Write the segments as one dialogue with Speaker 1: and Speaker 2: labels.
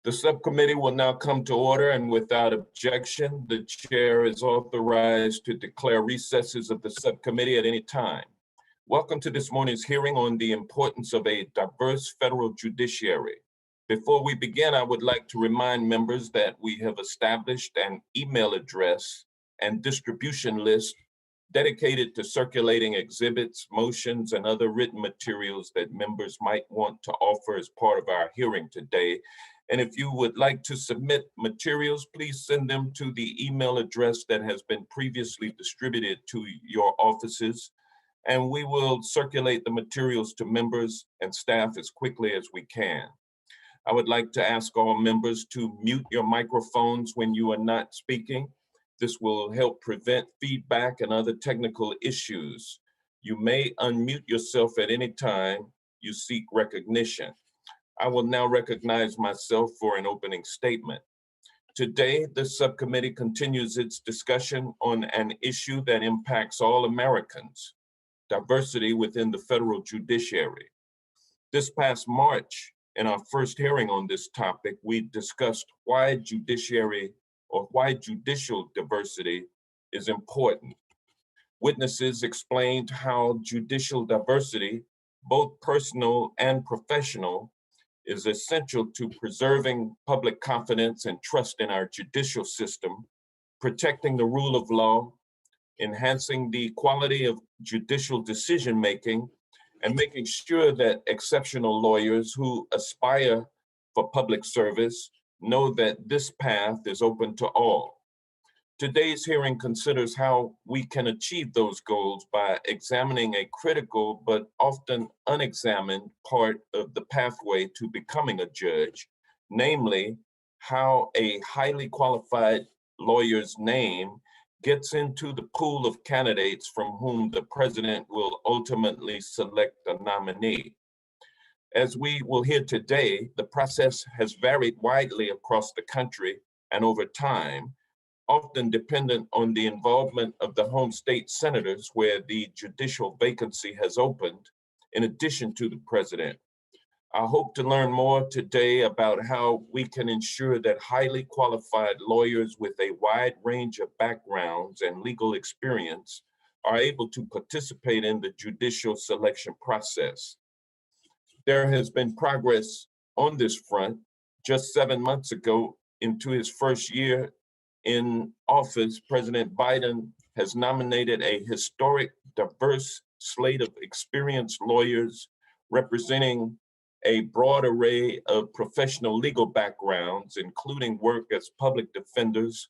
Speaker 1: The subcommittee will now come to order, and without objection, the chair is authorized to declare recesses of the subcommittee at any time. Welcome to this morning's hearing on the importance of a diverse federal judiciary. Before we begin, I would like to remind members that we have established an email address and distribution list dedicated to circulating exhibits, motions, and other written materials that members might want to offer as part of our hearing today. And if you would like to submit materials, please send them to the email address that has been previously distributed to your offices, and we will circulate the materials to members and staff as quickly as we can. I would like to ask all members to mute your microphones when you are not speaking. This will help prevent feedback and other technical issues. You may unmute yourself at any time you seek recognition. I will now recognize myself for an opening statement. Today, the subcommittee continues its discussion on an issue that impacts all Americans: diversity within the federal judiciary. This past March, in our first hearing on this topic, we discussed why judicial diversity is important. Witnesses explained how judicial diversity, both personal and professional, is essential to preserving public confidence and trust in our judicial system, protecting the rule of law, enhancing the quality of judicial decision-making, and making sure that exceptional lawyers who aspire for public service know that this path is open to all. Today's hearing considers how we can achieve those goals by examining a critical but often unexamined part of the pathway to becoming a judge, namely how a highly qualified lawyer's name gets into the pool of candidates from whom the president will ultimately select a nominee. As we will hear today, the process has varied widely across the country and over time, often dependent on the involvement of the home state senators where the judicial vacancy has opened, in addition to the president. I hope to learn more today about how we can ensure that highly qualified lawyers with a wide range of backgrounds and legal experience are able to participate in the judicial selection process. There has been progress on this front. Just 7 months ago, into his first year in office, President Biden has nominated a historic, diverse slate of experienced lawyers representing a broad array of professional legal backgrounds, including work as public defenders,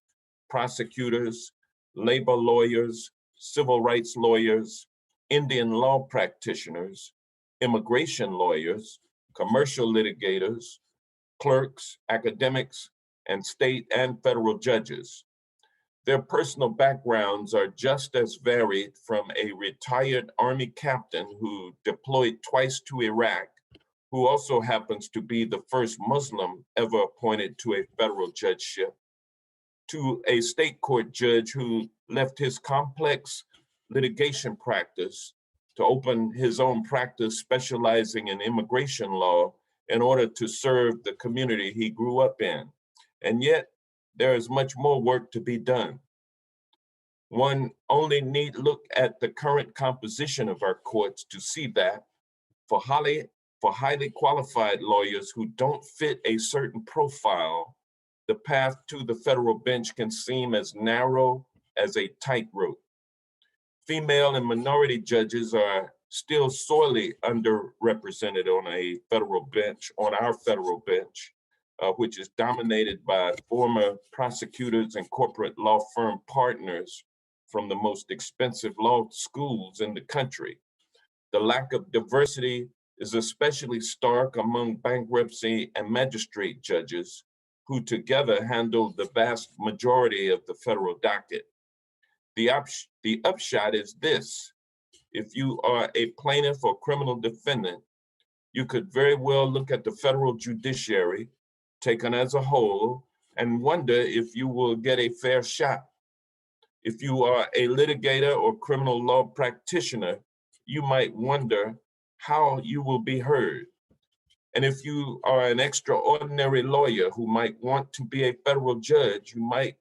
Speaker 1: prosecutors, labor lawyers, civil rights lawyers, Indian law practitioners, immigration lawyers, commercial litigators, clerks, academics, and state and federal judges. Their personal backgrounds are just as varied, from a retired Army captain who deployed twice to Iraq, who also happens to be the first Muslim ever appointed to a federal judgeship, to a state court judge who left his complex litigation practice to open his own practice specializing in immigration law in order to serve the community he grew up in. And yet, there is much more work to be done. One only need look at the current composition of our courts to see that for highly qualified lawyers who don't fit a certain profile, the path to the federal bench can seem as narrow as a tightrope. Female and minority judges are still sorely underrepresented on our federal bench, which is dominated by former prosecutors and corporate law firm partners from the most expensive law schools in the country. The lack of diversity is especially stark among bankruptcy and magistrate judges, who together handle the vast majority of the federal docket. The upshot is this: if you are a plaintiff or criminal defendant, you could very well look at the federal judiciary, taken as a whole, and wonder if you will get a fair shot. If you are a litigator or criminal law practitioner, you might wonder how you will be heard. And if you are an extraordinary lawyer who might want to be a federal judge, you might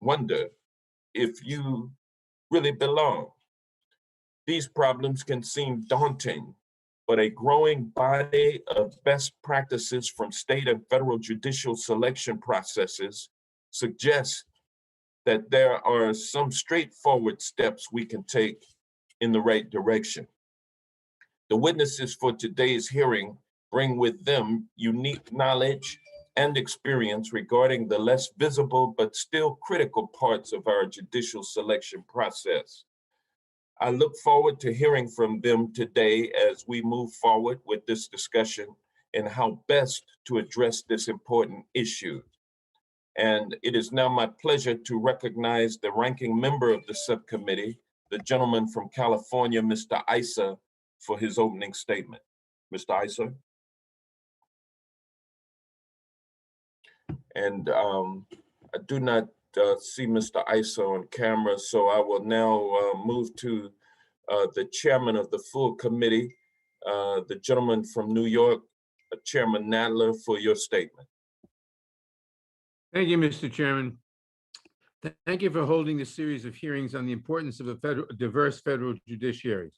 Speaker 1: wonder if you really belong. These problems can seem daunting, but a growing body of best practices from state and federal judicial selection processes suggests that there are some straightforward steps we can take in the right direction. The witnesses for today's hearing bring with them unique knowledge and experience regarding the less visible but still critical parts of our judicial selection process. I look forward to hearing from them today as we move forward with this discussion and how best to address this important issue. And it is now my pleasure to recognize the ranking member of the subcommittee, the gentleman from California, Mr. Issa, for his opening statement. Mr. Issa. And I do not see Mr. Issa on camera, so I will now move to the chairman of the full committee, the gentleman from New York, Chairman Nadler, for your statement.
Speaker 2: Thank you, Mr. Chairman. Thank you for holding this series of hearings on the importance of a diverse federal judiciary.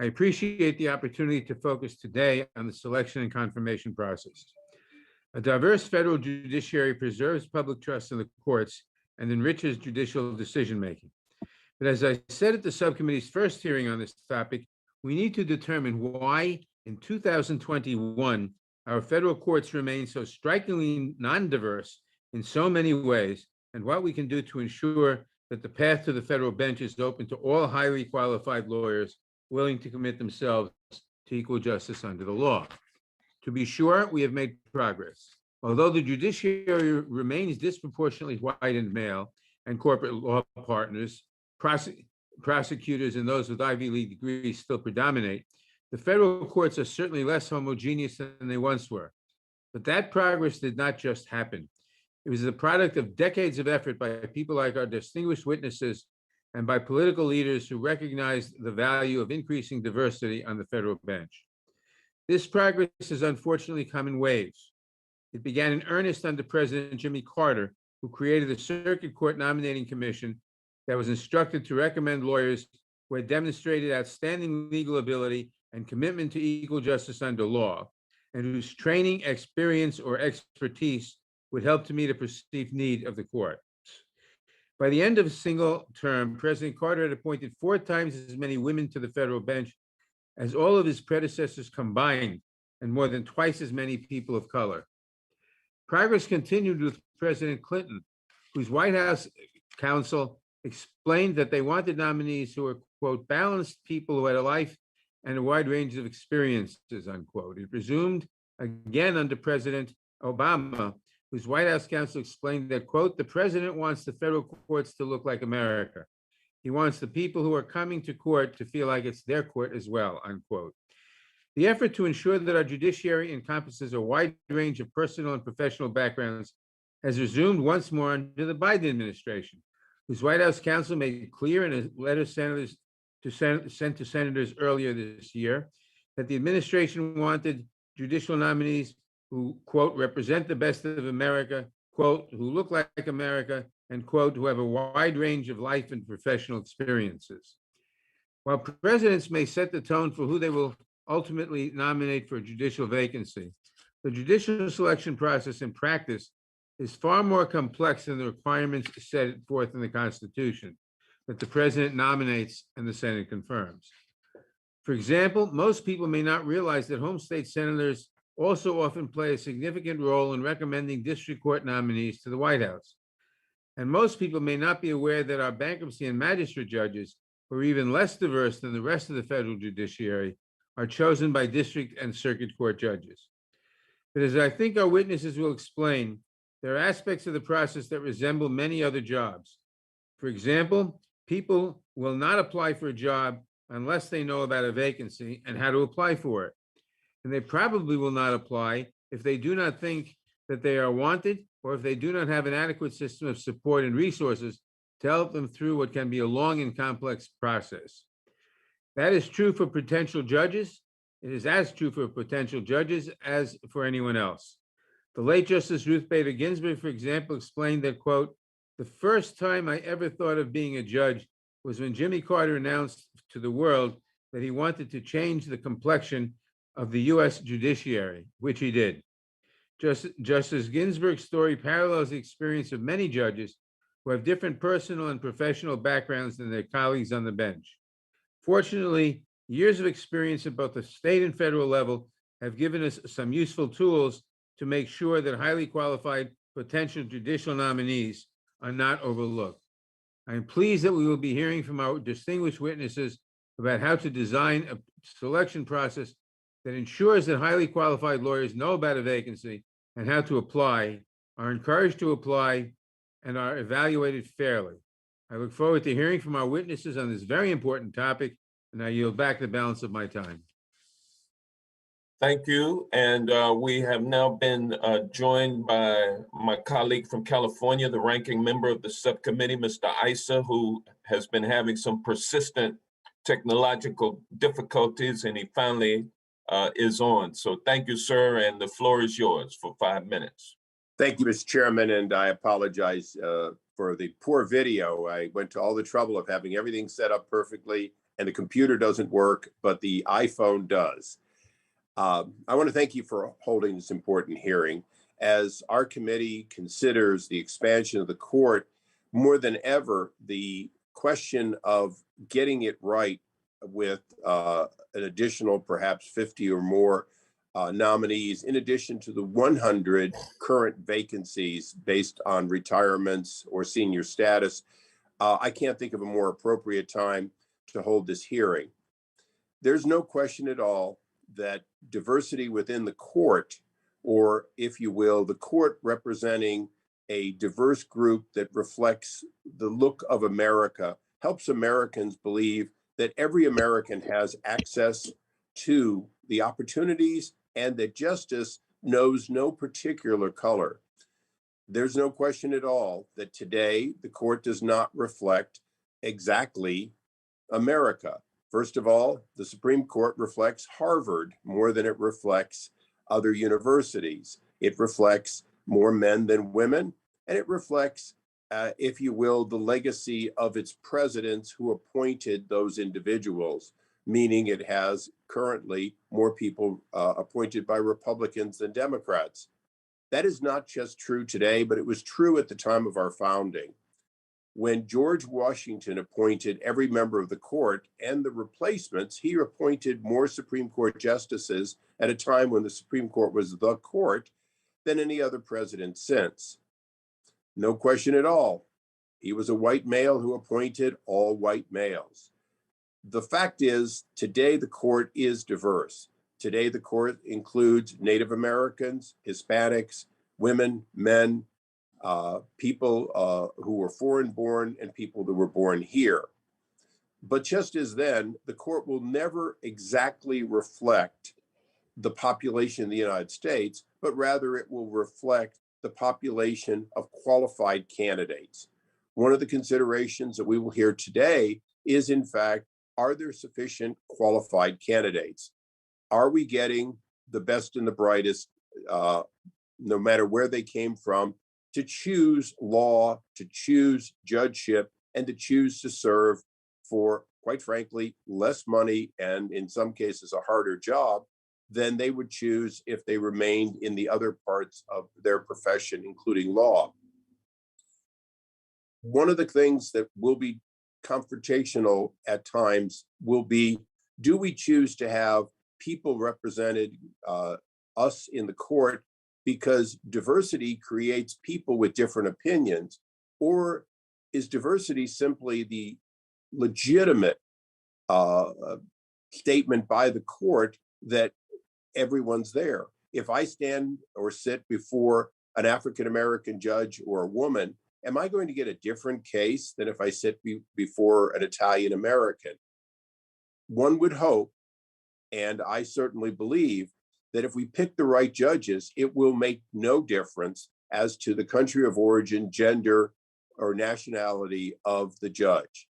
Speaker 2: I appreciate the opportunity to focus today on the selection and confirmation process. A diverse federal judiciary preserves public trust in the courts and enriches judicial decision-making. But as I said at the subcommittee's first hearing on this topic, we need to determine why in 2021, our federal courts remain so strikingly non-diverse in so many ways, and what we can do to ensure that the path to the federal bench is open to all highly qualified lawyers willing to commit themselves to equal justice under the law. To be sure, we have made progress. Although the judiciary remains disproportionately white and male, and corporate law partners, prosecutors, and those with Ivy League degrees still predominate, the federal courts are certainly less homogeneous than they once were. But that progress did not just happen. It was the product of decades of effort by people like our distinguished witnesses and by political leaders who recognized the value of increasing diversity on the federal bench. This progress has unfortunately come in waves. It began in earnest under President Jimmy Carter, who created the Circuit Court Nominating Commission that was instructed to recommend lawyers who had demonstrated outstanding legal ability and commitment to equal justice under law, and whose training, experience, or expertise would help to meet a perceived need of the court. By the end of a single term, President Carter had appointed 4 times as many women to the federal bench as all of his predecessors combined, and more than twice as many people of color. Progress continued with President Clinton, whose White House counsel explained that they wanted nominees who were, quote, balanced people who had a life and a wide range of experiences, unquote. It resumed again under President Obama, whose White House counsel explained that, quote, the president wants the federal courts to look like America. He wants the people who are coming to court to feel like it's their court as well, unquote. The effort to ensure that our judiciary encompasses a wide range of personal and professional backgrounds has resumed once more under the Biden administration, whose White House counsel made clear in a letter sent to senators earlier this year that the administration wanted judicial nominees who, quote, represent the best of America, quote, who look like America, and, quote, who have a wide range of life and professional experiences. While presidents may set the tone for who they will ultimately nominate for a judicial vacancy, the judicial selection process in practice is far more complex than the requirements set forth in the Constitution that the president nominates and the Senate confirms. For example, most people may not realize that home state senators also often play a significant role in recommending district court nominees to the White House. And most people may not be aware that our bankruptcy and magistrate judges, who are even less diverse than the rest of the federal judiciary, are chosen by district and circuit court judges. But as I think our witnesses will explain, there are aspects of the process that resemble many other jobs. For example, people will not apply for a job unless they know about a vacancy and how to apply for it. And they probably will not apply if they do not think that they are wanted, or if they do not have an adequate system of support and resources to help them through what can be a long and complex process. That is true for potential judges, It is as true for potential judges as for anyone else. The late Justice Ruth Bader Ginsburg, for example, explained that, quote, "The first time I ever thought of being a judge was when Jimmy Carter announced to the world that he wanted to change the complexion of the US judiciary," which he did. Justice Ginsburg's story parallels the experience of many judges who have different personal and professional backgrounds than their colleagues on the bench. Fortunately, years of experience at both the state and federal level have given us some useful tools to make sure that highly qualified potential judicial nominees are not overlooked. I am pleased that we will be hearing from our distinguished witnesses about how to design a selection process that ensures that highly qualified lawyers know about a vacancy and how to apply, are encouraged to apply, and are evaluated fairly. I look forward to hearing from our witnesses on this very important topic, and I yield back the balance of my time.
Speaker 1: Thank you. And we have now been joined by my colleague from California, the ranking member of the subcommittee, Mr. Issa, who has been having some persistent technological difficulties, and he finally is on. So thank you, sir, and the floor is yours for 5 minutes.
Speaker 3: Thank you, Mr. Chairman, and I apologize for the poor video. I went to all the trouble of having everything set up perfectly, and the computer doesn't work, but the iPhone does. I want to thank you for holding this important hearing. As our committee considers the expansion of the court, more than ever, the question of getting it right with an additional perhaps 50 or more nominees, in addition to the 100 current vacancies based on retirements or senior status, I can't think of a more appropriate time to hold this hearing. There's no question at all that diversity within the court, or if you will, the court representing a diverse group that reflects the look of America, helps Americans believe that every American has access to the opportunities and that justice knows no particular color. There's no question at all that today the court does not reflect exactly America. First of all, the Supreme Court reflects Harvard more than it reflects other universities. It reflects more men than women, and it reflects, if you will, the legacy of its presidents who appointed those individuals, meaning it has currently more people appointed by Republicans than Democrats. That is not just true today, but it was true at the time of our founding. When George Washington appointed every member of the court and the replacements, he appointed more Supreme Court justices at a time when the Supreme Court was the court than any other president since. No question at all. He was a white male who appointed all white males. The fact is, today the court is diverse. Today the court includes Native Americans, Hispanics, women, men, people who were foreign born and people who were born here. But just as then, the court will never exactly reflect the population in the United States, but rather it will reflect the population of qualified candidates. One of the considerations that we will hear today is, in fact, are there sufficient qualified candidates? Are we getting the best and the brightest, no matter where they came from, to choose law, to choose judgeship, and to choose to serve for, quite frankly, less money and in some cases a harder job than they would choose if they remained in the other parts of their profession, including law. One of the things that will be confrontational at times will be, do we choose to have people represented, us in the court, because diversity creates people with different opinions? Or is diversity simply the legitimate statement by the court that everyone's there? If I stand or sit before an African-American judge or a woman, am I going to get a different case than if I sit before an Italian-American? One would hope, and I certainly believe, that if we pick the right judges, it will make no difference as to the country of origin, gender, or nationality of the judge.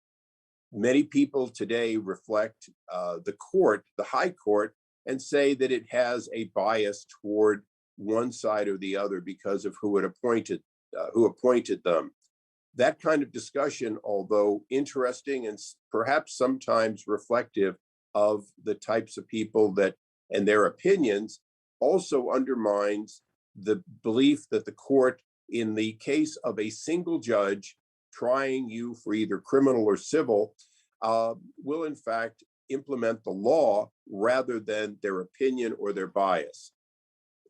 Speaker 3: Many people today reflect the court, the high court, and say that it has a bias toward one side or the other because of who appointed them. That kind of discussion, although interesting and perhaps sometimes reflective of the types of people that and their opinions, also undermines the belief that the court, in the case of a single judge trying you for either criminal or civil, will in fact implement the law rather than their opinion or their bias.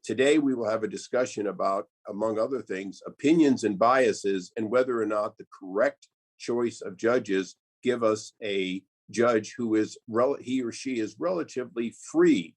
Speaker 3: Today, we will have a discussion about, among other things, opinions and biases and whether or not the correct choice of judges give us a judge who is, he or she is relatively free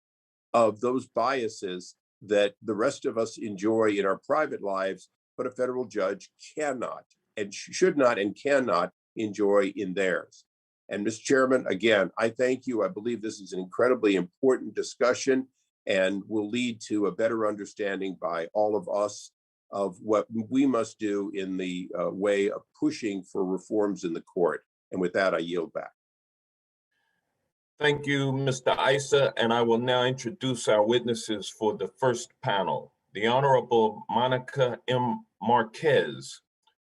Speaker 3: of those biases that the rest of us enjoy in our private lives, but a federal judge cannot and should not and cannot enjoy in theirs. And Mr. Chairman, again, I thank you. I believe this is an incredibly important discussion and will lead to a better understanding by all of us of what we must do in the way of pushing for reforms in the court. And with that, I yield back.
Speaker 1: Thank you, Mr. Issa, and I will now introduce our witnesses for the first panel. The Honorable Monica M. Marquez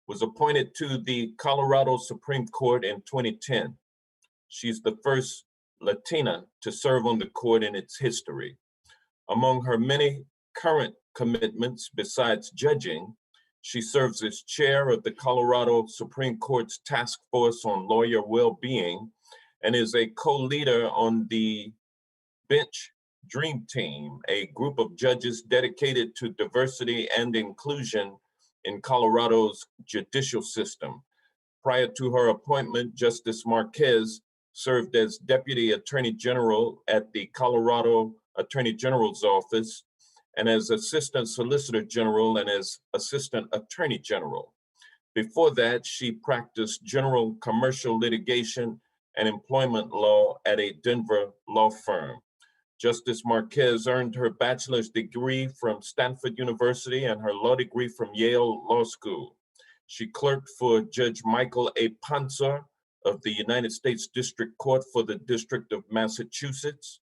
Speaker 1: was appointed to the Colorado Supreme Court in 2010. She's the first Latina to serve on the court in its history. Among her many current commitments besides judging, she serves as chair of the Colorado Supreme Court's Task Force on Lawyer Well-Being and is a co-leader on the Bench Dream Team, a group of judges dedicated to diversity and inclusion in Colorado's judicial system. Prior to her appointment, Justice Marquez served as Deputy Attorney General at the Colorado Attorney General's Office and as Assistant Solicitor General and as Assistant Attorney General. Before that, she practiced general commercial litigation and employment law at a Denver law firm. Justice Marquez earned her bachelor's degree from Stanford University and her law degree from Yale Law School. She clerked for Judge Michael A. Panzer of the United States District Court for the District of Massachusetts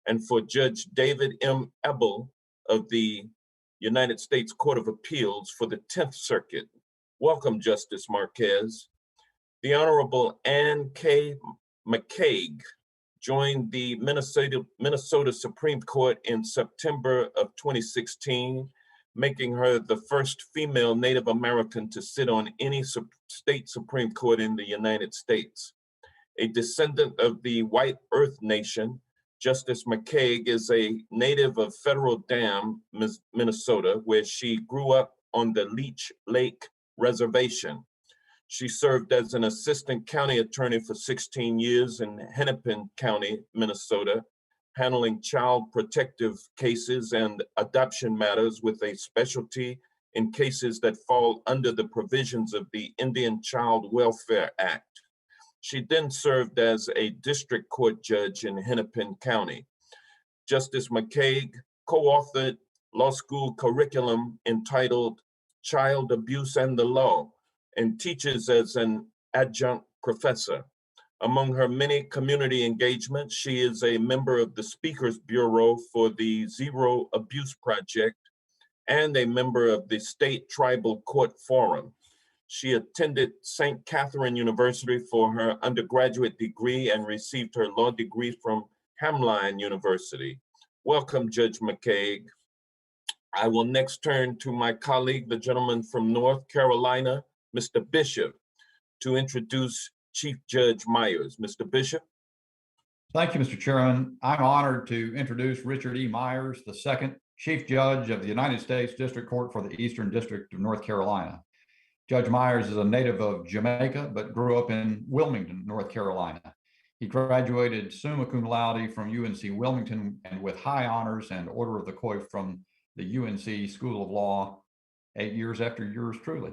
Speaker 1: and for Judge David M. Ebel of the United States Court of Appeals for the 10th Circuit. Welcome, Justice Marquez. The Honorable Ann K. McCaig joined the Minnesota Supreme Court in September of 2016, making her the first female Native American to sit on any state Supreme Court in the United States. A descendant of the White Earth Nation, Justice McCaig is a native of Federal Dam, Minnesota, where she grew up on the Leech Lake Reservation. She served as an assistant county attorney for 16 years in Hennepin County, Minnesota, handling child protective cases and adoption matters with a specialty in cases that fall under the provisions of the Indian Child Welfare Act. She then served as a district court judge in Hennepin County. Justice McCaig co-authored law school curriculum entitled Child Abuse and the Law and teaches as an adjunct professor. Among her many community engagements, she is a member of the Speakers Bureau for the Zero Abuse Project and a member of the State Tribal Court Forum. She attended St. Catherine University for her undergraduate degree and received her law degree from Hamline University. Welcome, Judge McCaig. I will next turn to my colleague, the gentleman from North Carolina, Mr. Bishop, to introduce Chief Judge Myers. Mr. Bishop.
Speaker 4: Thank you, Mr. Chairman. I'm honored to introduce Richard E. Myers, the second Chief Judge of the United States District Court for the Eastern District of North Carolina. Judge Myers is a native of Jamaica, but grew up in Wilmington, North Carolina. He graduated summa cum laude from UNC Wilmington and with high honors and Order of the Coif from the UNC School of Law 8 years after yours truly.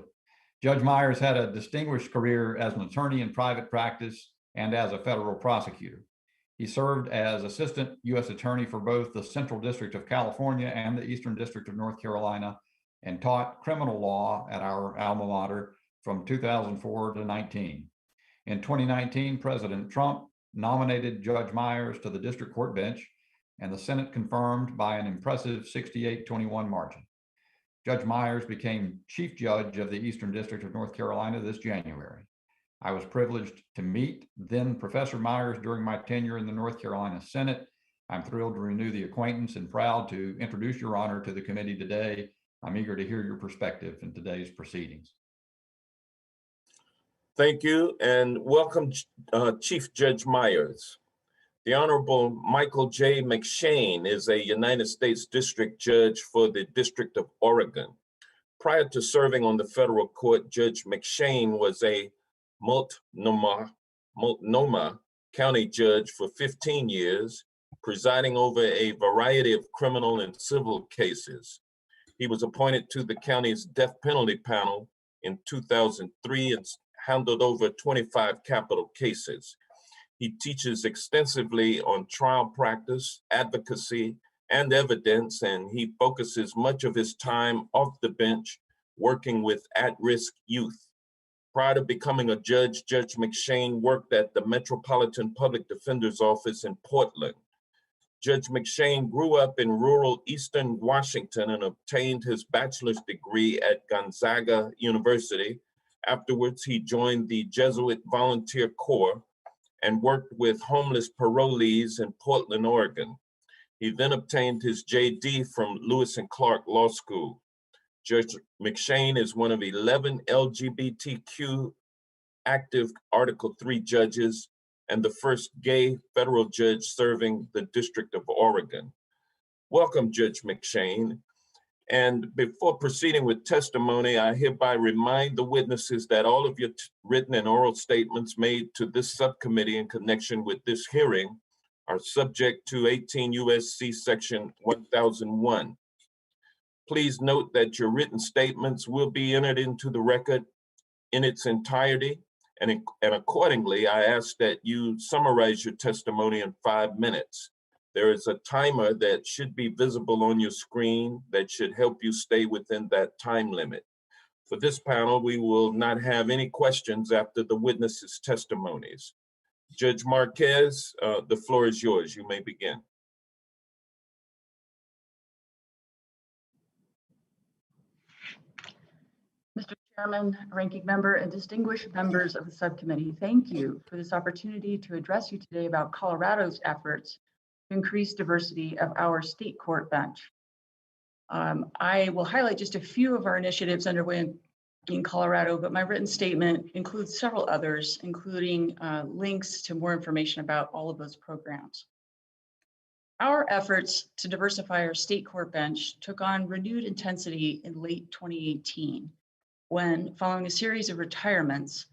Speaker 4: Judge Myers had a distinguished career as an attorney in private practice and as a federal prosecutor. He served as Assistant U.S. Attorney for both the Central District of California and the Eastern District of North Carolina and taught criminal law at our alma mater from 2004 to 19. In 2019, President Trump nominated Judge Myers to the district court bench, and the Senate confirmed by an impressive 68-21 margin. Judge Myers became Chief Judge of the Eastern District of North Carolina this January. I was privileged to meet then Professor Myers during my tenure in the North Carolina Senate. I'm thrilled to renew the acquaintance and proud to introduce Your Honor to the committee today. I'm eager to hear your perspective in today's proceedings.
Speaker 1: Thank you and welcome, Chief Judge Myers. The Honorable Michael J. McShane is a United States District Judge for the District of Oregon. Prior to serving on the federal court, Judge McShane was a Multnomah County Judge for 15 years, presiding over a variety of criminal and civil cases. He was appointed to the county's death penalty panel in 2003 and handled over 25 capital cases. He teaches extensively on trial practice, advocacy, and evidence, and he focuses much of his time off the bench working with at-risk youth. Prior to becoming a judge, Judge McShane worked at the Metropolitan Public Defender's Office in Portland. Judge McShane grew up in rural Eastern Washington and obtained his bachelor's degree at Gonzaga University. Afterwards, he joined the Jesuit Volunteer Corps and worked with homeless parolees in Portland, Oregon. He then obtained his JD from Lewis and Clark Law School. Judge McShane is one of 11 LGBTQ active Article III judges and the first gay federal judge serving the District of Oregon. Welcome, Judge McShane. And before proceeding with testimony, I hereby remind the witnesses that all of your written and oral statements made to this subcommittee in connection with this hearing are subject to 18 U.S.C. Section 1001. Please note that your written statements will be entered into the record in its entirety, and accordingly, I ask that you summarize your testimony in 5 minutes. There is a timer that should be visible on your screen that should help you stay within that time limit. For this panel, we will not have any questions after the witnesses' testimonies. Judge Marquez, the floor is yours. You may begin.
Speaker 5: Mr. Chairman, Ranking Member, and distinguished members of the subcommittee, thank you for this opportunity to address you today about Colorado's efforts to increase diversity of our state court bench. I will highlight just a few of our initiatives underway in Colorado, but my written statement includes several others, including links to more information about all of those programs. Our efforts to diversify our state court bench took on renewed intensity in late 2018, when, following a series of retirements,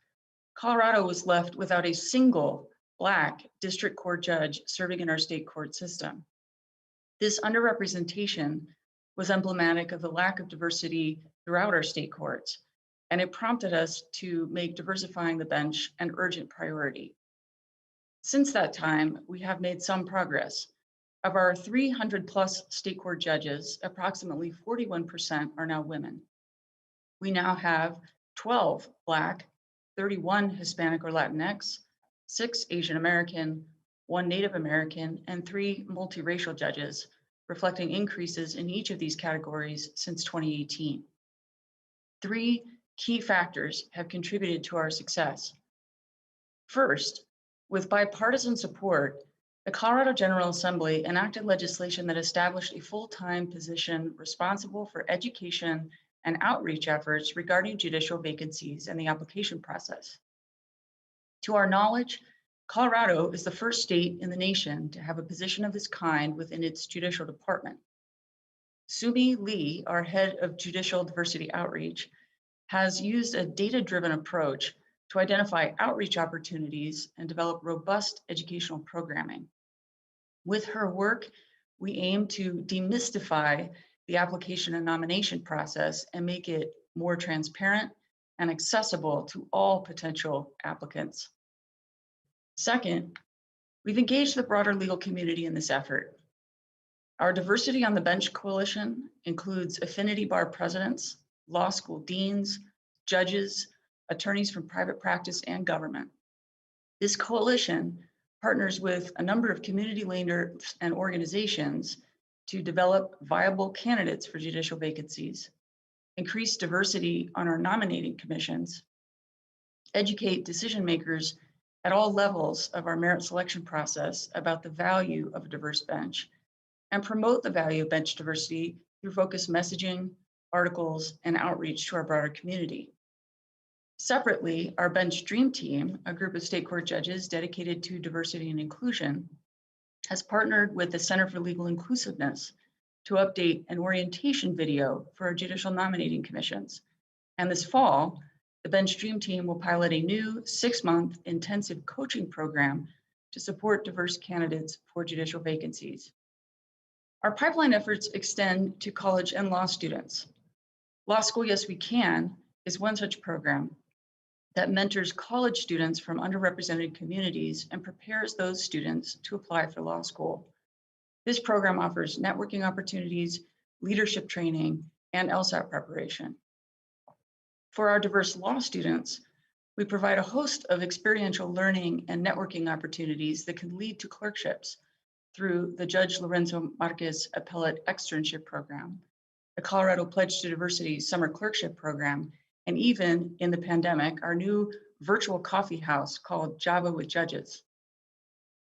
Speaker 5: Colorado was left without a single Black district court judge serving in our state court system. This underrepresentation was emblematic of the lack of diversity throughout our state courts, and it prompted us to make diversifying the bench an urgent priority. Since that time, we have made some progress. Of our 300 plus state court judges, approximately 41% are now women. We now have 12 Black, 31 Hispanic or Latinx, 6 Asian American, 1 Native American, and 3 multiracial judges, reflecting increases in each of these categories since 2018. 3 key factors have contributed to our success. First, with bipartisan support, the Colorado General Assembly enacted legislation that established a full-time position responsible for education and outreach efforts regarding judicial vacancies and the application process. To our knowledge, Colorado is the first state in the nation to have a position of this kind within its judicial department. Sumi Lee, our head of judicial diversity outreach, has used a data-driven approach to identify outreach opportunities and develop robust educational programming. With her work, we aim to demystify the application and nomination process and make it more transparent and accessible to all potential applicants. Second, we've engaged the broader legal community in this effort. Our Diversity on the Bench Coalition includes affinity bar presidents, law school deans, judges, attorneys from private practice and government. This coalition partners with a number of community leaders and organizations to develop viable candidates for judicial vacancies, increase diversity on our nominating commissions, educate decision makers at all levels of our merit selection process about the value of a diverse bench, and promote the value of bench diversity through focused messaging, articles, and outreach to our broader community. Separately, our Bench Dream Team, a group of state court judges dedicated to diversity and inclusion, has partnered with the Center for Legal Inclusiveness to update an orientation video for our judicial nominating commissions. And this fall, the Bench Dream Team will pilot a new 6-month intensive coaching program to support diverse candidates for judicial vacancies. Our pipeline efforts extend to college and law students. Law School Yes We Can is one such program that mentors college students from underrepresented communities and prepares those students to apply for law school. This program offers networking opportunities, leadership training, and LSAT preparation. For our diverse law students, we provide a host of experiential learning and networking opportunities that can lead to clerkships through the Judge Lorenzo Marquez Appellate Externship Program, the Colorado Pledge to Diversity Summer Clerkship Program, and even in the pandemic, our new virtual coffee house called Java with Judges.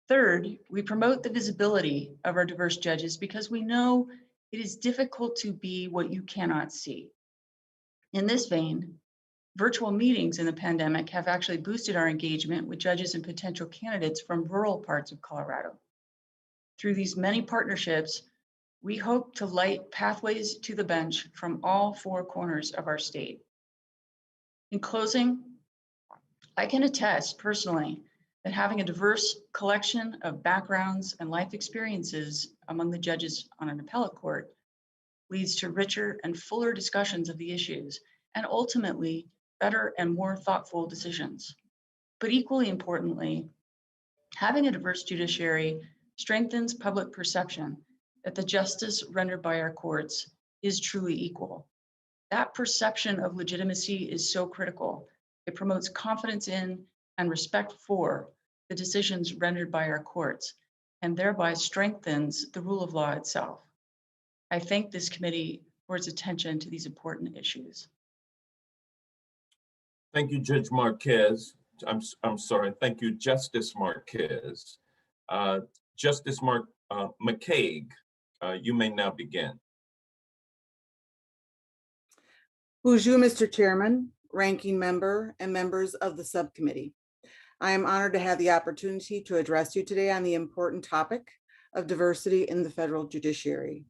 Speaker 5: Third, we promote the visibility of our diverse judges because we know it is difficult to be what you cannot see. In this vein, virtual meetings in the pandemic have actually boosted our engagement with judges and potential candidates from rural parts of Colorado. Through these many partnerships, we hope to light pathways to the bench from all 4 corners of our state. In closing, I can attest personally that having a diverse collection of backgrounds and life experiences among the judges on an appellate court leads to richer and fuller discussions of the issues and ultimately better and more thoughtful decisions. But equally importantly, having a diverse judiciary strengthens public perception that the justice rendered by our courts is truly equal. That perception of legitimacy is so critical. It promotes confidence in and respect for the decisions rendered by our courts, and thereby strengthens the rule of law itself. I thank this committee for its attention to these important issues.
Speaker 1: Thank you, Judge Marquez. I'm sorry, thank you, Justice Marquez. Justice McCaig, you may now begin.
Speaker 6: Bonjour, Mr. Chairman, Ranking Member, and members of the subcommittee. I am honored to have the opportunity to address you today on the important topic of diversity in the federal judiciary.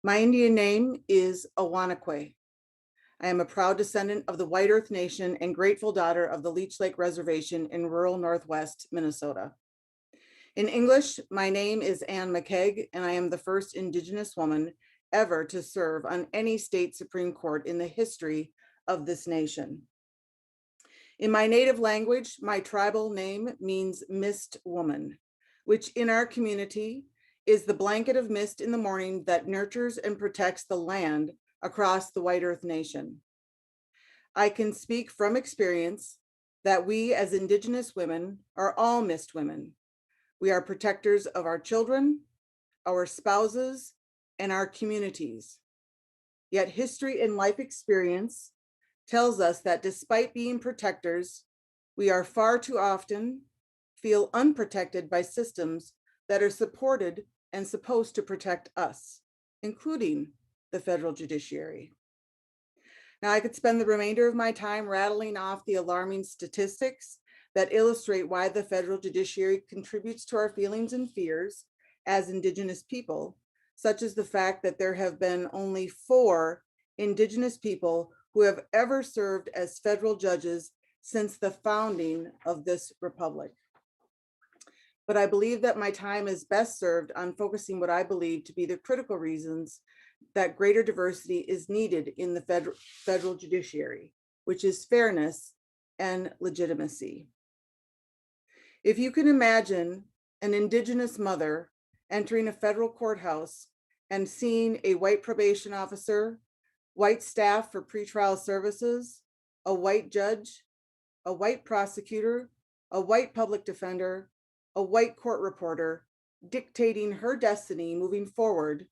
Speaker 6: My Indian name is Awanakwe. I am a proud descendant of the White Earth Nation and grateful daughter of the Leech Lake Reservation in rural Northwest Minnesota. In English, my name is Ann McCaig, and I am the first Indigenous woman ever to serve on any state Supreme Court in the history of this nation. In my native language, my tribal name means mist woman, which in our community is the blanket of mist in the morning that nurtures and protects the land across the White Earth Nation. I can speak from experience that we as Indigenous women are all mist women. We are protectors of our children, our spouses, and our communities. Yet history and life experience tells us that despite being protectors, we are far too often feel unprotected by systems that are supported and supposed to protect us, including the federal judiciary. Now, I could spend the remainder of my time rattling off the alarming statistics that illustrate why the federal judiciary contributes to our feelings and fears as Indigenous people, such as the fact that there have been only 4 Indigenous people who have ever served as federal judges since the founding of this republic. But I believe that my time is best served on focusing what I believe to be the critical reasons that greater diversity is needed in the federal judiciary, which is fairness and legitimacy. If you can imagine an Indigenous mother entering a federal courthouse and seeing a white probation officer, white staff for pretrial services, a white judge, a white prosecutor, a white public defender, a white court reporter, dictating her destiny moving forward,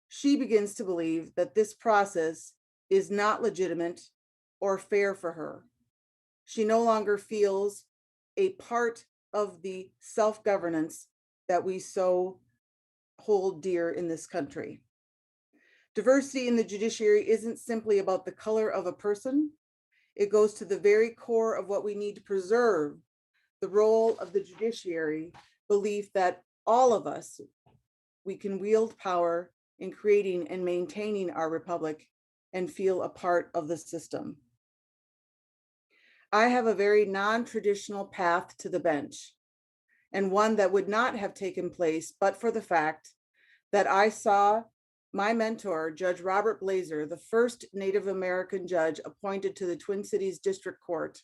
Speaker 6: she begins to believe that this process is not legitimate or fair for her. She no longer feels a part of the self-governance that we so hold dear in this country. Diversity in the judiciary isn't simply about the color of a person. It goes to the very core of what we need to preserve, the role of the judiciary, belief that all of us, we can wield power in creating and maintaining our republic and feel a part of the system. I have a very non-traditional path to the bench, and one that would not have taken place but for the fact that I saw my mentor, Judge Robert Blazer, the first Native American judge appointed to the Twin Cities District Court,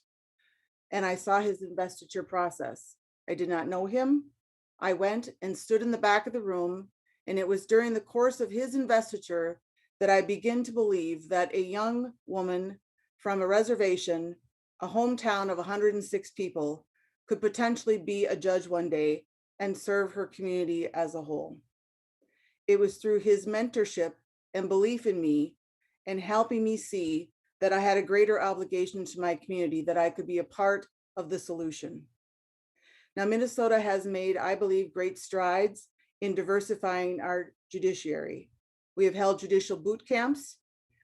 Speaker 6: and I saw his investiture process. I did not know him. I went and stood in the back of the room, and it was during the course of his investiture that I began to believe that a young woman from a reservation, a hometown of 106 people, could potentially be a judge one day and serve her community as a whole. It was through his mentorship and belief in me and helping me see that I had a greater obligation to my community, that I could be a part of the solution. Now, Minnesota has made, I believe, great strides in diversifying our judiciary. We have held judicial boot camps,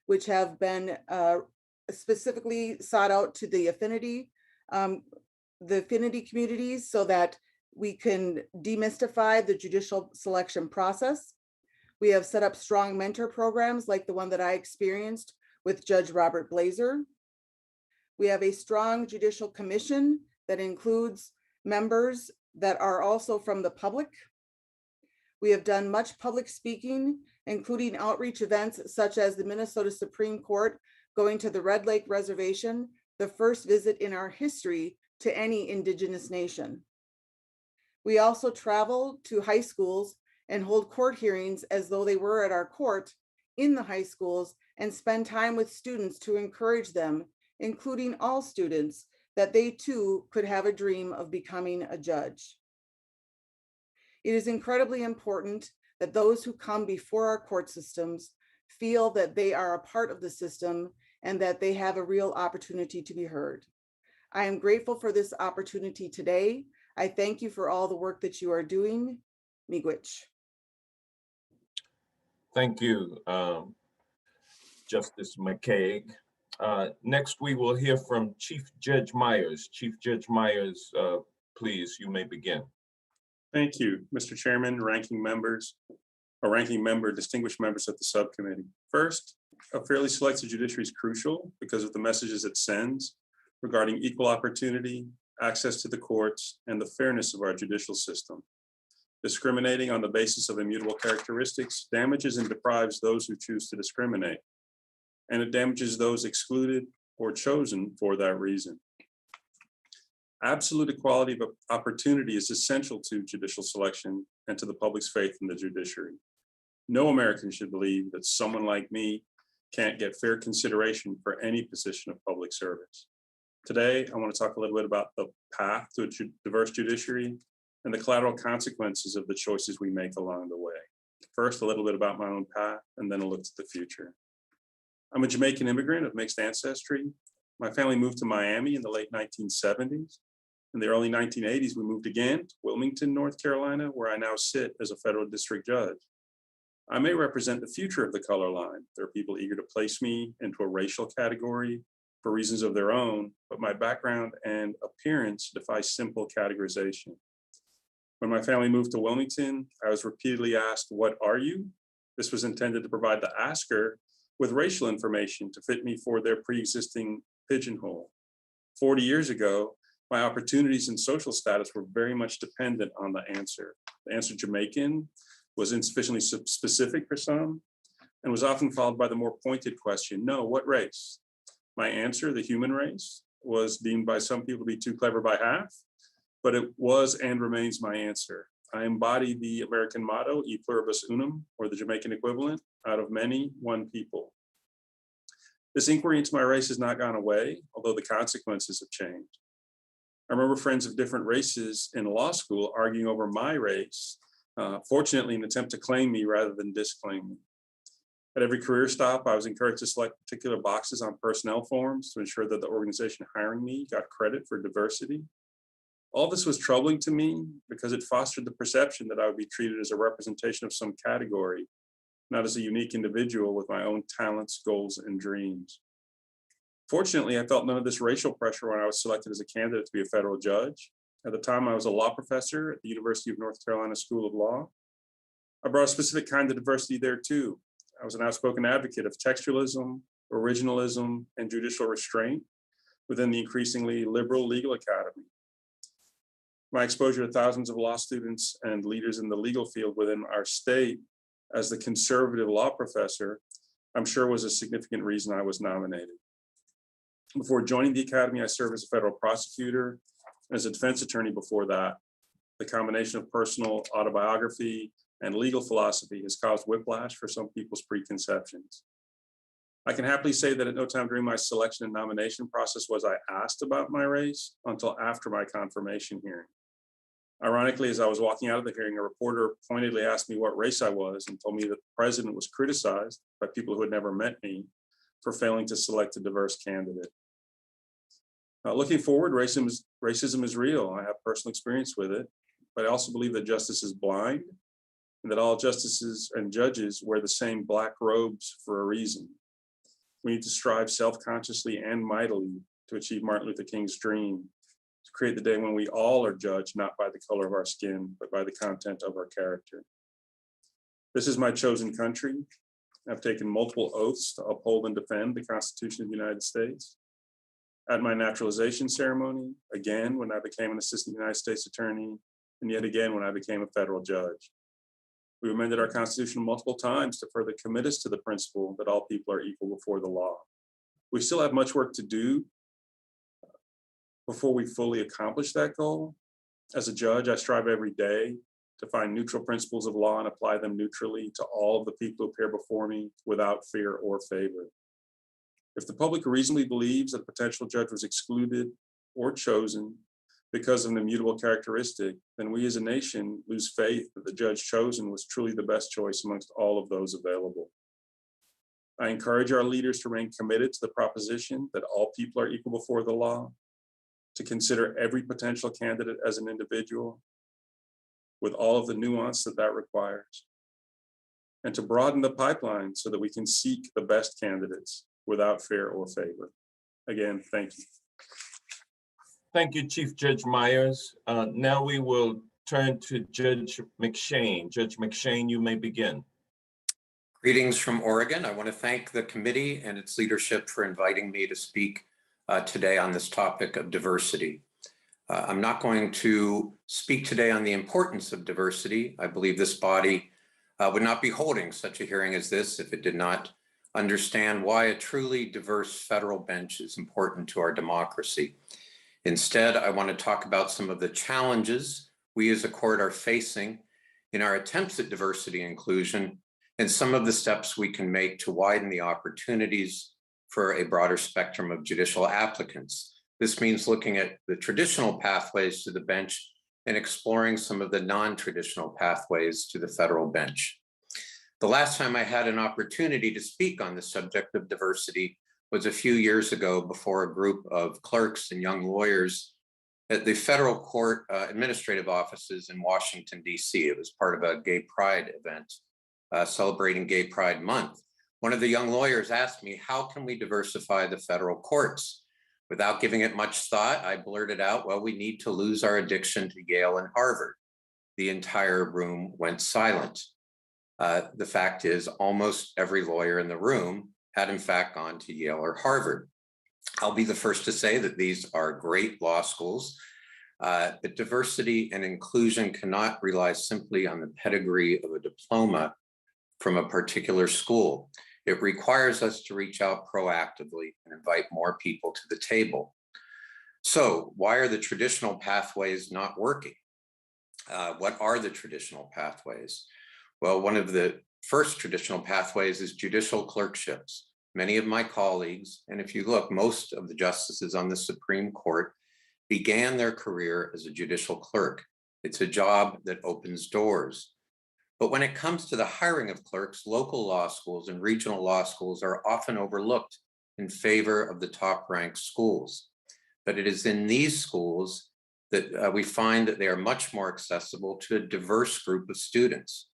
Speaker 6: which have been specifically sought out to the affinity communities so that we can demystify the judicial selection process. We have set up strong mentor programs like the one that I experienced with Judge Robert Blazer. We have a strong judicial commission that includes members that are also from the public. We have done much public speaking, including outreach events such as the Minnesota Supreme Court going to the Red Lake Reservation, the first visit in our history to any Indigenous nation. We also travel to high schools and hold court hearings as though they were at our court in the high schools and spend time with students to encourage them, including all students, that they too could have a dream of becoming a judge. It is incredibly important that those who come before our court systems feel that they are a part of the system and that they have a real opportunity to be heard. I am grateful for this opportunity today. I thank you for all the work that you are doing. Miigwech.
Speaker 1: Thank you, Justice McCaig. Next, we will hear from Chief Judge Myers. Chief Judge Myers, please, you may begin.
Speaker 7: Thank you, Mr. Chairman, ranking member, distinguished members of the subcommittee. First, a fairly selected judiciary is crucial because of the messages it sends regarding equal opportunity, access to the courts, and the fairness of our judicial system. Discriminating on the basis of immutable characteristics damages and deprives those who choose to discriminate, and it damages those excluded or chosen for that reason. Absolute equality of opportunity is essential to judicial selection and to the public's faith in the judiciary. No American should believe that someone like me can't get fair consideration for any position of public service. Today, I want to talk a little bit about the path to a diverse judiciary and the collateral consequences of the choices we make along the way. First, a little bit about my own path, and then a look to the future. I'm a Jamaican immigrant of mixed ancestry. My family moved to Miami in the late 1970s. In the early 1980s, we moved again to Wilmington, North Carolina, where I now sit as a federal district judge. I may represent the future of the color line. There are people eager to place me into a racial category for reasons of their own, but my background and appearance defy simple categorization. When my family moved to Wilmington, I was repeatedly asked, "What are you?" This was intended to provide the asker with racial information to fit me for their pre-existing pigeonhole. 40 years ago, my opportunities and social status were very much dependent on the answer. The answer Jamaican was insufficiently specific for some and was often followed by the more pointed question, "No, what race?" My answer, the human race, was deemed by some people to be too clever by half, but it was and remains my answer. I embody the American motto, e pluribus unum, or the Jamaican equivalent, out of many, one people. This inquiry into my race has not gone away, although the consequences have changed. I remember friends of different races in law school arguing over my race, fortunately in an attempt to claim me rather than disclaim me. At every career stop, I was encouraged to select particular boxes on personnel forms to ensure that the organization hiring me got credit for diversity. All this was troubling to me because it fostered the perception that I would be treated as a representation of some category, not as a unique individual with my own talents, goals, and dreams. Fortunately, I felt none of this racial pressure when I was selected as a candidate to be a federal judge. At the time, I was a law professor at the University of North Carolina School of Law. I brought a specific kind of diversity there too. I was an outspoken advocate of textualism, originalism, and judicial restraint within the increasingly liberal legal academy. My exposure to thousands of law students and leaders in the legal field within our state as the conservative law professor, I'm sure was a significant reason I was nominated. Before joining the academy, I served as a federal prosecutor and as a defense attorney before that. The combination of personal autobiography and legal philosophy has caused whiplash for some people's preconceptions. I can happily say that at no time during my selection and nomination process was I asked about my race until after my confirmation hearing. Ironically, as I was walking out of the hearing, a reporter pointedly asked me what race I was and told me that the president was criticized by people who had never met me for failing to select a diverse candidate. Looking forward, racism is real. I have personal experience with it, but I also believe that justice is blind and that all justices and judges wear the same black robes for a reason. We need to strive self-consciously and mightily to achieve Martin Luther King's dream, to create the day when we all are judged not by the color of our skin, but by the content of our character. This is my chosen country. I've taken multiple oaths to uphold and defend the Constitution of the United States. At my naturalization ceremony, again when I became an assistant United States attorney, and yet again when I became a federal judge. We amended our Constitution multiple times to further commit us to the principle that all people are equal before the law. We still have much work to do before we fully accomplish that goal. As a judge, I strive every day to find neutral principles of law and apply them neutrally to all of the people who appear before me without fear or favor. If the public reasonably believes that a potential judge was excluded or chosen because of an immutable characteristic, then we as a nation lose faith that the judge chosen was truly the best choice amongst all of those available. I encourage our leaders to remain committed to the proposition that all people are equal before the law, to consider every potential candidate as an individual with all of the nuance that that requires, and to broaden the pipeline so that we can seek the best candidates without fear or favor. Again, thank you.
Speaker 1: Thank you, Chief Judge Myers. Now we will turn to Judge McShane. Judge McShane, you may begin.
Speaker 8: Greetings from Oregon. I want to thank the committee and its leadership for inviting me to speak today on this topic of diversity. I'm not going to speak today on the importance of diversity. I believe this body would not be holding such a hearing as this if it did not understand why a truly diverse federal bench is important to our democracy. Instead, I want to talk about some of the challenges we as a court are facing in our attempts at diversity and inclusion, and some of the steps we can make to widen the opportunities for a broader spectrum of judicial applicants. This means looking at the traditional pathways to the bench and exploring some of the non-traditional pathways to the federal bench. The last time I had an opportunity to speak on the subject of diversity was a few years ago before a group of clerks and young lawyers at the federal court administrative offices in Washington, D.C. It was part of a gay pride event celebrating Gay Pride Month. One of the young lawyers asked me, how can we diversify the federal courts? Without giving it much thought, I blurted out, well, we need to lose our addiction to Yale and Harvard. The entire room went silent. The fact is, almost every lawyer in the room had in fact gone to Yale or Harvard. I'll be the first to say that these are great law schools, but diversity and inclusion cannot rely simply on the pedigree of a diploma from a particular school. It requires us to reach out proactively and invite more people to the table. So why are the traditional pathways not working? What are the traditional pathways? Well, one of the first traditional pathways is judicial clerkships. Many of my colleagues, and if you look, most of the justices on the Supreme Court began their career as a judicial clerk. It's a job that opens doors. But when it comes to the hiring of clerks, local law schools and regional law schools are often overlooked in favor of the top-ranked schools. But it is in these schools that we find that they are much more accessible to a diverse group of students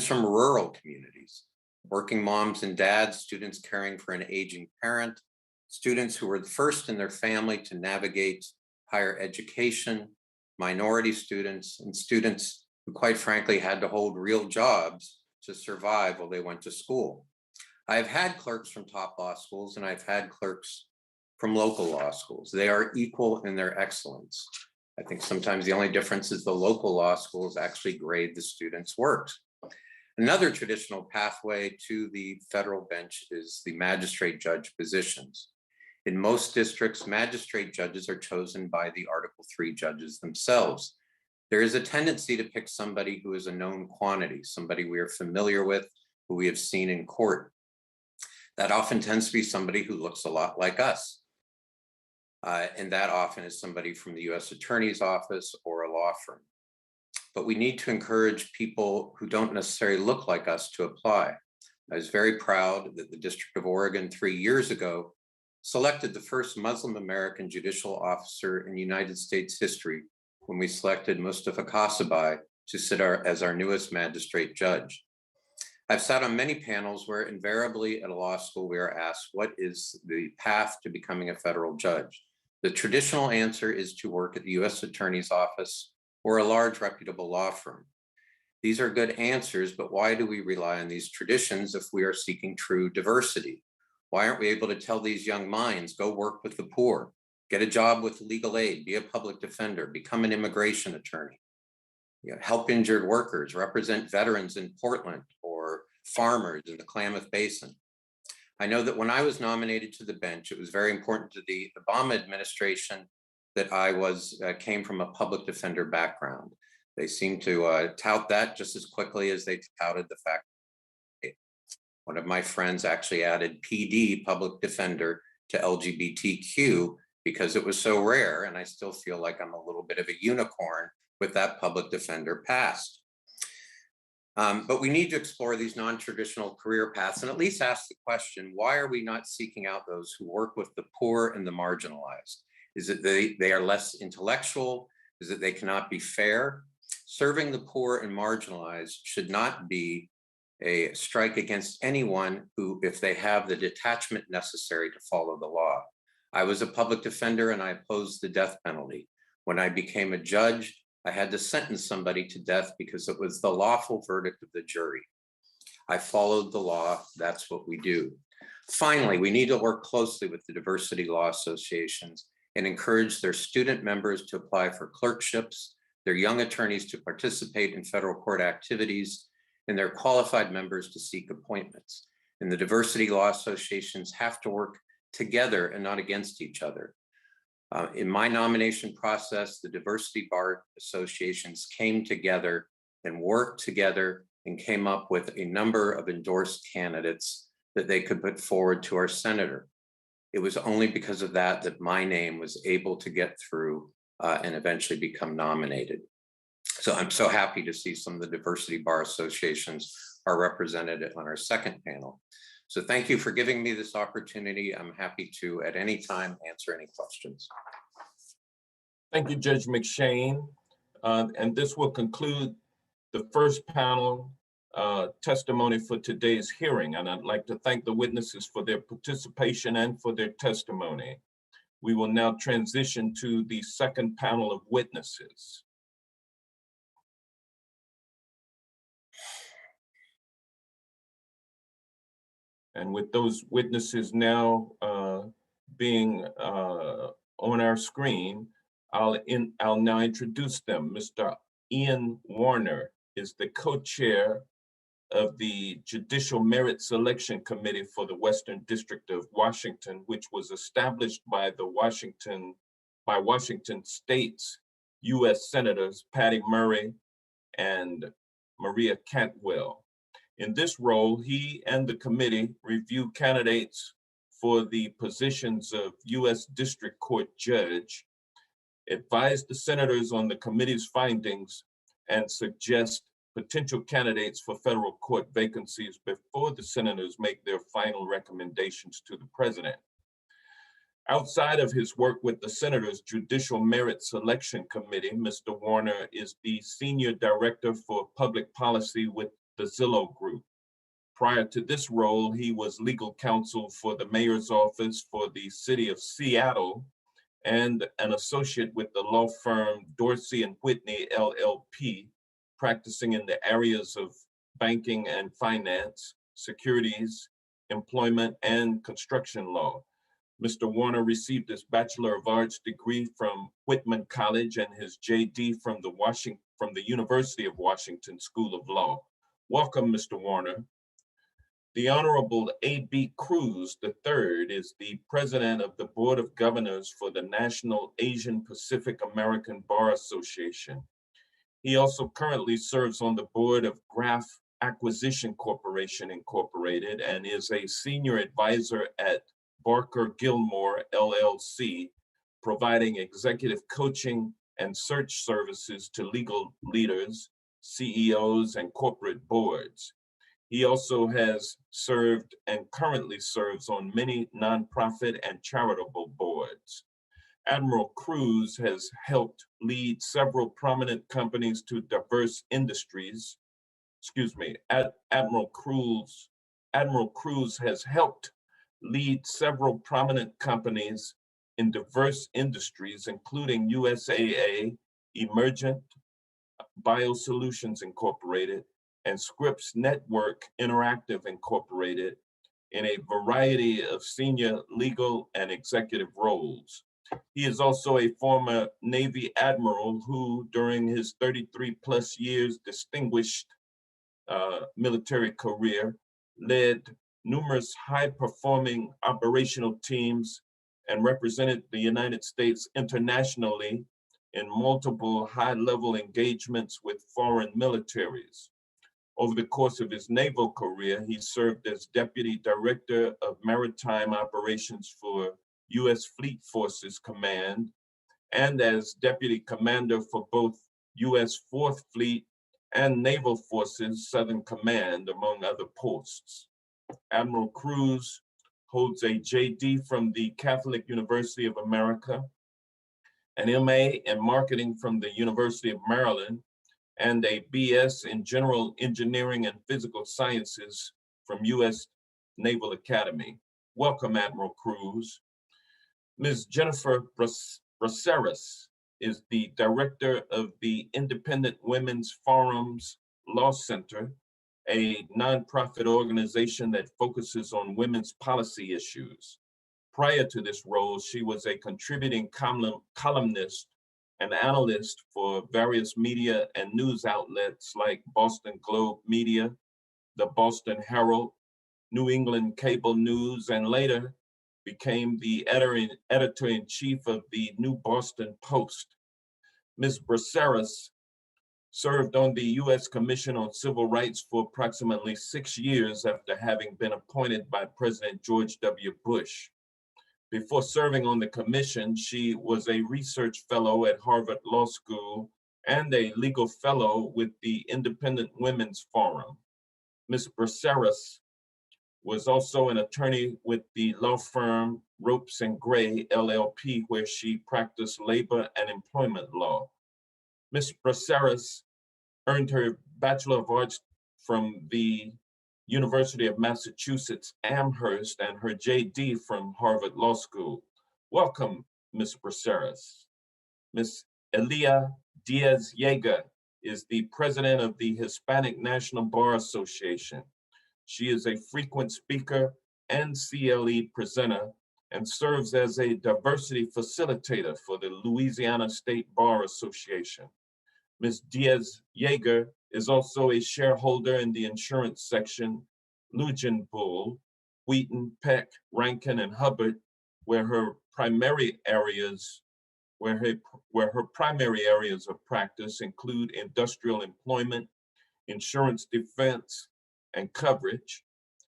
Speaker 8: from rural communities, working moms and dads, students caring for an aging parent, students who were the first in their family to navigate higher education, minority students, and students who quite frankly had to hold real jobs to survive while they went to school. I've had clerks from top law schools and I've had clerks from local law schools. They are equal in their excellence. I think sometimes the only difference is the local law schools actually grade the students' work. Another traditional pathway to the federal bench is the magistrate judge positions. In most districts, magistrate judges are chosen by the Article 3 judges themselves. There is a tendency to pick somebody who is a known quantity, somebody we are familiar with, who we have seen in court. That often tends to be somebody who looks a lot like us. And that often is somebody from the U.S. Attorney's Office or a law firm. But we need to encourage people who don't necessarily look like us to apply. I was very proud that the District of Oregon 3 years ago selected the first Muslim American judicial officer in United States history when we selected Mustafa Kasabai to sit as our newest magistrate judge. I've sat on many panels where invariably at a law school we are asked, what is the path to becoming a federal judge? The traditional answer is to work at the U.S. Attorney's Office or a large reputable law firm. These are good answers, but why do we rely on these traditions if we are seeking true diversity? Why aren't we able to tell these young minds, go work with the poor, get a job with legal aid, be a public defender, become an immigration attorney, help injured workers, represent veterans in Portland or farmers in the Klamath Basin? I know that when I was nominated to the bench, it was very important to the Obama administration that I came from a public defender background. They seemed to tout that just as quickly as they touted the fact that one of my friends actually added PD, public defender, to LGBTQ because it was so rare, and I still feel like I'm a little bit of a unicorn with that public defender past. But we need to explore these non-traditional career paths and at least ask the question, why are we not seeking out those who work with the poor and the marginalized? Is it they are less intellectual? Is it they cannot be fair? Serving the poor and marginalized should not be a strike against anyone who, if they have the detachment necessary to follow the law. I was a public defender and I opposed the death penalty. When I became a judge, I had to sentence somebody to death because it was the lawful verdict of the jury. I followed the law. That's what we do. Finally, we need to work closely with the diversity law associations and encourage their student members to apply for clerkships, their young attorneys to participate in federal court activities, and their qualified members to seek appointments. And the diversity law associations have to work together and not against each other. In my nomination process, the diversity bar associations came together and worked together and came up with a number of endorsed candidates that they could put forward to our senator. It was only because of that that my name was able to get through and eventually become nominated. So I'm so happy to see some of the diversity bar associations are represented on our second panel. So thank you for giving me this opportunity. I'm happy to, at any time, answer any questions.
Speaker 1: Thank you, Judge McShane. And this will conclude the first panel testimony for today's hearing. And I'd like to thank the witnesses for their participation and for their testimony. We will now transition to the second panel of witnesses. And with those witnesses now being on our screen, I'll now introduce them. Mr. Ian Warner is the co-chair of the Judicial Merit Selection Committee for the Western District of Washington, which was established by Washington State's U.S. Senators Patty Murray and Maria Cantwell. In this role, he and the committee review candidates for the positions of U.S. District Court Judge, advise the senators on the committee's findings, and suggest potential candidates for federal court vacancies before the senators make their final recommendations to the president. Outside of his work with the Senators' Judicial Merit Selection Committee, Mr. Warner is the Senior Director for Public Policy with the Zillow Group. Prior to this role, he was legal counsel for the mayor's office for the city of Seattle and an associate with the law firm Dorsey and Whitney LLP, practicing in the areas of banking and finance, securities, employment, and construction law. Mr. Warner received his Bachelor of Arts degree from Whitman College and his JD from the University of Washington School of Law. Welcome, Mr. Warner. The Honorable A.B. Cruz III is the President of the Board of Governors for the National Asian Pacific American Bar Association. He also currently serves on the board of Graph Acquisition Corporation Incorporated and is a senior advisor at Barker Gilmore LLC, providing executive coaching and search services to legal leaders, CEOs, and corporate boards. He also has served and currently serves on many nonprofit and charitable boards. Admiral Cruz has helped lead several prominent companies to diverse industries. Admiral Cruz has helped lead several prominent companies in diverse industries, including USAA, Emergent Biosolutions Incorporated, and Scripps Network Interactive Incorporated, in a variety of senior legal and executive roles. He is also a former Navy admiral who, during his 33+ years distinguished military career, led numerous high-performing operational teams and represented the United States internationally in multiple high-level engagements with foreign militaries. Over the course of his naval career, he served as Deputy Director of Maritime Operations for U.S. Fleet Forces Command and as Deputy Commander for both U.S. 4th Fleet and Naval Forces Southern Command, among other posts. Admiral Cruz holds a JD from the Catholic University of America, an MA in Marketing from the University of Maryland, and a BS in General Engineering and Physical Sciences from U.S. Naval Academy. Welcome, Admiral Cruz. Ms. Jennifer Braceras is the Director of the Independent Women's Forums Law Center, a nonprofit organization that focuses on women's policy issues. Prior to this role, she was a contributing columnist and analyst for various media and news outlets like Boston Globe Media, the Boston Herald, New England Cable News, and later became the editor-in-chief of the New Boston Post. Ms. Braceras served on the U.S. Commission on Civil Rights for approximately 6 years after having been appointed by President George W. Bush. Before serving on the commission, she was a research fellow at Harvard Law School and a legal fellow with the Independent Women's Forum. Ms. Braceras was also an attorney with the law firm Ropes and Gray LLP, where she practiced labor and employment law. Ms. Braceras earned her Bachelor of Arts from the University of Massachusetts Amherst and her JD from Harvard Law School. Welcome, Ms. Braceras. Ms. Elia Diaz-Yeager is the president of the Hispanic National Bar Association. She is a frequent speaker and CLE presenter and serves as a diversity facilitator for the Louisiana State Bar Association. Ms. Diaz-Yeager is also a shareholder in the insurance section, Lujan Bull, Wheaton, Peck, Rankin, and Hubbard, where her primary areas of practice include industrial employment, insurance defense and coverage,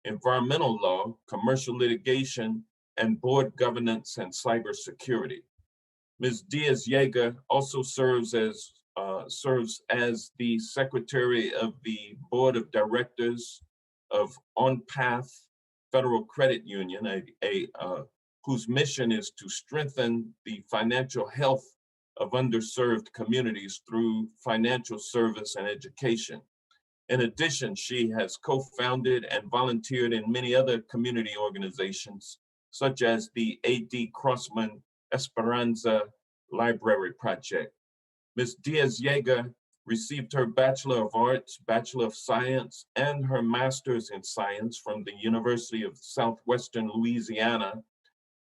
Speaker 1: environmental law, commercial litigation, and board governance and cybersecurity. Ms. Diaz-Yeager also serves as the Secretary of the Board of Directors of On Path Federal Credit Union, whose mission is to strengthen the financial health of underserved communities through financial service and education. In addition, she has co-founded and volunteered in many other community organizations, such as the A.D. Crossman Esperanza Library Project. Ms. Diaz-Yeager received her Bachelor of Arts, Bachelor of Science, and her Master's in Science from the University of Southwestern Louisiana,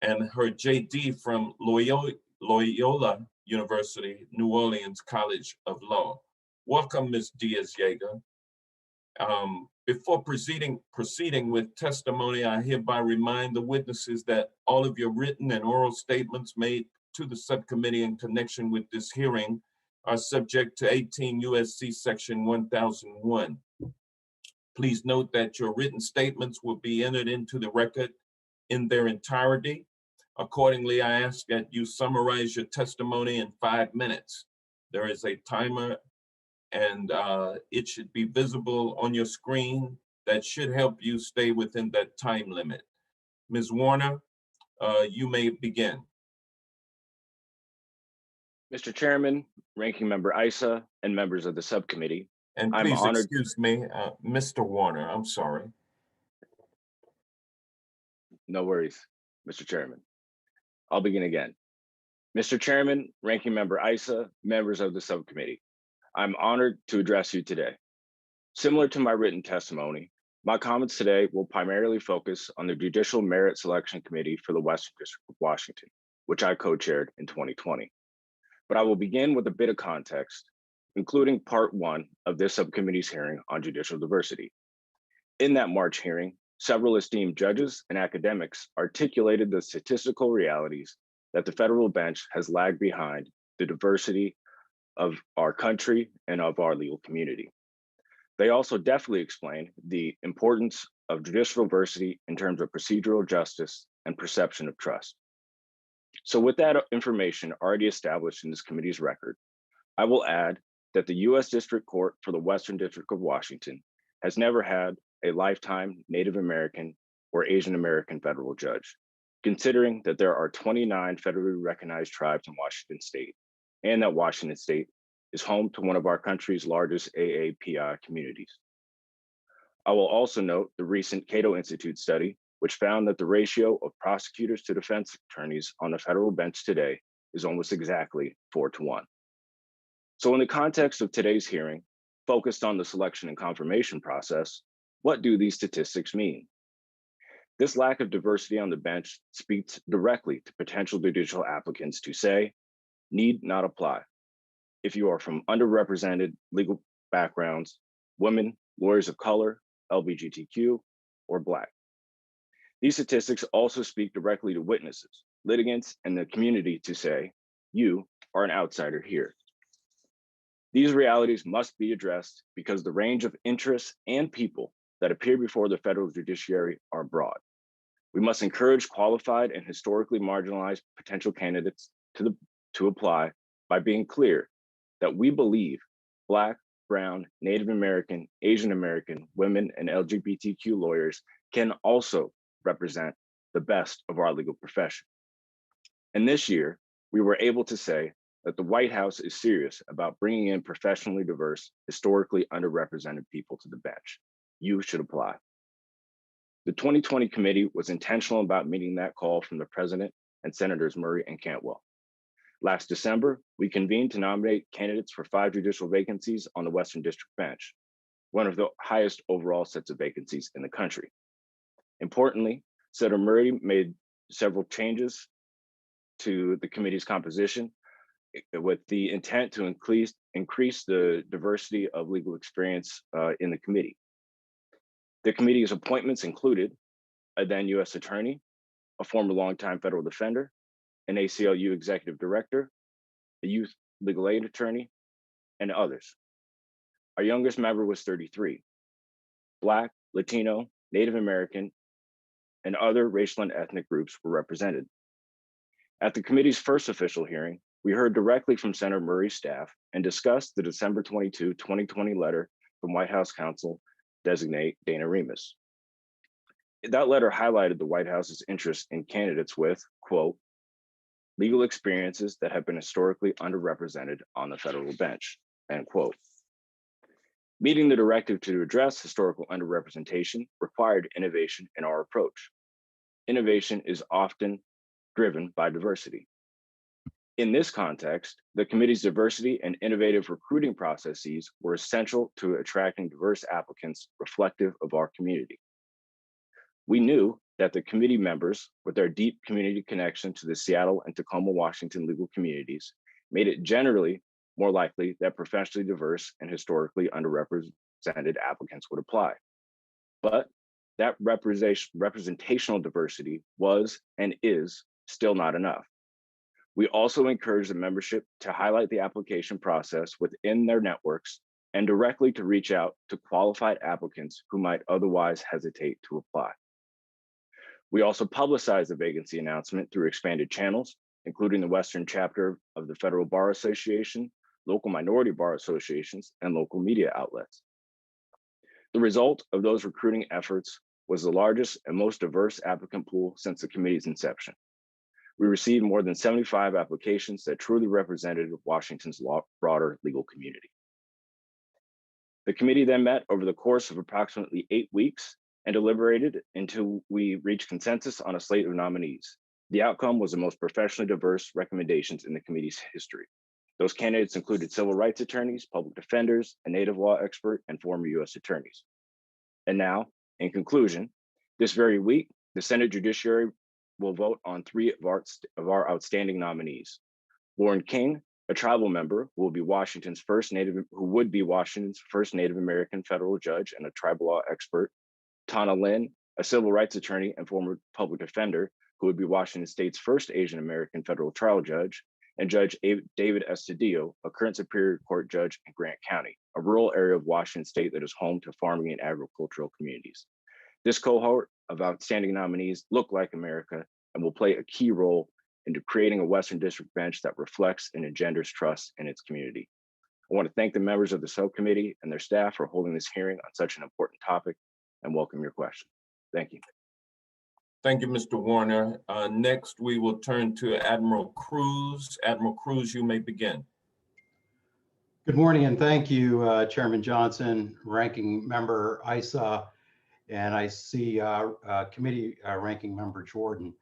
Speaker 1: and her JD from Loyola University, New Orleans College of Law. Welcome, Ms. Diaz-Yeager. Before proceeding with testimony, I hereby remind the witnesses that all of your written and oral statements made to the subcommittee in connection with this hearing are subject to 18 USC section 1001. Please note that your written statements will be entered into the record in their entirety. Accordingly, I ask that you summarize your testimony in 5 minutes. There is a timer and it should be visible on your screen. That should help you stay within that time limit. Ms. Warner, you may begin.
Speaker 9: Mr. Chairman, Ranking Member Issa, and members of the subcommittee.
Speaker 1: And
Speaker 9: I'm
Speaker 1: please
Speaker 9: honored-
Speaker 1: excuse me, Mr. Warner, I'm sorry.
Speaker 9: No worries, Mr. Chairman. I'll begin again. Mr. Chairman, Ranking Member Issa, members of the subcommittee. I'm honored to address you today. Similar to my written testimony, my comments today will primarily focus on the Judicial Merit Selection Committee for the Western District of Washington, which I co-chaired in 2020. But I will begin with a bit of context, including part 1 of this subcommittee's hearing on judicial diversity. In that March hearing, several esteemed judges and academics articulated the statistical realities that the federal bench has lagged behind the diversity of our country and of our legal community. They also definitely explained the importance of judicial diversity in terms of procedural justice and perception of trust. So with that information already established in this committee's record, I will add that the U.S. District Court for the Western District of Washington has never had a lifetime Native American or Asian American federal judge, considering that there are 29 federally recognized tribes in Washington state, and that Washington state is home to one of our country's largest AAPI communities. I will also note the recent Cato Institute study, which found that the ratio of prosecutors to defense attorneys on the federal bench today is almost exactly 4-to-1. So in the context of today's hearing, focused on the selection and confirmation process, what do these statistics mean? This lack of diversity on the bench speaks directly to potential judicial applicants to say, need not apply. If you are from underrepresented legal backgrounds, women, lawyers of color, LGBTQ, or Black. These statistics also speak directly to witnesses, litigants, and the community to say, you are an outsider here. These realities must be addressed because the range of interests and people that appear before the federal judiciary are broad. We must encourage qualified and historically marginalized potential candidates to apply by being clear that we believe Black, Brown, Native American, Asian American, women, and LGBTQ lawyers can also represent the best of our legal profession. And this year, we were able to say that the White House is serious about bringing in professionally diverse, historically underrepresented people to the bench. You should apply. The 2020 committee was intentional about meeting that call from the President and Senators Murray and Cantwell. Last December, we convened to nominate candidates for 5 judicial vacancies on the Western District bench, one of the highest overall sets of vacancies in the country. Importantly, Senator Murray made several changes to the committee's composition with the intent to increase the diversity of legal experience in the committee. The committee's appointments included a then U.S. attorney, a former longtime federal defender, an ACLU executive director, a youth legal aid attorney, and others. Our youngest member was 33. Black, Latino, Native American, and other racial and ethnic groups were represented. At the committee's first official hearing, we heard directly from Senator Murray's staff and discussed the December 22, 2020 letter from White House counsel designate Dana Remus. That letter highlighted the White House's interest in candidates with, quote, legal experiences that have been historically underrepresented on the federal bench, end quote. Meeting the directive to address historical underrepresentation required innovation in our approach. Innovation is often driven by diversity. In this context, the committee's diversity and innovative recruiting processes were essential to attracting diverse applicants reflective of our community. We knew that the committee members, with their deep community connection to the Seattle and Tacoma, Washington legal communities, made it generally more likely that professionally diverse and historically underrepresented applicants would apply. But that representational diversity was and is still not enough. We also encourage the membership to highlight the application process within their networks and directly to reach out to qualified applicants who might otherwise hesitate to apply. We also publicize the vacancy announcement through expanded channels, including the Western chapter of the Federal Bar Association, local minority bar associations, and local media outlets. The result of those recruiting efforts was the largest and most diverse applicant pool since the committee's inception. We received more than 75 applications that truly represented Washington's broader legal community. The committee then met over the course of approximately 8 weeks and deliberated until we reached consensus on a slate of nominees. The outcome was the most professionally diverse recommendations in the committee's history. Those candidates included civil rights attorneys, public defenders, a native law expert, and former U.S. attorneys. And now, in conclusion, this very week, the Senate Judiciary will vote on 3 of our outstanding nominees. Lauren King, a tribal member who would be Washington's first Native American federal judge and a tribal law expert. Tana Lynn, a civil rights attorney and former public defender who would be Washington State's first Asian American federal trial judge, and Judge David Estudillo, a current Superior Court judge in Grant County, a rural area of Washington State that is home to farming and agricultural communities. This cohort of outstanding nominees look like America and will play a key role into creating a Western District bench that reflects and engenders trust in its community. I want to thank the members of the subcommittee and their staff for holding this hearing on such an important topic and welcome your questions. Thank you.
Speaker 1: Thank you, Mr. Warner. Next, we will turn to Admiral Cruz. Admiral Cruz, you may begin.
Speaker 10: Good morning, and thank you, Chairman Johnson, Ranking Member Issa, and I see Committee Ranking Member Jordan,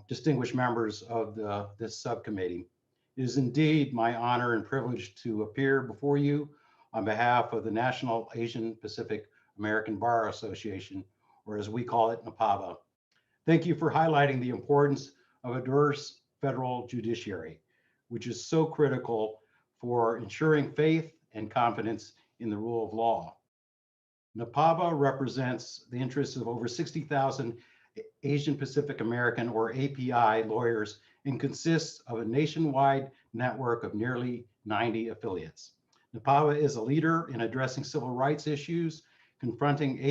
Speaker 10: distinguished members of this subcommittee. It is indeed my honor and privilege to appear before you on behalf of the National Asian Pacific American Bar Association, or as we call it, NAPABA. Thank you for highlighting the importance of a diverse federal judiciary, which is so critical for ensuring faith and confidence in the rule of law. NAPABA represents the interests of over 60,000 Asian Pacific American, or API, lawyers and consists of a nationwide network of nearly 90 affiliates. NAPABA is a leader in addressing civil rights issues, confronting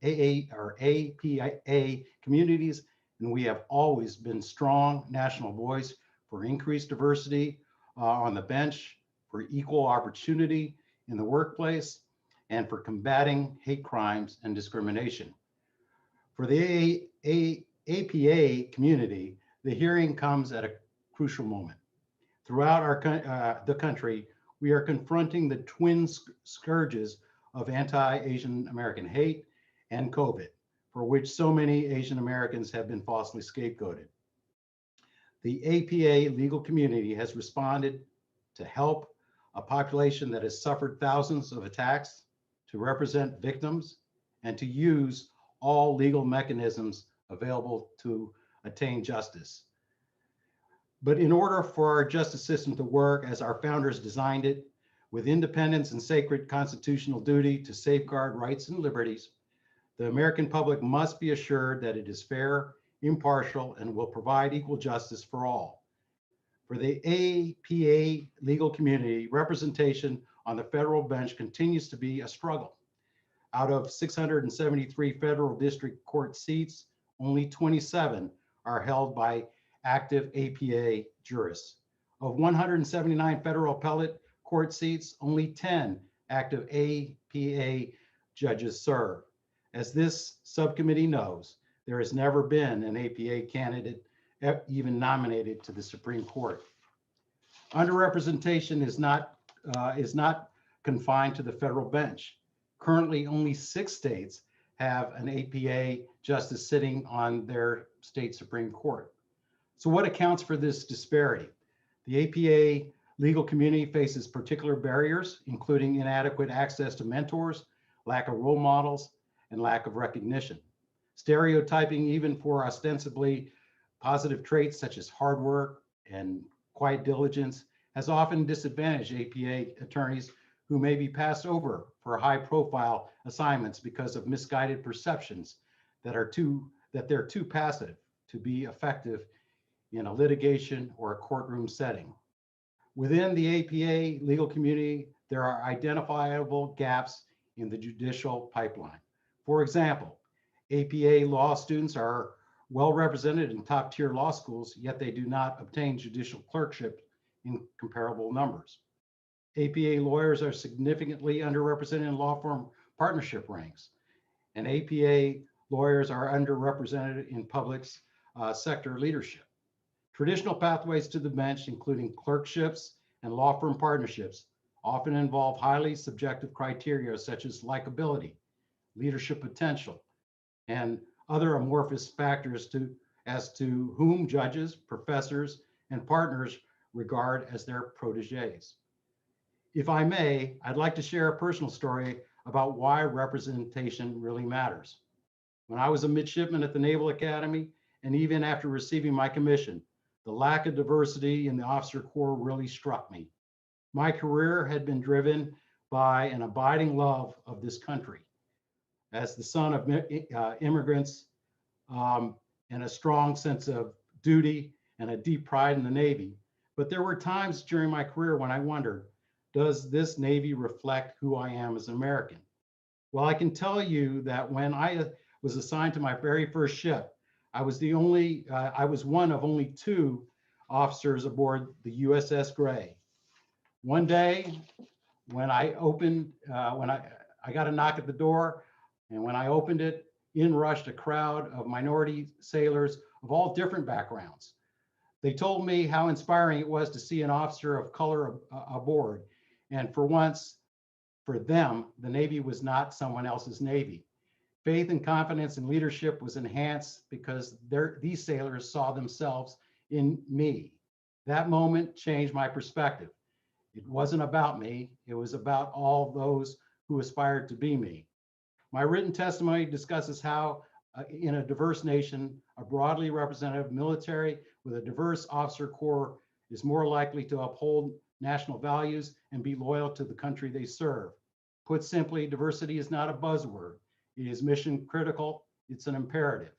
Speaker 10: APA communities, and we have always been strong national voice for increased diversity on the bench, for equal opportunity in the workplace, and for combating hate crimes and discrimination. For the APA community, the hearing comes at a crucial moment. Throughout the country, we are confronting the twin scourges of anti-Asian American hate and COVID, for which so many Asian Americans have been falsely scapegoated. The APA legal community has responded to help a population that has suffered thousands of attacks, to represent victims, and to use all legal mechanisms available to attain justice. But in order for our justice system to work as our founders designed it, with independence and sacred constitutional duty to safeguard rights and liberties, the American public must be assured that it is fair, impartial, and will provide equal justice for all. For the APA legal community, representation on the federal bench continues to be a struggle. Out of 673 federal district court seats, only 27 are held by active APA jurists. Of 179 federal appellate court seats, only 10 active APA judges serve. As this subcommittee knows, there has never been an APA candidate even nominated to the Supreme Court. Underrepresentation is not confined to the federal bench. Currently, only 6 states have an APA justice sitting on their state Supreme Court. So what accounts for this disparity? The APA legal community faces particular barriers, including inadequate access to mentors, lack of role models, and lack of recognition. Stereotyping, even for ostensibly positive traits such as hard work and quiet diligence, has often disadvantaged APA attorneys who may be passed over for high-profile assignments because of misguided perceptions that they're too passive to be effective in a litigation or a courtroom setting. Within the APA legal community, there are identifiable gaps in the judicial pipeline. For example, APA law students are well represented in top-tier law schools, yet they do not obtain judicial clerkship in comparable numbers. APA lawyers are significantly underrepresented in law firm partnership ranks, and APA lawyers are underrepresented in public sector leadership. Traditional pathways to the bench, including clerkships and law firm partnerships, often involve highly subjective criteria such as likability, leadership potential, and other amorphous factors as to whom judges, professors, and partners regard as their proteges. If I may, I'd like to share a personal story about why representation really matters. When I was a midshipman at the Naval Academy, and even after receiving my commission, the lack of diversity in the officer corps really struck me. My career had been driven by an abiding love of this country. As the son of immigrants, and a strong sense of duty and a deep pride in the Navy. But there were times during my career when I wondered, does this Navy reflect who I am as an American? Well, I can tell you that when I was assigned to my very first ship, I was one of only 2 officers aboard the USS Gray. One day, when I got a knock at the door, and when I opened it, in rushed a crowd of minority sailors of all different backgrounds. They told me how inspiring it was to see an officer of color aboard. And for once, for them, the Navy was not someone else's Navy. Faith and confidence in leadership was enhanced because these sailors saw themselves in me. That moment changed my perspective. It wasn't about me, it was about all those who aspired to be me. My written testimony discusses how, in a diverse nation, a broadly representative military with a diverse officer corps is more likely to uphold national values and be loyal to the country they serve. Put simply, diversity is not a buzzword. It is mission critical. It's an imperative.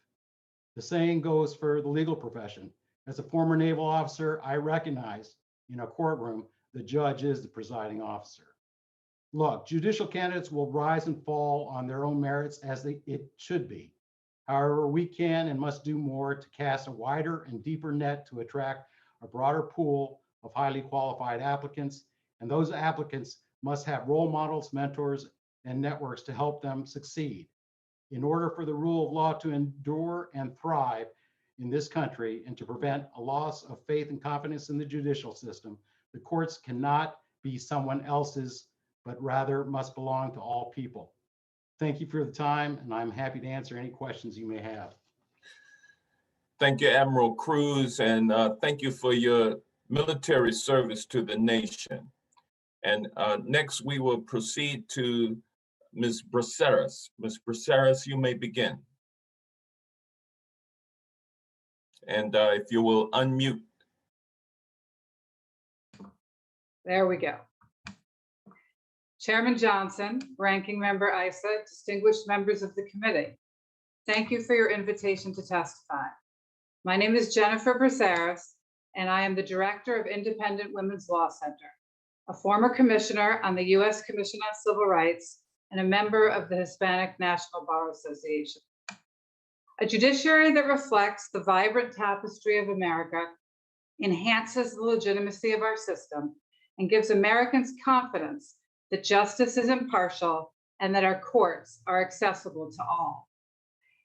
Speaker 10: The saying goes for the legal profession. As a former naval officer, I recognize in a courtroom, the judge is the presiding officer. Look, judicial candidates will rise and fall on their own merits as it should be. However, we can and must do more to cast a wider and deeper net to attract a broader pool of highly qualified applicants, and those applicants must have role models, mentors, and networks to help them succeed. In order for the rule of law to endure and thrive in this country and to prevent a loss of faith and confidence in the judicial system, the courts cannot be someone else's, but rather must belong to all people. Thank you for the time, and I'm happy to answer any questions you may have.
Speaker 1: Thank you, Admiral Cruz, and thank you for your military service to the nation. And next, we will proceed to Ms. Braceras. Ms. Braceras, you may begin. And if you will unmute.
Speaker 11: There we go. Chairman Johnson, Ranking Member Issa, distinguished members of the committee, thank you for your invitation to testify. My name is Jennifer Braceras, and I am the Director of Independent Women's Law Center, a former commissioner on the U.S. Commission on Civil Rights, and a member of the Hispanic National Bar Association. A judiciary that reflects the vibrant tapestry of America enhances the legitimacy of our system and gives Americans confidence that justice is impartial and that our courts are accessible to all.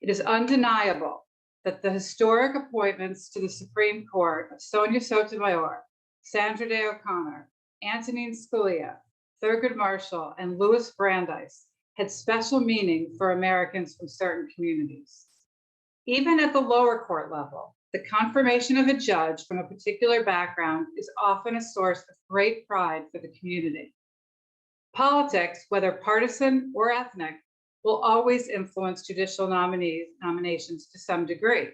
Speaker 11: It is undeniable that the historic appointments to the Supreme Court of Sonia Sotomayor, Sandra Day O'Connor, Antonin Scalia, Thurgood Marshall, and Louis Brandeis had special meaning for Americans from certain communities. Even at the lower court level, the confirmation of a judge from a particular background is often a source of great pride for the community. Politics, whether partisan or ethnic, will always influence judicial nominations to some degree.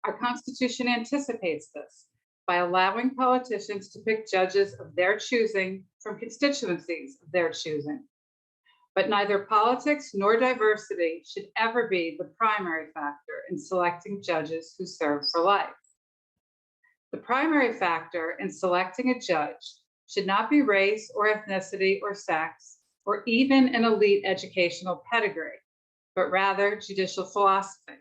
Speaker 11: Our Constitution anticipates this by allowing politicians to pick judges of their choosing from constituencies of their choosing. But neither politics nor diversity should ever be the primary factor in selecting judges who serve for life. The primary factor in selecting a judge should not be race or ethnicity or sex, or even an elite educational pedigree, but rather judicial philosophy.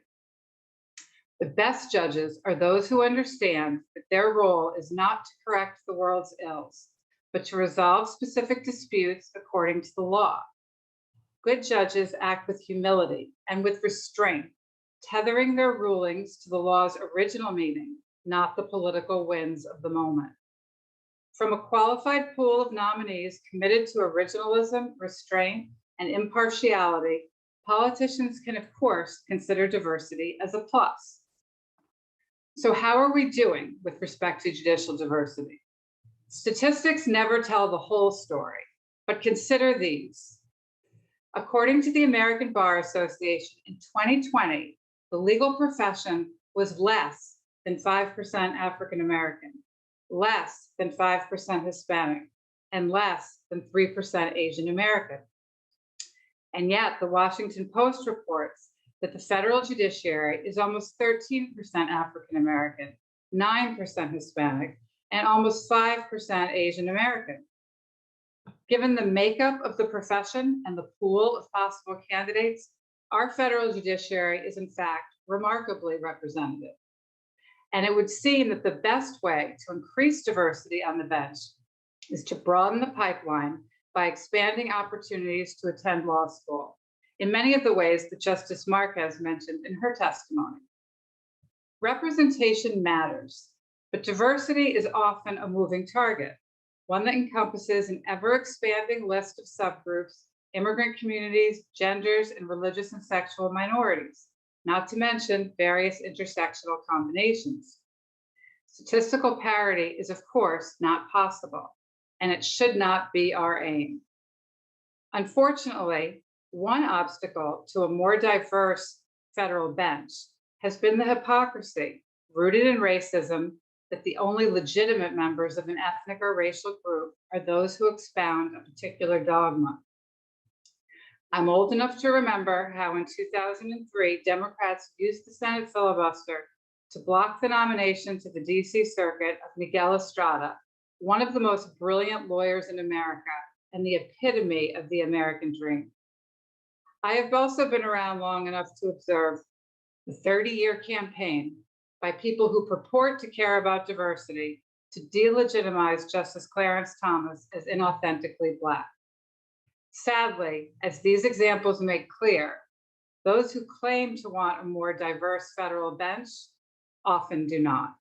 Speaker 11: The best judges are those who understand that their role is not to correct the world's ills, but to resolve specific disputes according to the law. Good judges act with humility and with restraint, tethering their rulings to the law's original meaning, not the political winds of the moment. From a qualified pool of nominees committed to originalism, restraint, and impartiality, politicians can, of course, consider diversity as a plus. So how are we doing with respect to judicial diversity? Statistics never tell the whole story, but consider these. According to the American Bar Association, in 2020, the legal profession was less than 5% African American, less than 5% Hispanic, and less than 3% Asian American. And yet the Washington Post reports that the federal judiciary is almost 13% African American, 9% Hispanic, and almost 5% Asian American. Given the makeup of the profession and the pool of possible candidates, our federal judiciary is in fact remarkably representative. And it would seem that the best way to increase diversity on the bench is to broaden the pipeline by expanding opportunities to attend law school in many of the ways that Justice Marquez mentioned in her testimony. Representation matters, but diversity is often a moving target, one that encompasses an ever-expanding list of subgroups, immigrant communities, genders, and religious and sexual minorities, not to mention various intersectional combinations. Statistical parity is, of course, not possible, and it should not be our aim. Unfortunately, one obstacle to a more diverse federal bench has been the hypocrisy rooted in racism that the only legitimate members of an ethnic or racial group are those who expound a particular dogma. I'm old enough to remember how in 2003, Democrats used the Senate filibuster to block the nomination to the DC Circuit of Miguel Estrada, one of the most brilliant lawyers in America and the epitome of the American dream. I have also been around long enough to observe the 30-year campaign by people who purport to care about diversity to delegitimize Justice Clarence Thomas as inauthentically Black. Sadly, as these examples make clear, those who claim to want a more diverse federal bench often do not.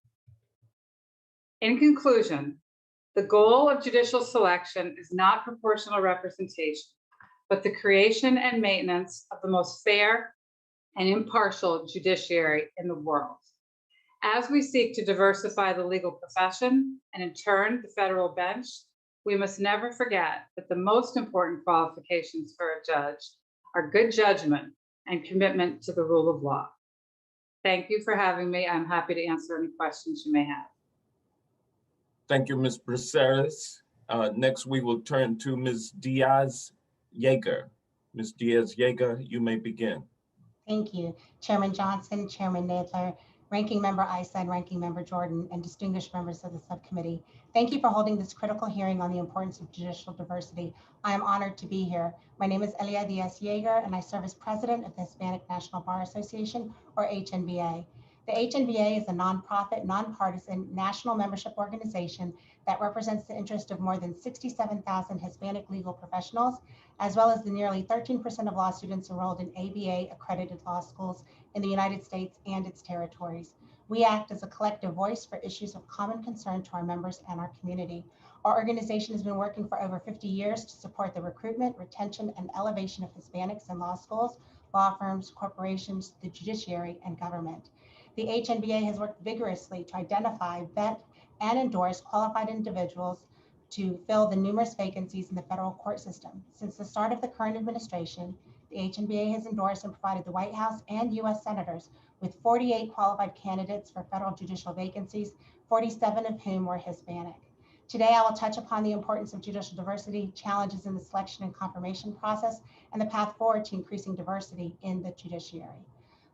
Speaker 11: In conclusion, the goal of judicial selection is not proportional representation, but the creation and maintenance of the most fair and impartial judiciary in the world. As we seek to diversify the legal profession and in turn the federal bench, we must never forget that the most important qualifications for a judge are good judgment and commitment to the rule of law. Thank you for having me. I'm happy to answer any questions you may have.
Speaker 1: Thank you, Ms. Braceras. Next, we will turn to Ms. Diaz-Yeager. Ms. Diaz-Yeager, you may begin.
Speaker 12: Thank you, Chairman Johnson, Chairman Nadler, Ranking Member Issa and Ranking Member Jordan, and distinguished members of the subcommittee. Thank you for holding this critical hearing on the importance of judicial diversity. I am honored to be here. My name is Elia Diaz-Yeager, and I serve as president of the Hispanic National Bar Association, or HNBA. The HNBA is a nonprofit, nonpartisan national membership organization that represents the interest of more than 67,000 Hispanic legal professionals, as well as the nearly 13% of law students enrolled in ABA accredited law schools in the United States and its territories. We act as a collective voice for issues of common concern to our members and our community. Our organization has been working for over 50 years to support the recruitment, retention, and elevation of Hispanics in law schools, law firms, corporations, the judiciary, and government. The HNBA has worked vigorously to identify, vet, and endorse qualified individuals to fill the numerous vacancies in the federal court system. Since the start of the current administration, the HNBA has endorsed and provided the White House and U.S. senators with 48 qualified candidates for federal judicial vacancies, 47 of whom were Hispanic. Today, I will touch upon the importance of judicial diversity, challenges in the selection and confirmation process, and the path forward to increasing diversity in the judiciary.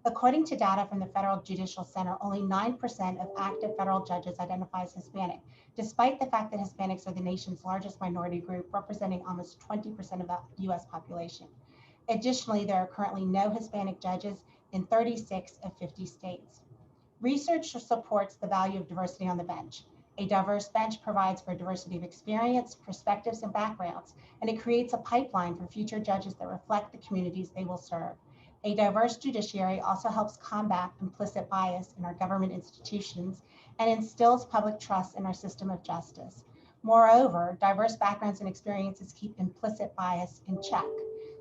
Speaker 12: According to data from the Federal Judicial Center, only 9% of active federal judges identify as Hispanic, despite the fact that Hispanics are the nation's largest minority group, representing almost 20% of the U.S. population. Additionally, there are currently no Hispanic judges in 36 of 50 states. Research supports the value of diversity on the bench. A diverse bench provides for diversity of experience, perspectives, and backgrounds, and it creates a pipeline for future judges that reflect the communities they will serve. A diverse judiciary also helps combat implicit bias in our government institutions and instills public trust in our system of justice. Moreover, diverse backgrounds and experiences keep implicit bias in check.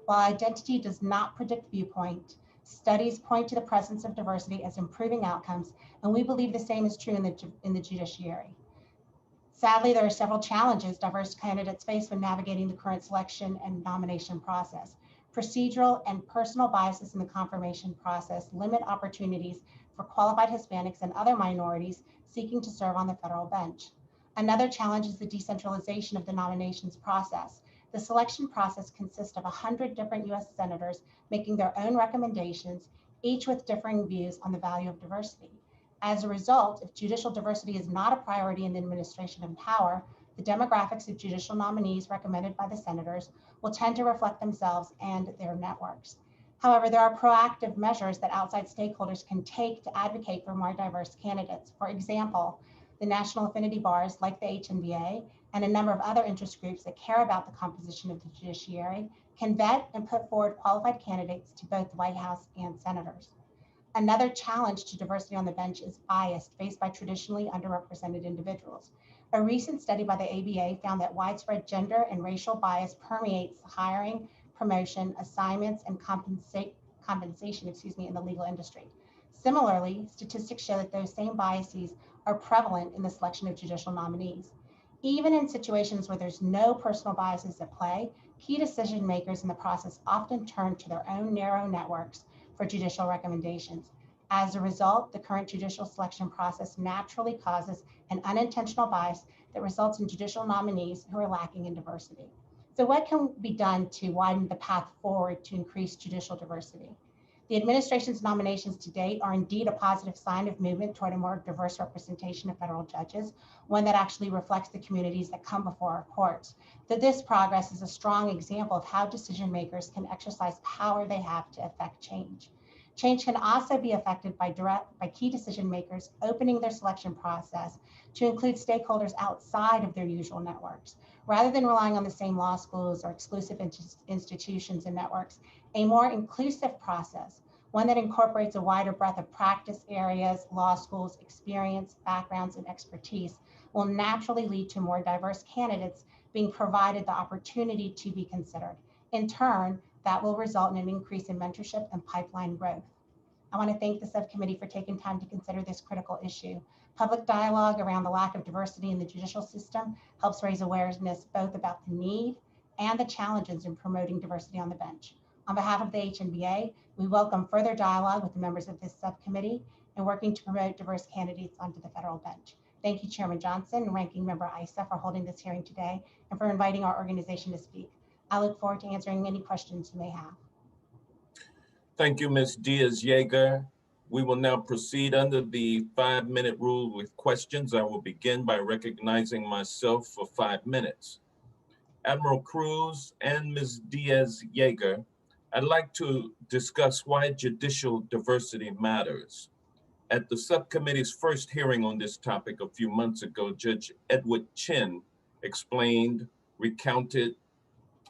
Speaker 12: While identity does not predict viewpoint, studies point to the presence of diversity as improving outcomes, and we believe the same is true in the judiciary. Sadly, there are several challenges diverse candidates face when navigating the current selection and nomination process. Procedural and personal biases in the confirmation process limit opportunities for qualified Hispanics and other minorities seeking to serve on the federal bench. Another challenge is the decentralization of the nominations process. The selection process consists of 100 different U.S. senators making their own recommendations, each with differing views on the value of diversity. As a result, if judicial diversity is not a priority in the administration of power, the demographics of judicial nominees recommended by the senators will tend to reflect themselves and their networks. However, there are proactive measures that outside stakeholders can take to advocate for more diverse candidates. For example, the national affinity bars like the HNBA and a number of other interest groups that care about the composition of the judiciary can vet and put forward qualified candidates to both the White House and senators. Another challenge to diversity on the bench is bias faced by traditionally underrepresented individuals. A recent study by the ABA found that widespread gender and racial bias permeates hiring, promotion, assignments, and compensation in the legal industry. Similarly, statistics show that those same biases are prevalent in the selection of judicial nominees. Even in situations where there's no personal biases at play, key decision makers in the process often turn to their own narrow networks for judicial recommendations. As a result, the current judicial selection process naturally causes an unintentional bias that results in judicial nominees who are lacking in diversity. So what can be done to widen the path forward to increase judicial diversity? The administration's nominations to date are indeed a positive sign of movement toward a more diverse representation of federal judges, one that actually reflects the communities that come before our courts. That this progress is a strong example of how decision makers can exercise power they have to affect change. Change can also be affected by key decision makers opening their selection process to include stakeholders outside of their usual networks. Rather than relying on the same law schools or exclusive institutions and networks, a more inclusive process, one that incorporates a wider breadth of practice areas, law schools, experience, backgrounds, and expertise, will naturally lead to more diverse candidates being provided the opportunity to be considered. In turn, that will result in an increase in mentorship and pipeline growth. I want to thank the subcommittee for taking time to consider this critical issue. Public dialogue around the lack of diversity in the judicial system helps raise awareness both about the need and the challenges in promoting diversity on the bench. On behalf of the HNBA, we welcome further dialogue with the members of this subcommittee and working to promote diverse candidates onto the federal bench. Thank you, Chairman Johnson and Ranking Member Issa, for holding this hearing today and for inviting our organization to speak. I look forward to answering any questions you may have.
Speaker 1: Thank you, Ms. Diaz-Yeager. We will now proceed under the 5-minute rule with questions. I will begin by recognizing myself for 5 minutes. Admiral Cruz and Ms. Diaz-Yeager, I'd like to discuss why judicial diversity matters. At the subcommittee's first hearing on this topic a few months ago, Judge Edward Chin explained, recounted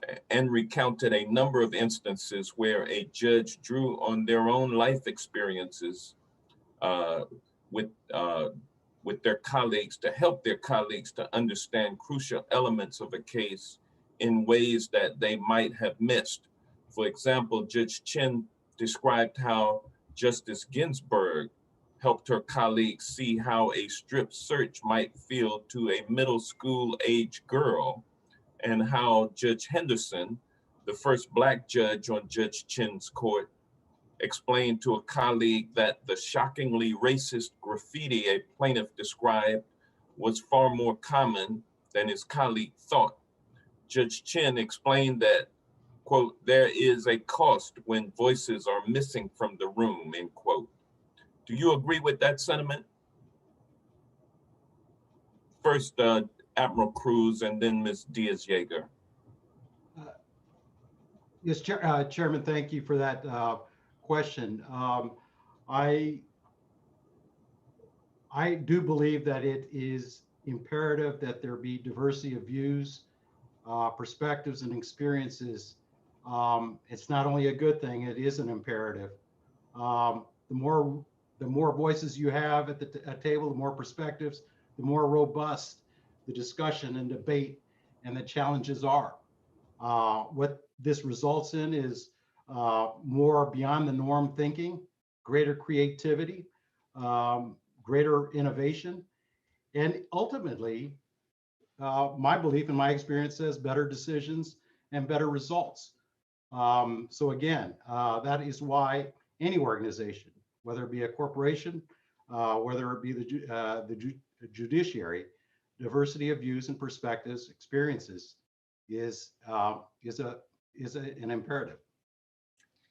Speaker 1: a number of instances where a judge drew on their own life experiences with their colleagues to help their colleagues to understand crucial elements of a case in ways that they might have missed. For example, Judge Chin described how Justice Ginsburg helped her colleagues see how a strip search might feel to a middle school age girl, and how Judge Henderson, the first Black judge on Judge Chin's court, explained to a colleague that the shockingly racist graffiti a plaintiff described was far more common than his colleague thought. Judge Chin explained that, quote, there is a cost when voices are missing from the room, end quote. Do you agree with that sentiment? First, Admiral Cruz, and then Ms. Diaz-Yeager.
Speaker 10: Yes, Chairman, thank you for that question. I do believe that it is imperative that there be diversity of views, perspectives, and experiences. It's not only a good thing, it is an imperative. The more voices you have at the table, the more perspectives, the more robust the discussion and debate and the challenges are. What this results in is more beyond the norm thinking, greater creativity, greater innovation, and ultimately, my belief and my experience says better decisions and better results. So again, that is why any organization, whether it be a corporation, whether it be the judiciary, diversity of views and perspectives, experiences is an imperative.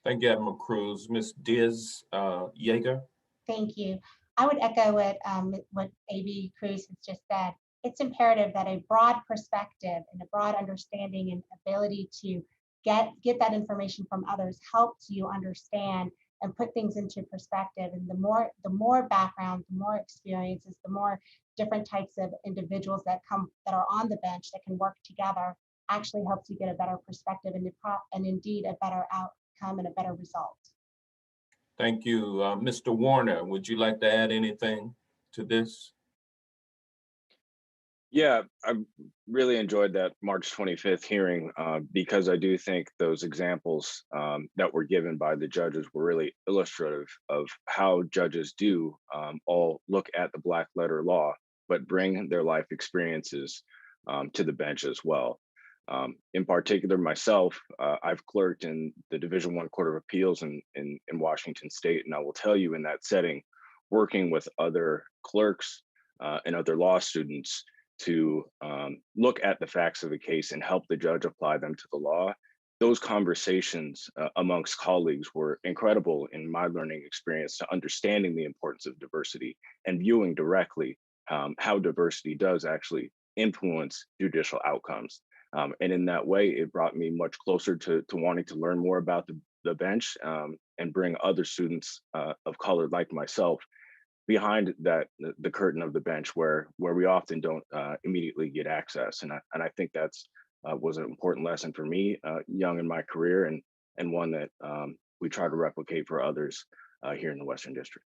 Speaker 1: Thank you, Admiral Cruz. Ms. Diaz-Yeager.
Speaker 12: Thank you. I would echo what AB Cruz has just said. It's imperative that a broad perspective and a broad understanding and ability to get that information from others helps you understand and put things into perspective. And the more background, the more experiences, the more different types of individuals that are on the bench that can work together actually helps you get a better perspective and indeed a better outcome and a better result.
Speaker 1: Thank you. Mr. Warner, would you like to add anything to this?
Speaker 9: Yeah, I really enjoyed that March 25th hearing because I do think those examples that were given by the judges were really illustrative of how judges do all look at the Black letter law, but bring their life experiences to the bench as well. In particular, myself, I've clerked in the Division I Court of Appeals in Washington State, and I will tell you in that setting, working with other clerks and other law students to look at the facts of the case and help the judge apply them to the law. Those conversations amongst colleagues were incredible in my learning experience to understanding the importance of diversity and viewing directly how diversity does actually influence judicial outcomes. And in that way, it brought me much closer to wanting to learn more about the bench and bring other students of color like myself behind the curtain of the bench where we often don't immediately get access. And I think that's was an important lesson for me young in my career and one that we try to replicate for others here in the Western District.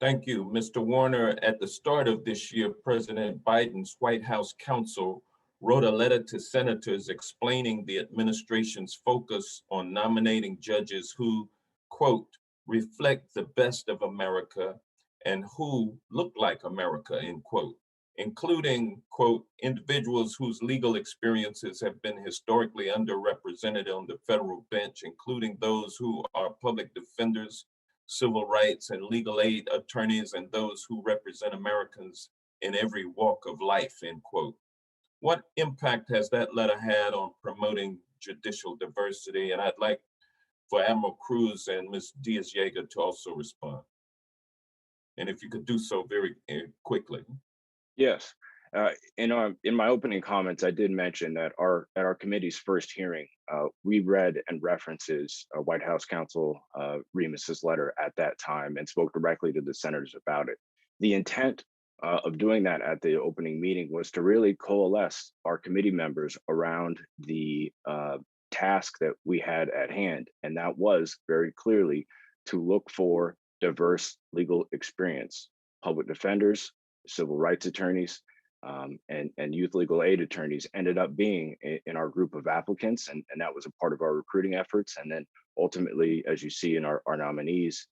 Speaker 1: Thank you, Mr. Warner. At the start of this year, President Biden's White House counsel wrote a letter to senators explaining the administration's focus on nominating judges who, quote, reflect the best of America and who look like America, end quote, including, quote, individuals whose legal experiences have been historically underrepresented on the federal bench, including those who are public defenders, civil rights and legal aid attorneys, and those who represent Americans in every walk of life, end quote. What impact has that letter had on promoting judicial diversity? And I'd like for Admiral Cruz and Ms. Diaz-Yeager to also respond. And if you could do so very quickly.
Speaker 9: Yes. In my opening comments, I did mention that at our committee's first hearing, we read and references White House Counsel Remus's letter at that time and spoke directly to the senators about it. The intent of doing that at the opening meeting was to really coalesce our committee members around the task that we had at hand, and that was very clearly to look for diverse legal experience, public defenders, civil rights attorneys, and youth legal aid attorneys ended up being in our group of applicants, and that was a part of our recruiting efforts. And then ultimately, as you see in our nominees,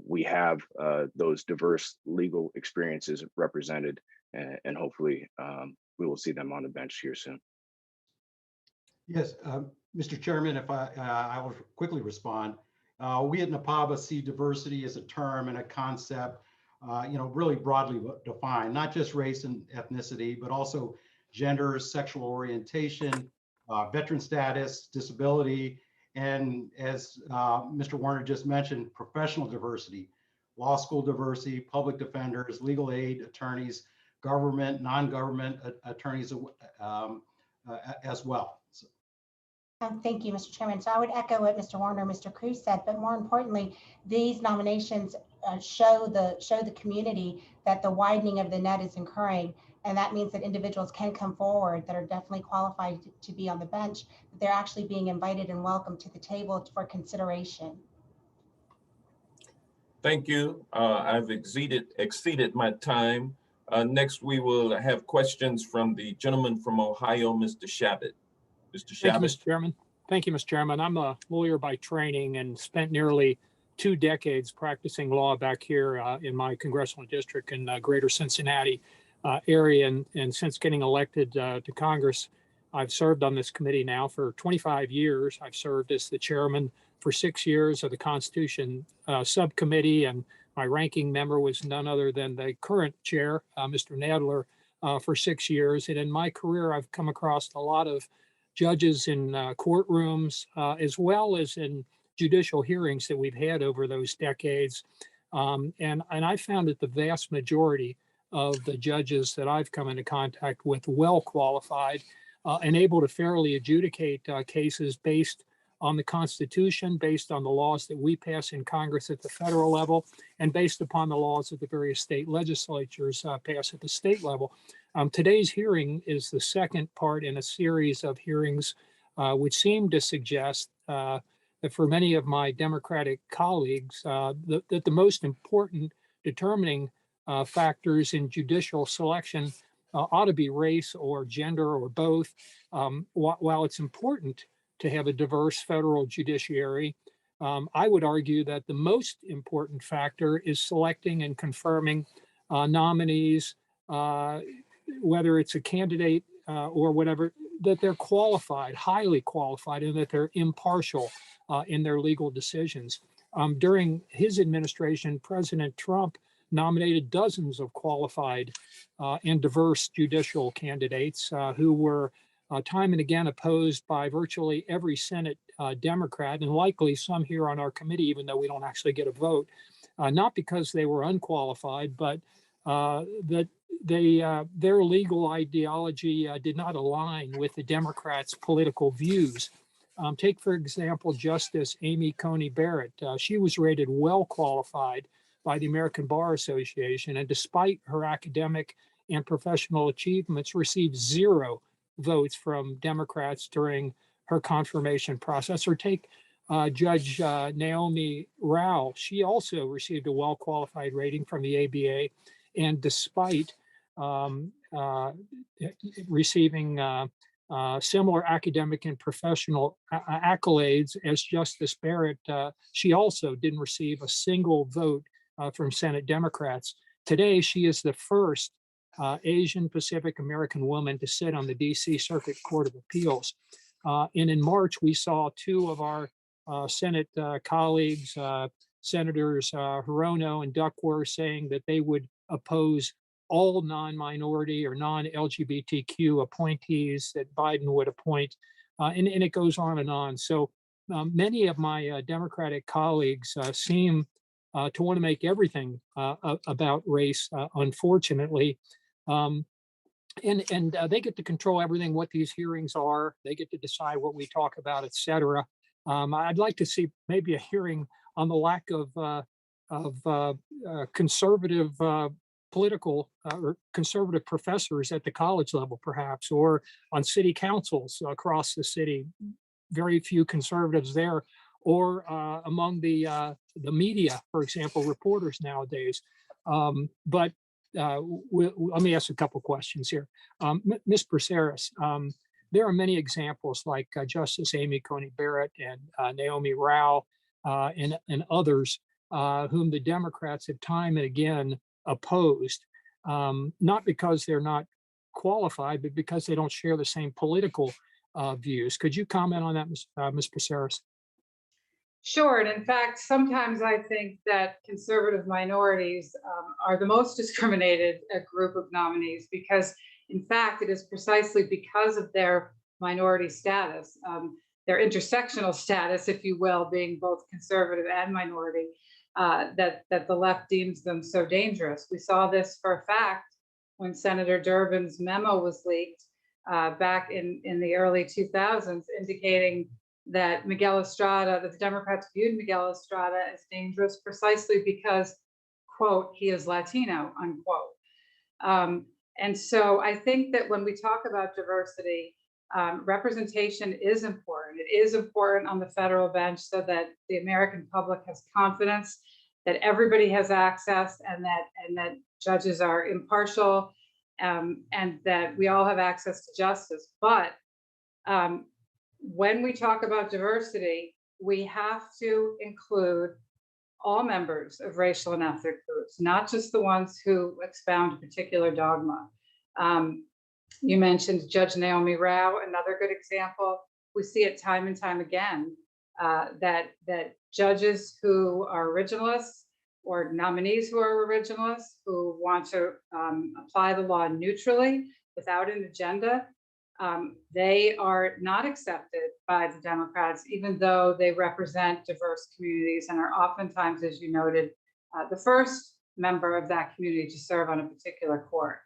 Speaker 9: we have those diverse legal experiences represented, and hopefully we will see them on the bench here soon.
Speaker 10: Yes, Mr. Chairman, if I will quickly respond. We at NAPABA see diversity as a term and a concept, really broadly defined, not just race and ethnicity, but also gender, sexual orientation, veteran status, disability, and as Mr. Warner just mentioned, professional diversity, law school diversity, public defenders, legal aid attorneys, government, non-government attorneys as well. So.
Speaker 12: Thank you, Mr. Chairman. So I would echo what Mr. Warner, Mr. Cruz said, but more importantly, these nominations show the community that the widening of the net is occurring, and that means that individuals can come forward that are definitely qualified to be on the bench, but they're actually being invited and welcomed to the table for consideration.
Speaker 1: Thank you. I've exceeded my time. Next, we will have questions from the gentleman from Ohio, Mr. Shabbat. Mr.
Speaker 13: Thank you,
Speaker 1: Shabbat.
Speaker 13: Mr. Chairman. Thank you, Mr. Chairman. I'm a lawyer by training and spent nearly 2 decades practicing law back here in my congressional district in greater Cincinnati area. And since getting elected to Congress, I've served on this committee now for 25 years. I've served as the chairman for 6 years of the Constitution Subcommittee, and my ranking member was none other than the current chair, Mr. Nadler, for 6 years. And in my career, I've come across a lot of judges in courtrooms, as well as in judicial hearings that we've had over those decades. And I found that the vast majority of the judges that I've come into contact with well qualified and able to fairly adjudicate cases based on the Constitution, based on the laws that we pass in Congress at the federal level, and based upon the laws that the various state legislatures pass at the state level. Today's hearing is the second part in a series of hearings which seem to suggest that for many of my Democratic colleagues, that the most important determining factors in judicial selection ought to be race or gender or both. While it's important to have a diverse federal judiciary, I would argue that the most important factor is selecting and confirming nominees, whether it's a candidate or whatever, that they're qualified, highly qualified, and that they're impartial in their legal decisions. During his administration, President Trump nominated dozens of qualified and diverse judicial candidates who were time and again opposed by virtually every Senate Democrat, and likely some here on our committee, even though we don't actually get a vote, not because they were unqualified, but that their legal ideology did not align with the Democrats' political views. Take, for example, Justice Amy Coney Barrett. She was rated well qualified by the American Bar Association, and despite her academic and professional achievements, received 0 votes from Democrats during her confirmation process. Or take Judge Naomi Rao. She also received a well-qualified rating from the ABA, and despite receiving similar academic and professional accolades as Justice Barrett, she also didn't receive a single vote from Senate Democrats. Today, she is the first Asian Pacific American woman to sit on the DC Circuit Court of Appeals. And in March, we saw 2 of our Senate colleagues, Senators Hirono and Duckworth, saying that they would oppose all non-minority or non-LGBTQ appointees that Biden would appoint. And it goes on and on. So many of my Democratic colleagues seem to want to make everything about race, unfortunately. And they get to control everything, what these hearings are. They get to decide what we talk about, et cetera. I'd like to see maybe a hearing on the lack of conservative political or conservative professors at the college level, perhaps, or on city councils across the city. Very few conservatives there, or among the media, for example, reporters nowadays. But let me ask a couple questions here. Ms. Braceras, there are many examples like Justice Amy Coney Barrett and Naomi Rao and others whom the Democrats have time and again opposed, not because they're not qualified, but because they don't share the same political views. Could you comment on that, Ms. Braceras?
Speaker 11: Sure. And in fact, sometimes I think that conservative minorities are the most discriminated group of nominees because, in fact, it is precisely because of their minority status, their intersectional status, if you will, being both conservative and minority, that the left deems them so dangerous. We saw this for a fact when Senator Durbin's memo was leaked back in the early 2000s, indicating that Miguel Estrada, that the Democrats viewed Miguel Estrada as dangerous precisely because, quote, he is Latino, unquote. And so I think that when we talk about diversity, representation is important. It is important on the federal bench so that the American public has confidence that everybody has access and that judges are impartial and that we all have access to justice. But when we talk about diversity, we have to include all members of racial and ethnic groups, not just the ones who expound a particular dogma. You mentioned Judge Naomi Rao, another good example. We see it time and time again that judges who are originalists or nominees who are originalists who want to apply the law neutrally without an agenda, they are not accepted by the Democrats, even though they represent diverse communities and are oftentimes, as you noted, the first member of that community to serve on a particular court.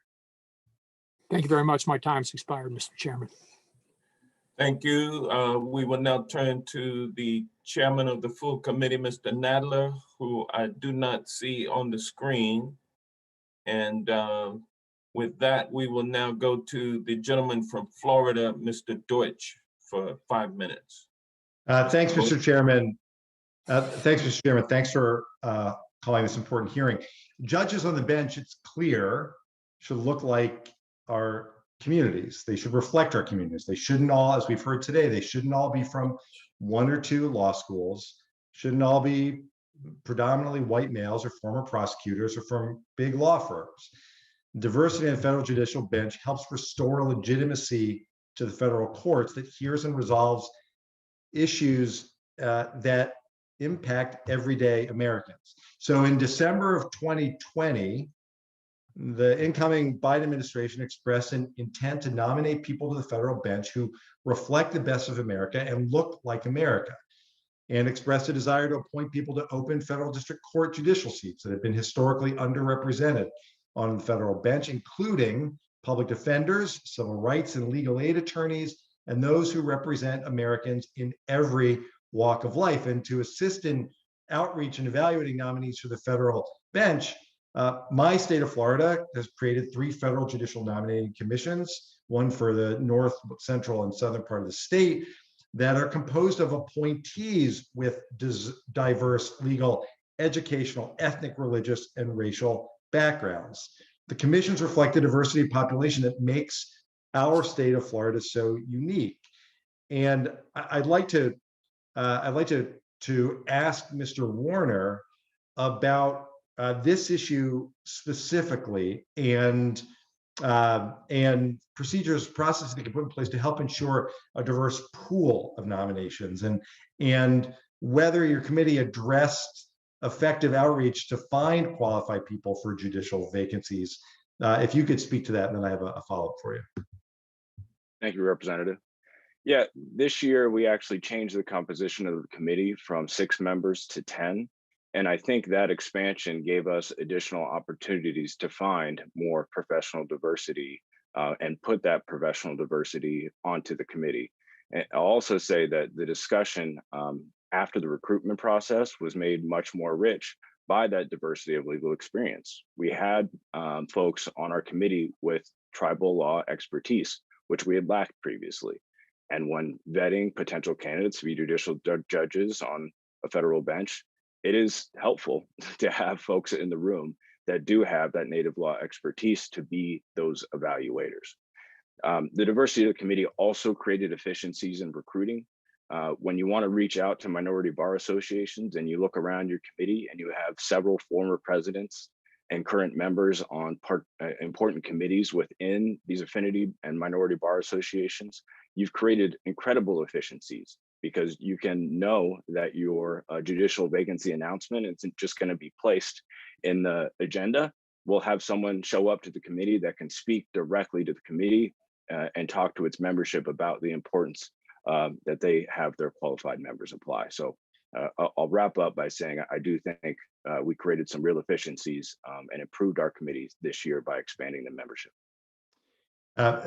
Speaker 13: Thank you very much. My time's expired, Mr. Chairman.
Speaker 1: Thank you. We will now turn to the chairman of the full committee, Mr. Nadler, who I do not see on the screen. And with that, we will now go to the gentleman from Florida, Mr. Deutsch, for 5 minutes.
Speaker 14: Thanks, Mr. Chairman. Thanks, Mr. Chairman. Thanks for calling this important hearing. Judges on the bench, it's clear, should look like our communities. They should reflect our communities. They shouldn't all, as we've heard today, they shouldn't all be from 1 or 2 law schools, shouldn't all be predominantly white males or former prosecutors or from big law firms. Diversity in the federal judicial bench helps restore legitimacy to the federal courts that hears and resolves issues that impact everyday Americans. So in December of 2020, the incoming Biden administration expressed an intent to nominate people to the federal bench who reflect the best of America and look like America, and expressed a desire to appoint people to open federal district court judicial seats that have been historically underrepresented on the federal bench, including public defenders, civil rights and legal aid attorneys, and those who represent Americans in every walk of life. And to assist in outreach and evaluating nominees for the federal bench, my state of Florida has created 3 federal judicial nominating commissions, one for the north, central, and southern part of the state, that are composed of appointees with diverse legal, educational, ethnic, religious, and racial backgrounds. The commissions reflect the diversity of population that makes our state of Florida so unique. And I'd like to ask Mr. Warner about this issue specifically and processes that can put in place to help ensure a diverse pool of nominations, and whether your committee addressed effective outreach to find qualified people for judicial vacancies. If you could speak to that, and then I have a follow-up for you.
Speaker 9: Thank you, Representative. Yeah, this year we actually changed the composition of the committee from 6 members to 10. And I think that expansion gave us additional opportunities to find more professional diversity and put that professional diversity onto the committee. And I'll also say that the discussion after the recruitment process was made much more rich by that diversity of legal experience. We had folks on our committee with tribal law expertise, which we had lacked previously. And when vetting potential candidates to be judicial judges on a federal bench, it is helpful to have folks in the room that do have that native law expertise to be those evaluators. The diversity of the committee also created efficiencies in recruiting. When you want to reach out to minority bar associations and you look around your committee and you have several former presidents and current members on important committees within these affinity and minority bar associations, you've created incredible efficiencies because you can know that your judicial vacancy announcement isn't just going to be placed in the agenda. We'll have someone show up to the committee that can speak directly to the committee and talk to its membership about the importance that they have their qualified members apply. So I'll wrap up by saying I do think we created some real efficiencies and improved our committees this year by expanding the membership.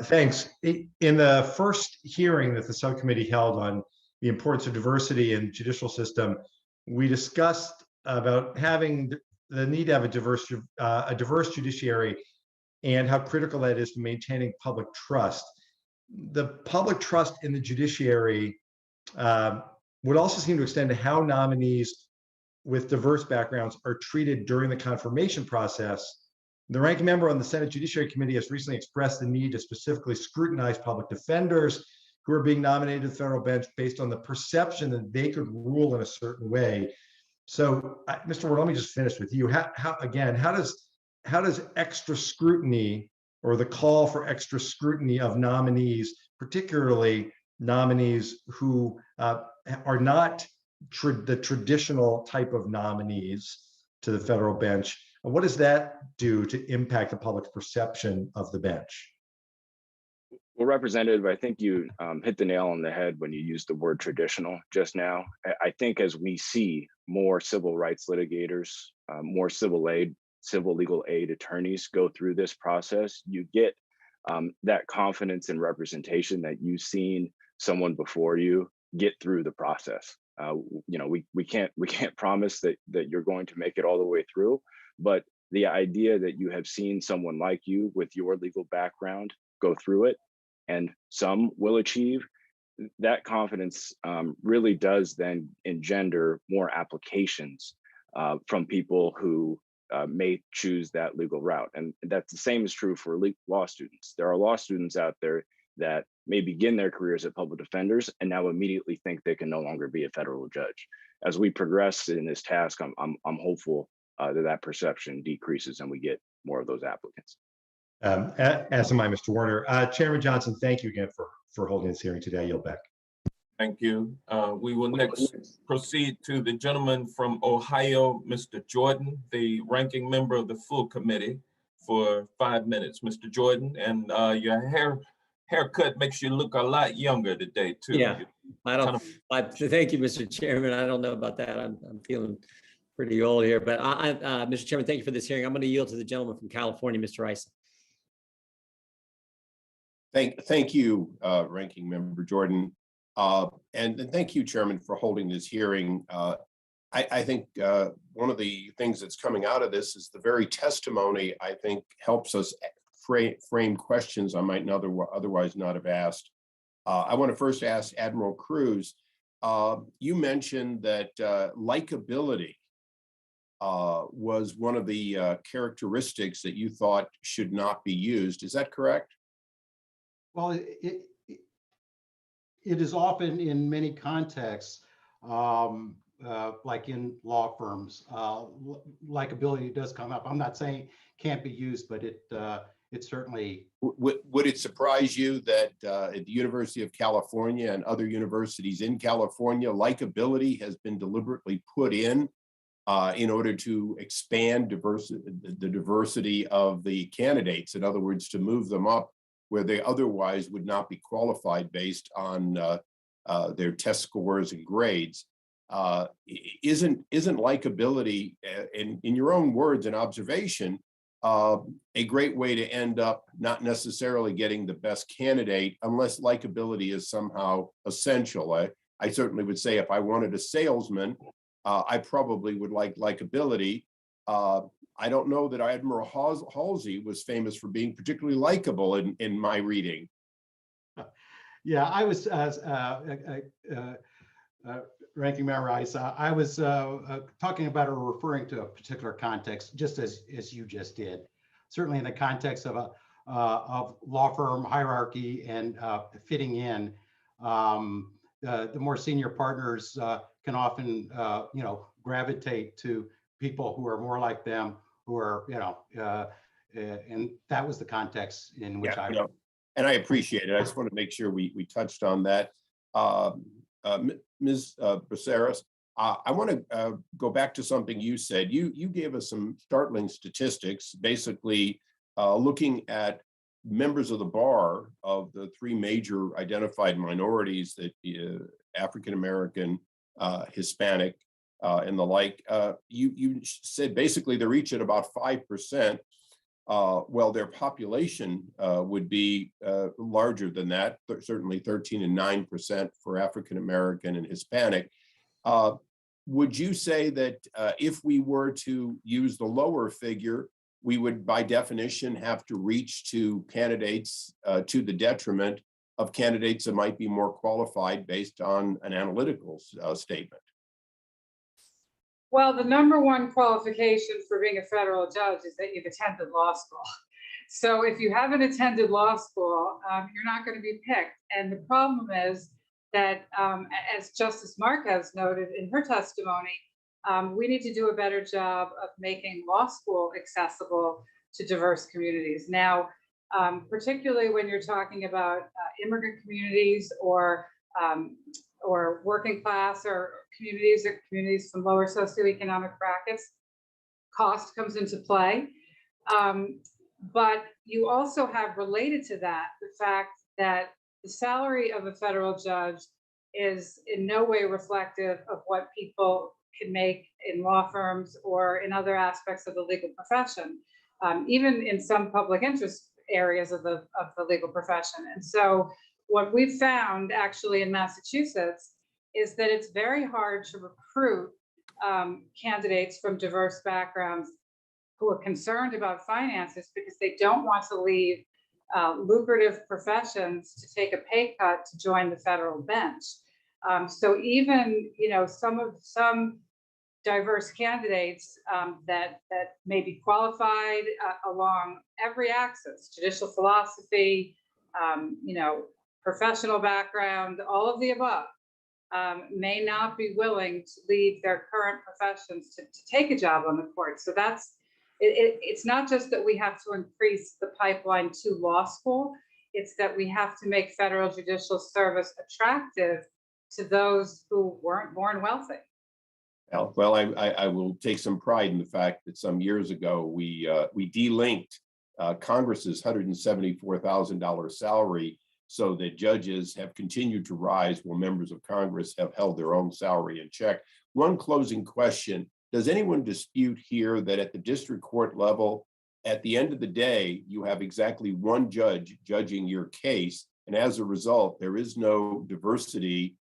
Speaker 14: Thanks. In the first hearing that the subcommittee held on the importance of diversity in the judicial system, we discussed about having the need to have a diverse judiciary and how critical that is to maintaining public trust. The public trust in the judiciary would also seem to extend to how nominees with diverse backgrounds are treated during the confirmation process. The ranking member on the Senate Judiciary Committee has recently expressed the need to specifically scrutinize public defenders who are being nominated to the federal bench based on the perception that they could rule in a certain way. So, Mr. Ward, let me just finish with you. How does extra scrutiny or the call for extra scrutiny of nominees, particularly nominees who are not the traditional type of nominees to the federal bench, what does that do to impact the public's perception of the bench?
Speaker 9: Well, Representative, I think you hit the nail on the head when you used the word traditional just now. I think as we see more civil rights litigators, more civil legal aid attorneys go through this process, you get that confidence and representation that you've seen someone before you get through the process. We can't promise that you're going to make it all the way through, but the idea that you have seen someone like you with your legal background go through it, and some will achieve, that confidence really does then engender more applications from people who may choose that legal route. And that's the same is true for law students. There are law students out there that may begin their careers at public defenders and now immediately think they can no longer be a federal judge. As we progress in this task, I'm hopeful that perception decreases and we get more of those applicants.
Speaker 14: As am I, Mr. Warner. Chairman Johnson, thank you again for holding this hearing today. I yield back.
Speaker 1: Thank you. We will next proceed to the gentleman from Ohio, Mr. Jordan, the ranking member of the full committee, for 5 minutes. Mr. Jordan, and your haircut makes you look a lot younger today too.
Speaker 15: Yeah, thank you, Mr. Chairman. I don't know about that. I'm feeling pretty old here, but Mr. Chairman, thank you for this hearing. I'm going to yield to the gentleman from California, Mr. Issa.
Speaker 3: Thank you, Ranking Member Jordan. And thank you, Chairman, for holding this hearing. I think one of the things that's coming out of this is the very testimony, I think, helps us frame questions I might otherwise not have asked. I want to first ask Admiral Cruz, you mentioned that likability was one of the characteristics that you thought should not be used. Is that correct?
Speaker 10: Well, it is often in many contexts, like in law firms, likability does come up. I'm not saying it can't be used, but it certainly.
Speaker 3: Would it surprise you that at the University of California and other universities in California, likability has been deliberately put in order to expand the diversity of the candidates? In other words, to move them up where they otherwise would not be qualified based on their test scores and grades. isn't likability, in your own words and observation, a great way to end up not necessarily getting the best candidate unless likability is somehow essential. I certainly would say if I wanted a salesman, I probably would like likability. I don't know that Admiral Halsey was famous for being particularly likable in my reading.
Speaker 10: Yeah, I was Ranking Member Issa, I was talking about or referring to a particular context, just as you just did. Certainly in the context of of law firm hierarchy and fitting in, the more senior partners can often gravitate to people who are more like them, who are and that was the context in which
Speaker 3: and I appreciate it. I just want to make sure we touched on that. Ms. Braceras, I want to go back to something you said. You gave us some startling statistics, basically looking at members of the bar of the three major identified minorities, that African American, Hispanic, and the like. You said basically they're each at about 5%. Well, their population would be larger than that, certainly 13 and 9% for African American and Hispanic. Would you say that if we were to use the lower figure, we would by definition have to reach to candidates to the detriment of candidates that might be more qualified based on an analytical statement?
Speaker 11: Well, the number one qualification for being a federal judge is that you've attended law school. So if you haven't attended law school, you're not going to be picked. And the problem is that, as Justice Marquez noted in her testimony, we need to do a better job of making law school accessible to diverse communities. Now, particularly when you're talking about immigrant communities or working class or communities from lower socioeconomic brackets, cost comes into play. But you also have related to that the fact that the salary of a federal judge is in no way reflective of what people can make in law firms or in other aspects of the legal profession, even in some public interest areas of the legal profession. And so what we've found actually in Massachusetts is that it's very hard to recruit candidates from diverse backgrounds who are concerned about finances because they don't want to leave lucrative professions to take a pay cut to join the federal bench. So even some diverse candidates that may be qualified along every axis, judicial philosophy, professional background, all of the above, may not be willing to leave their current professions to take a job on the court. So it's not just that we have to increase the pipeline to law school, it's that we have to make federal judicial service attractive to those who weren't born wealthy.
Speaker 3: Well, I will take some pride in the fact that some years ago we delinked Congress's $174,000 salary so that judges have continued to rise while members of Congress have held their own salary in check. One closing question: does anyone dispute here that at the district court level, at the end of the day, you have exactly one judge judging your case, and as a result, there is no diversity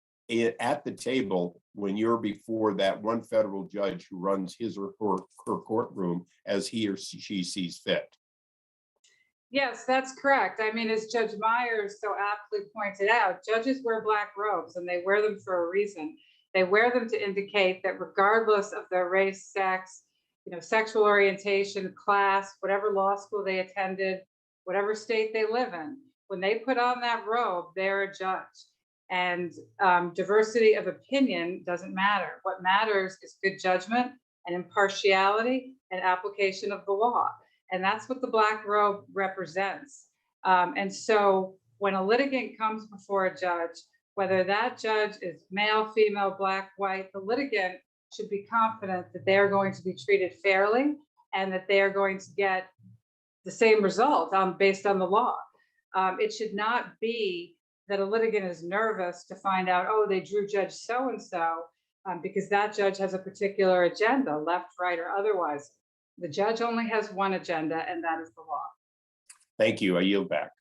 Speaker 3: at the table when you're before that one federal judge who runs his or her courtroom as he or she sees fit?
Speaker 11: Yes, that's correct. I mean, as Judge Myers so aptly pointed out, judges wear black robes and they wear them for a reason. They wear them to indicate that regardless of their race, sex, sexual orientation, class, whatever law school they attended, whatever state they live in, when they put on that robe, they're a judge. And diversity of opinion doesn't matter. What matters is good judgment and impartiality and application of the law. And that's what the black robe represents. And so when a litigant comes before a judge, whether that judge is male, female, black, white, the litigant should be confident that they are going to be treated fairly and that they are going to get the same result based on the law. It should not be that a litigant is nervous to find out, oh, they drew Judge so-and-so, because that judge has a particular agenda, left, right, or otherwise. The judge only has one agenda, and that is the law.
Speaker 3: Thank you. I yield back.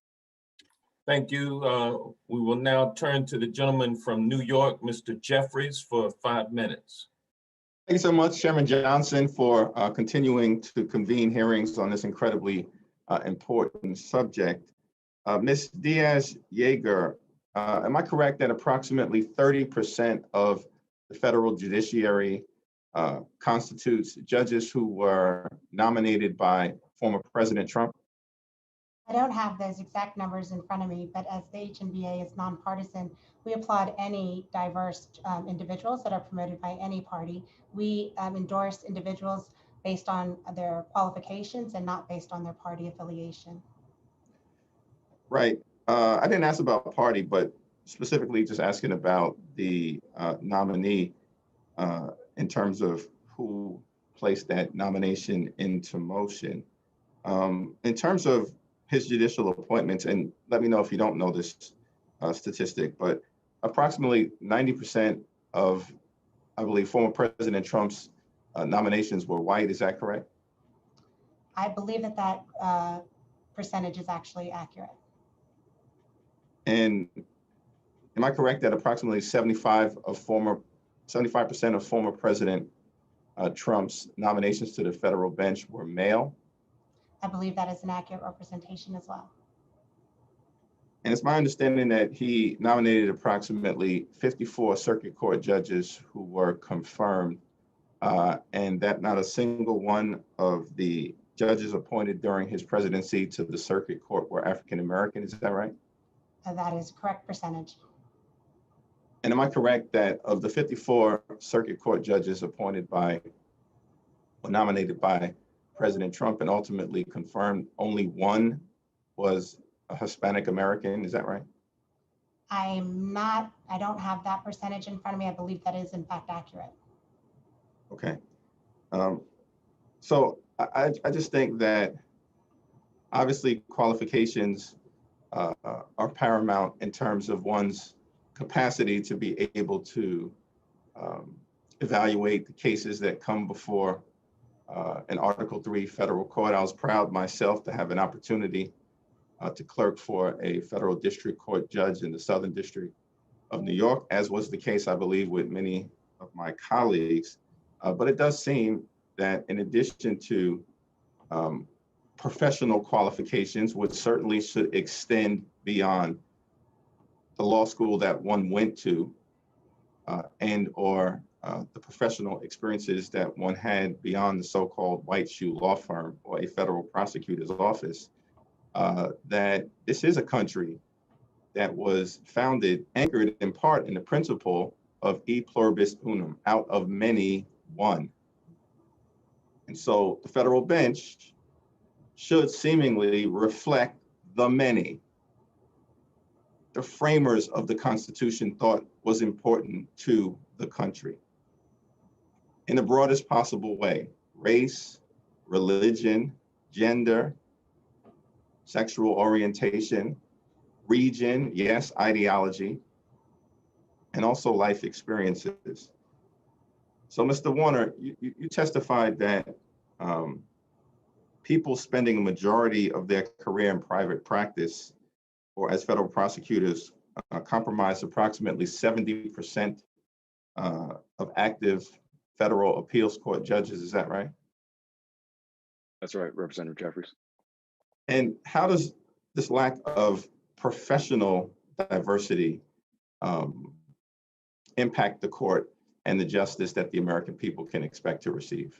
Speaker 1: Thank you. We will now turn to the gentleman from New York, Mr. Jeffries, for 5 minutes.
Speaker 16: Thank you so much, Chairman Johnson, for continuing to convene hearings on this incredibly important subject. Ms. Diaz-Yeager, am I correct that approximately 30% of the federal judiciary constitutes judges who were nominated by former President Trump?
Speaker 12: I don't have those exact numbers in front of me, but as the HNBA is nonpartisan, we applaud any diverse individuals that are promoted by any party. We endorse individuals based on their qualifications and not based on their party affiliation.
Speaker 16: Right. I didn't ask about party, but specifically just asking about the nominee in terms of who placed that nomination into motion. In terms of his judicial appointments, and let me know if you don't know this statistic, but approximately 90% of, I believe, former President Trump's nominations were white. Is that correct?
Speaker 12: I believe that that percentage is actually accurate.
Speaker 16: And am I correct that approximately 75% of former President Trump's nominations to the federal bench were male?
Speaker 12: I believe that is an accurate representation as well.
Speaker 16: And it's my understanding that he nominated approximately 54 circuit court judges who were confirmed, and that not a single one of the judges appointed during his presidency to the circuit court were African American. Is that right?
Speaker 12: That is correct percentage.
Speaker 16: And am I correct that of the 54 circuit court judges appointed by or nominated by President Trump and ultimately confirmed, only one was a Hispanic American? Is that right?
Speaker 12: I don't have that percentage in front of me. I believe that is in fact accurate.
Speaker 16: Okay. So I just think that obviously qualifications are paramount in terms of one's capacity to be able to evaluate the cases that come before an Article III federal court. I was proud myself to have an opportunity to clerk for a federal district court judge in the Southern District of New York, as was the case, I believe, with many of my colleagues. But it does seem that in addition to professional qualifications, which certainly should extend beyond the law school that one went to and or the professional experiences that one had beyond the so-called white shoe law firm or a federal prosecutor's office, that this is a country that was founded, anchored in part in the principle of e pluribus unum, out of many, one. And so the federal bench should seemingly reflect the many. The framers of the Constitution thought was important to the country in the broadest possible way: race, religion, gender, sexual orientation, region, yes, ideology, and also life experiences. So, Mr. Warner, you testified that people spending a majority of their career in private practice or as federal prosecutors comprise approximately 70% of active federal appeals court judges. Is that right?
Speaker 9: That's right, Representative Jeffries.
Speaker 16: And how does this lack of professional diversity impact the court and the justice that the American people can expect to receive?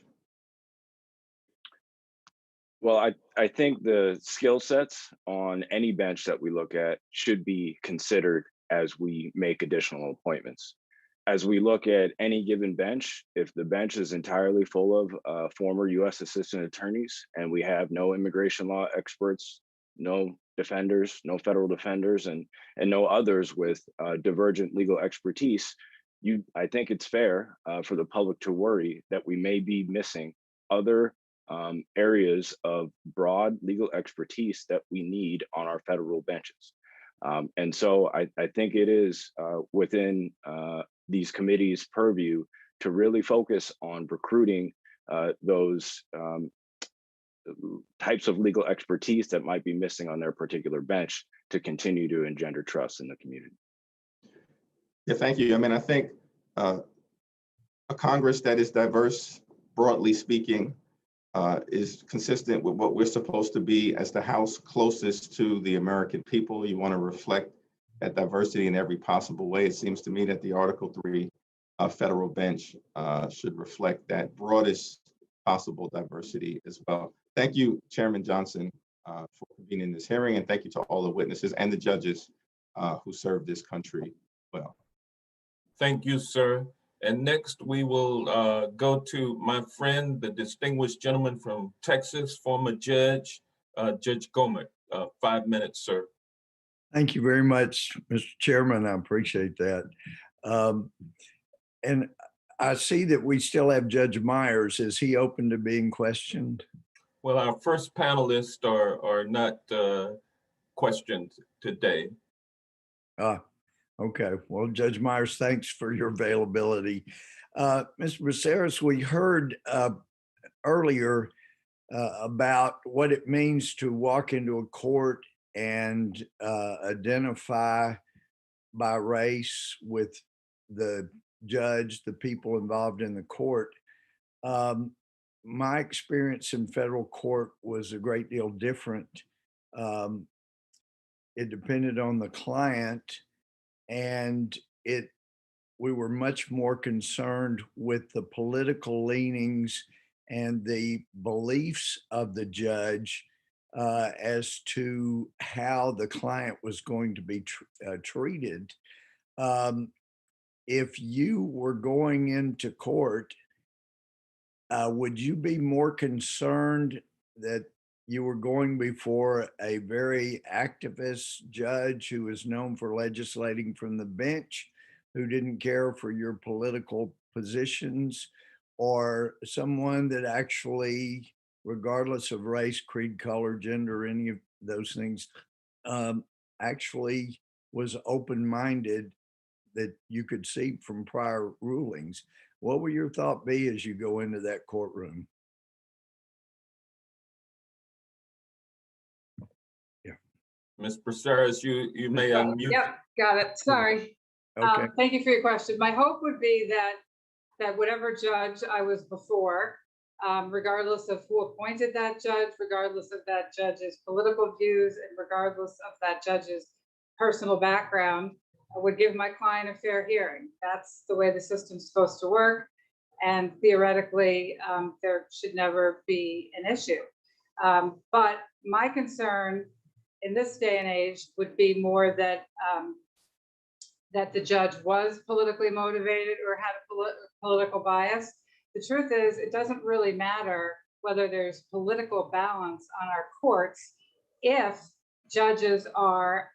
Speaker 9: Well, I think the skill sets on any bench that we look at should be considered as we make additional appointments. As we look at any given bench, if the bench is entirely full of former U.S. assistant attorneys and we have no immigration law experts, no defenders, no federal defenders, and no others with divergent legal expertise, I think it's fair for the public to worry that we may be missing other areas of broad legal expertise that we need on our federal benches. And so I think it is within these committees' purview to really focus on recruiting those types of legal expertise that might be missing on their particular bench to continue to engender trust in the community.
Speaker 16: Yeah, thank you. I mean, I think a Congress that is diverse, broadly speaking, is consistent with what we're supposed to be as the House closest to the American people. You want to reflect that diversity in every possible way. It seems to me that the Article 3 federal bench should reflect that broadest possible diversity as well. Thank you, Chairman Johnson, for convening this hearing, and thank you to all the witnesses and the judges who served this country well.
Speaker 1: Thank you, sir. And next we will go to my friend, the distinguished gentleman from Texas, former judge, Judge Gomer. 5 minutes, sir.
Speaker 17: Thank you very much, Mr. Chairman. I appreciate that. And I see that we still have Judge Myers. Is he open to being questioned?
Speaker 1: Well, our first panelists are not questioned today.
Speaker 17: Okay. Well, Judge Myers, thanks for your availability. Mr. Braceras, we heard earlier about what it means to walk into a court and identify by race with the judge, the people involved in the court. My experience in federal court was a great deal different. It depended on the client, and we were much more concerned with the political leanings and the beliefs of the judge as to how the client was going to be treated. If you were going into court, would you be more concerned that you were going before a very activist judge who is known for legislating from the bench, who didn't care for your political positions, or someone that actually, regardless of race, creed, color, gender, any of those things, actually was open-minded that you could see from prior rulings? What will your thought be as you go into that courtroom? Yeah.
Speaker 1: Ms. Braceras, you may unmute.
Speaker 11: Yep, got it. Sorry.
Speaker 17: Okay.
Speaker 11: Thank you for your question. My hope would be that whatever judge I was before, regardless of who appointed that judge, regardless of that judge's political views, and regardless of that judge's personal background, I would give my client a fair hearing. That's the way the system's supposed to work. And theoretically, there should never be an issue. But my concern in this day and age would be more that that the judge was politically motivated or had a political bias. The truth is, it doesn't really matter whether there's political balance on our courts if judges are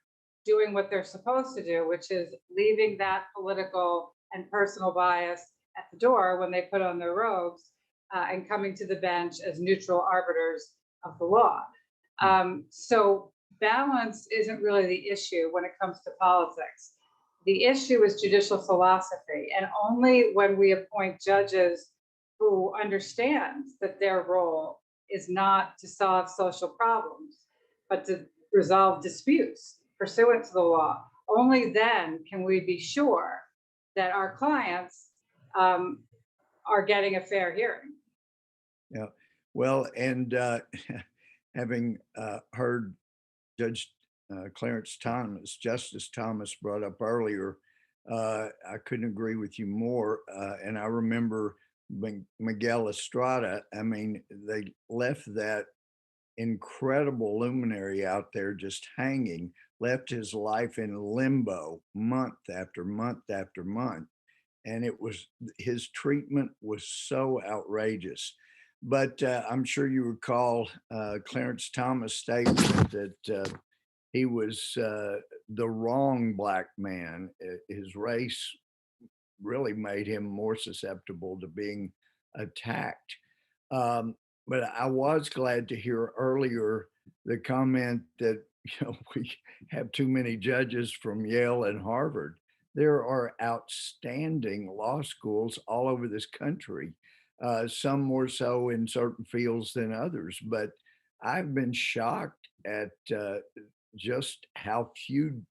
Speaker 11: doing what they're supposed to do, which is leaving that political and personal bias at the door when they put on their robes and coming to the bench as neutral arbiters of the law. So balance isn't really the issue when it comes to politics. The issue is judicial philosophy, and only when we appoint judges who understand that their role is not to solve social problems, but to resolve disputes pursuant to the law, only then can we be sure that our clients are getting a fair hearing.
Speaker 17: Yeah, well, and having heard Judge Clarence Thomas, Justice Thomas brought up earlier, I couldn't agree with you more. And I remember Miguel Estrada. I mean, they left that incredible luminary out there just hanging, left his life in limbo month after month after month. And his treatment was so outrageous. But I'm sure you recall Clarence Thomas' statement that he was the wrong Black man. His race really made him more susceptible to being attacked. But I was glad to hear earlier the comment that we have too many judges from Yale and Harvard. There are outstanding law schools all over this country, some more so in certain fields than others. But I've been shocked at just how few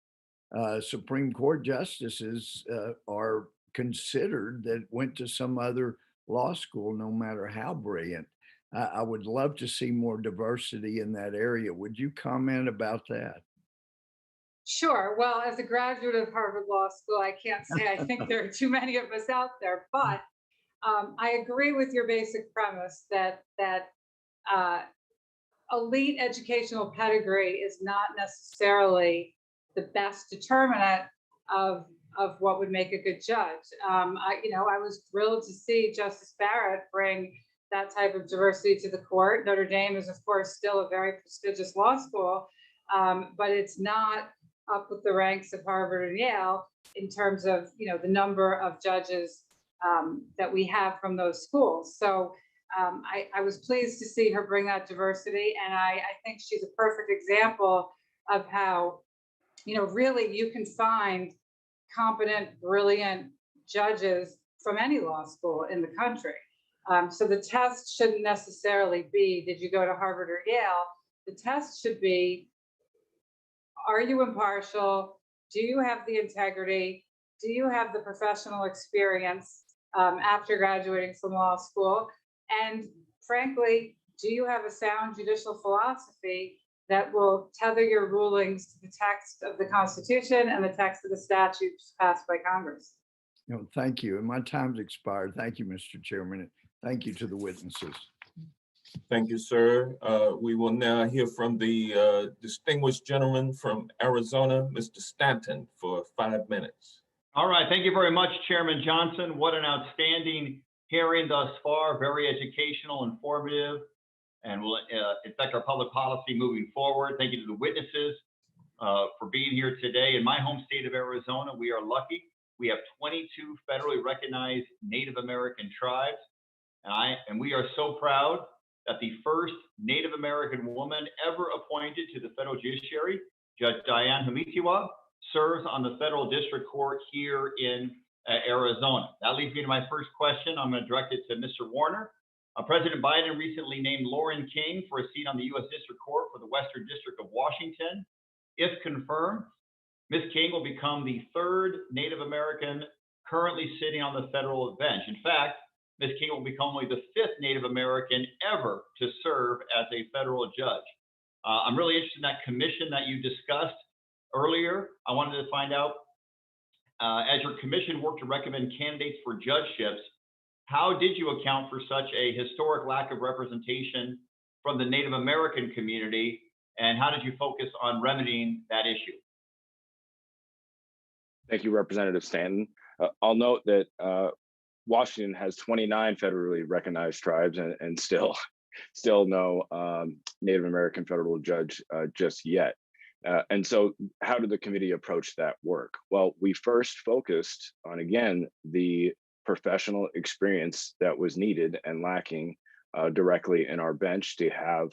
Speaker 17: Supreme Court justices are considered that went to some other law school, no matter how brilliant. I would love to see more diversity in that area. Would you comment about that?
Speaker 11: Sure. Well, as a graduate of Harvard Law School, I can't say I think there are too many of us out there, but I agree with your basic premise that elite educational pedigree is not necessarily the best determinant of what would make a good judge. I was thrilled to see Justice Barrett bring that type of diversity to the court. Notre Dame is, of course, still a very prestigious law school, but it's not up with the ranks of Harvard and Yale in terms of the number of judges that we have from those schools. So I was pleased to see her bring that diversity, and I think she's a perfect example of how really you can find competent, brilliant judges from any law school in the country. So the test shouldn't necessarily be, did you go to Harvard or Yale? The test should be, are you impartial? Do you have the integrity? Do you have the professional experience after graduating from law school? And frankly, do you have a sound judicial philosophy that will tether your rulings to the text of the Constitution and the text of the statutes passed by Congress?
Speaker 17: Thank you. And my time's expired. Thank you, Mr. Chairman. Thank you to the witnesses.
Speaker 1: Thank you, sir. We will now hear from the distinguished gentleman from Arizona, Mr. Stanton, for 5 minutes.
Speaker 18: All right. Thank you very much, Chairman Johnson. What an outstanding hearing thus far. Very educational, informative, and will affect our public policy moving forward. Thank you to the witnesses for being here today. In my home state of Arizona, we are lucky. We have 22 federally recognized Native American tribes. And we are so proud that the first Native American woman ever appointed to the federal judiciary, Judge Diane Hamitiwa, serves on the federal district court here in Arizona. That leads me to my first question. I'm going to direct it to Mr. Warner. President Biden recently named Lauren King for a seat on the U.S. District Court for the Western District of Washington. If confirmed, Ms. King will become the third Native American currently sitting on the federal bench. In fact, Ms. King will become only the fifth Native American ever to serve as a federal judge. I'm really interested in that commission that you discussed earlier. I wanted to find out, as your commission worked to recommend candidates for judgeships, how did you account for such a historic lack of representation from the Native American community, and how did you focus on remedying that issue?
Speaker 9: Thank you, Representative Stanton. I'll note that Washington has 29 federally recognized tribes and still no Native American federal judge just yet. And so how did the committee approach that work? Well, we first focused on, again, the professional experience that was needed and lacking directly in our bench to have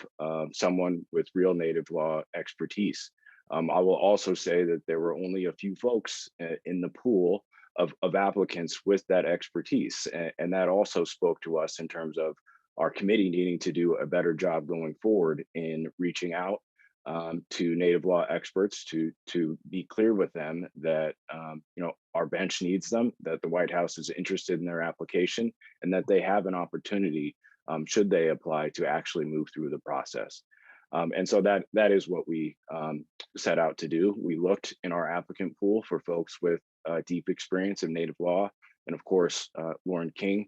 Speaker 9: someone with real Native law expertise. I will also say that there were only a few folks in the pool of applicants with that expertise. And that also spoke to us in terms of our committee needing to do a better job going forward in reaching out to Native law experts to be clear with them that our bench needs them, that the White House is interested in their application, and that they have an opportunity, should they apply, to actually move through the process. And so that is what we set out to do. We looked in our applicant pool for folks with deep experience in Native law. And of course, Lauren King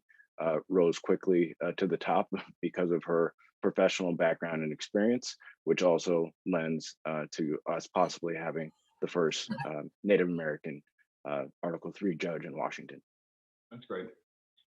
Speaker 9: rose quickly to the top because of her professional background and experience, which also lends to us possibly having the first Native American Article III judge in Washington.
Speaker 18: That's great.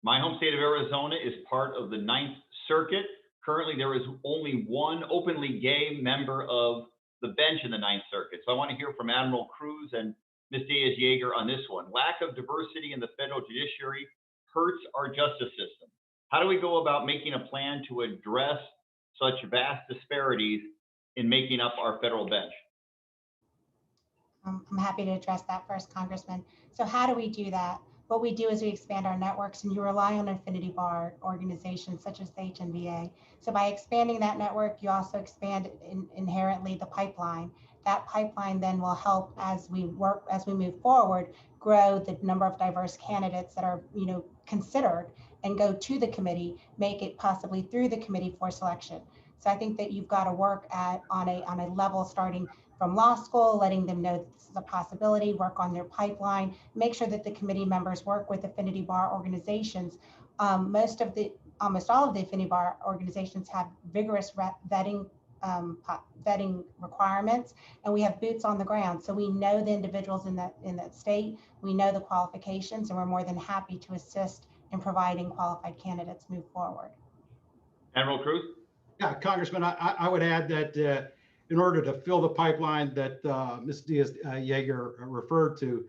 Speaker 18: My home state of Arizona is part of the Ninth Circuit. Currently, there is only one openly gay member of the bench in the Ninth Circuit. So I want to hear from Admiral Cruz and Ms. Diaz-Yeager on this one. Lack of diversity in the federal judiciary hurts our justice system. How do we go about making a plan to address such vast disparities in making up our federal bench?
Speaker 12: I'm happy to address that first, Congressman. So how do we do that? What we do is we expand our networks, and you rely on affinity bar organizations such as the HNBA. So by expanding that network, you also expand inherently the pipeline. That pipeline then will help as we move forward, grow the number of diverse candidates that are, considered and go to the committee, make it possibly through the committee for selection. So I think that you've got to work on a level starting from law school, letting them know that this is a possibility, work on their pipeline, make sure that the committee members work with affinity bar organizations. Almost all of the affinity bar organizations have vigorous vetting requirements, and we have boots on the ground. So we know the individuals in that state, we know the qualifications, and we're more than happy to assist in providing qualified candidates move forward.
Speaker 18: Admiral Cruz?
Speaker 10: Yeah, Congressman, I would add that in order to fill the pipeline that Ms. Diaz-Yeager referred to,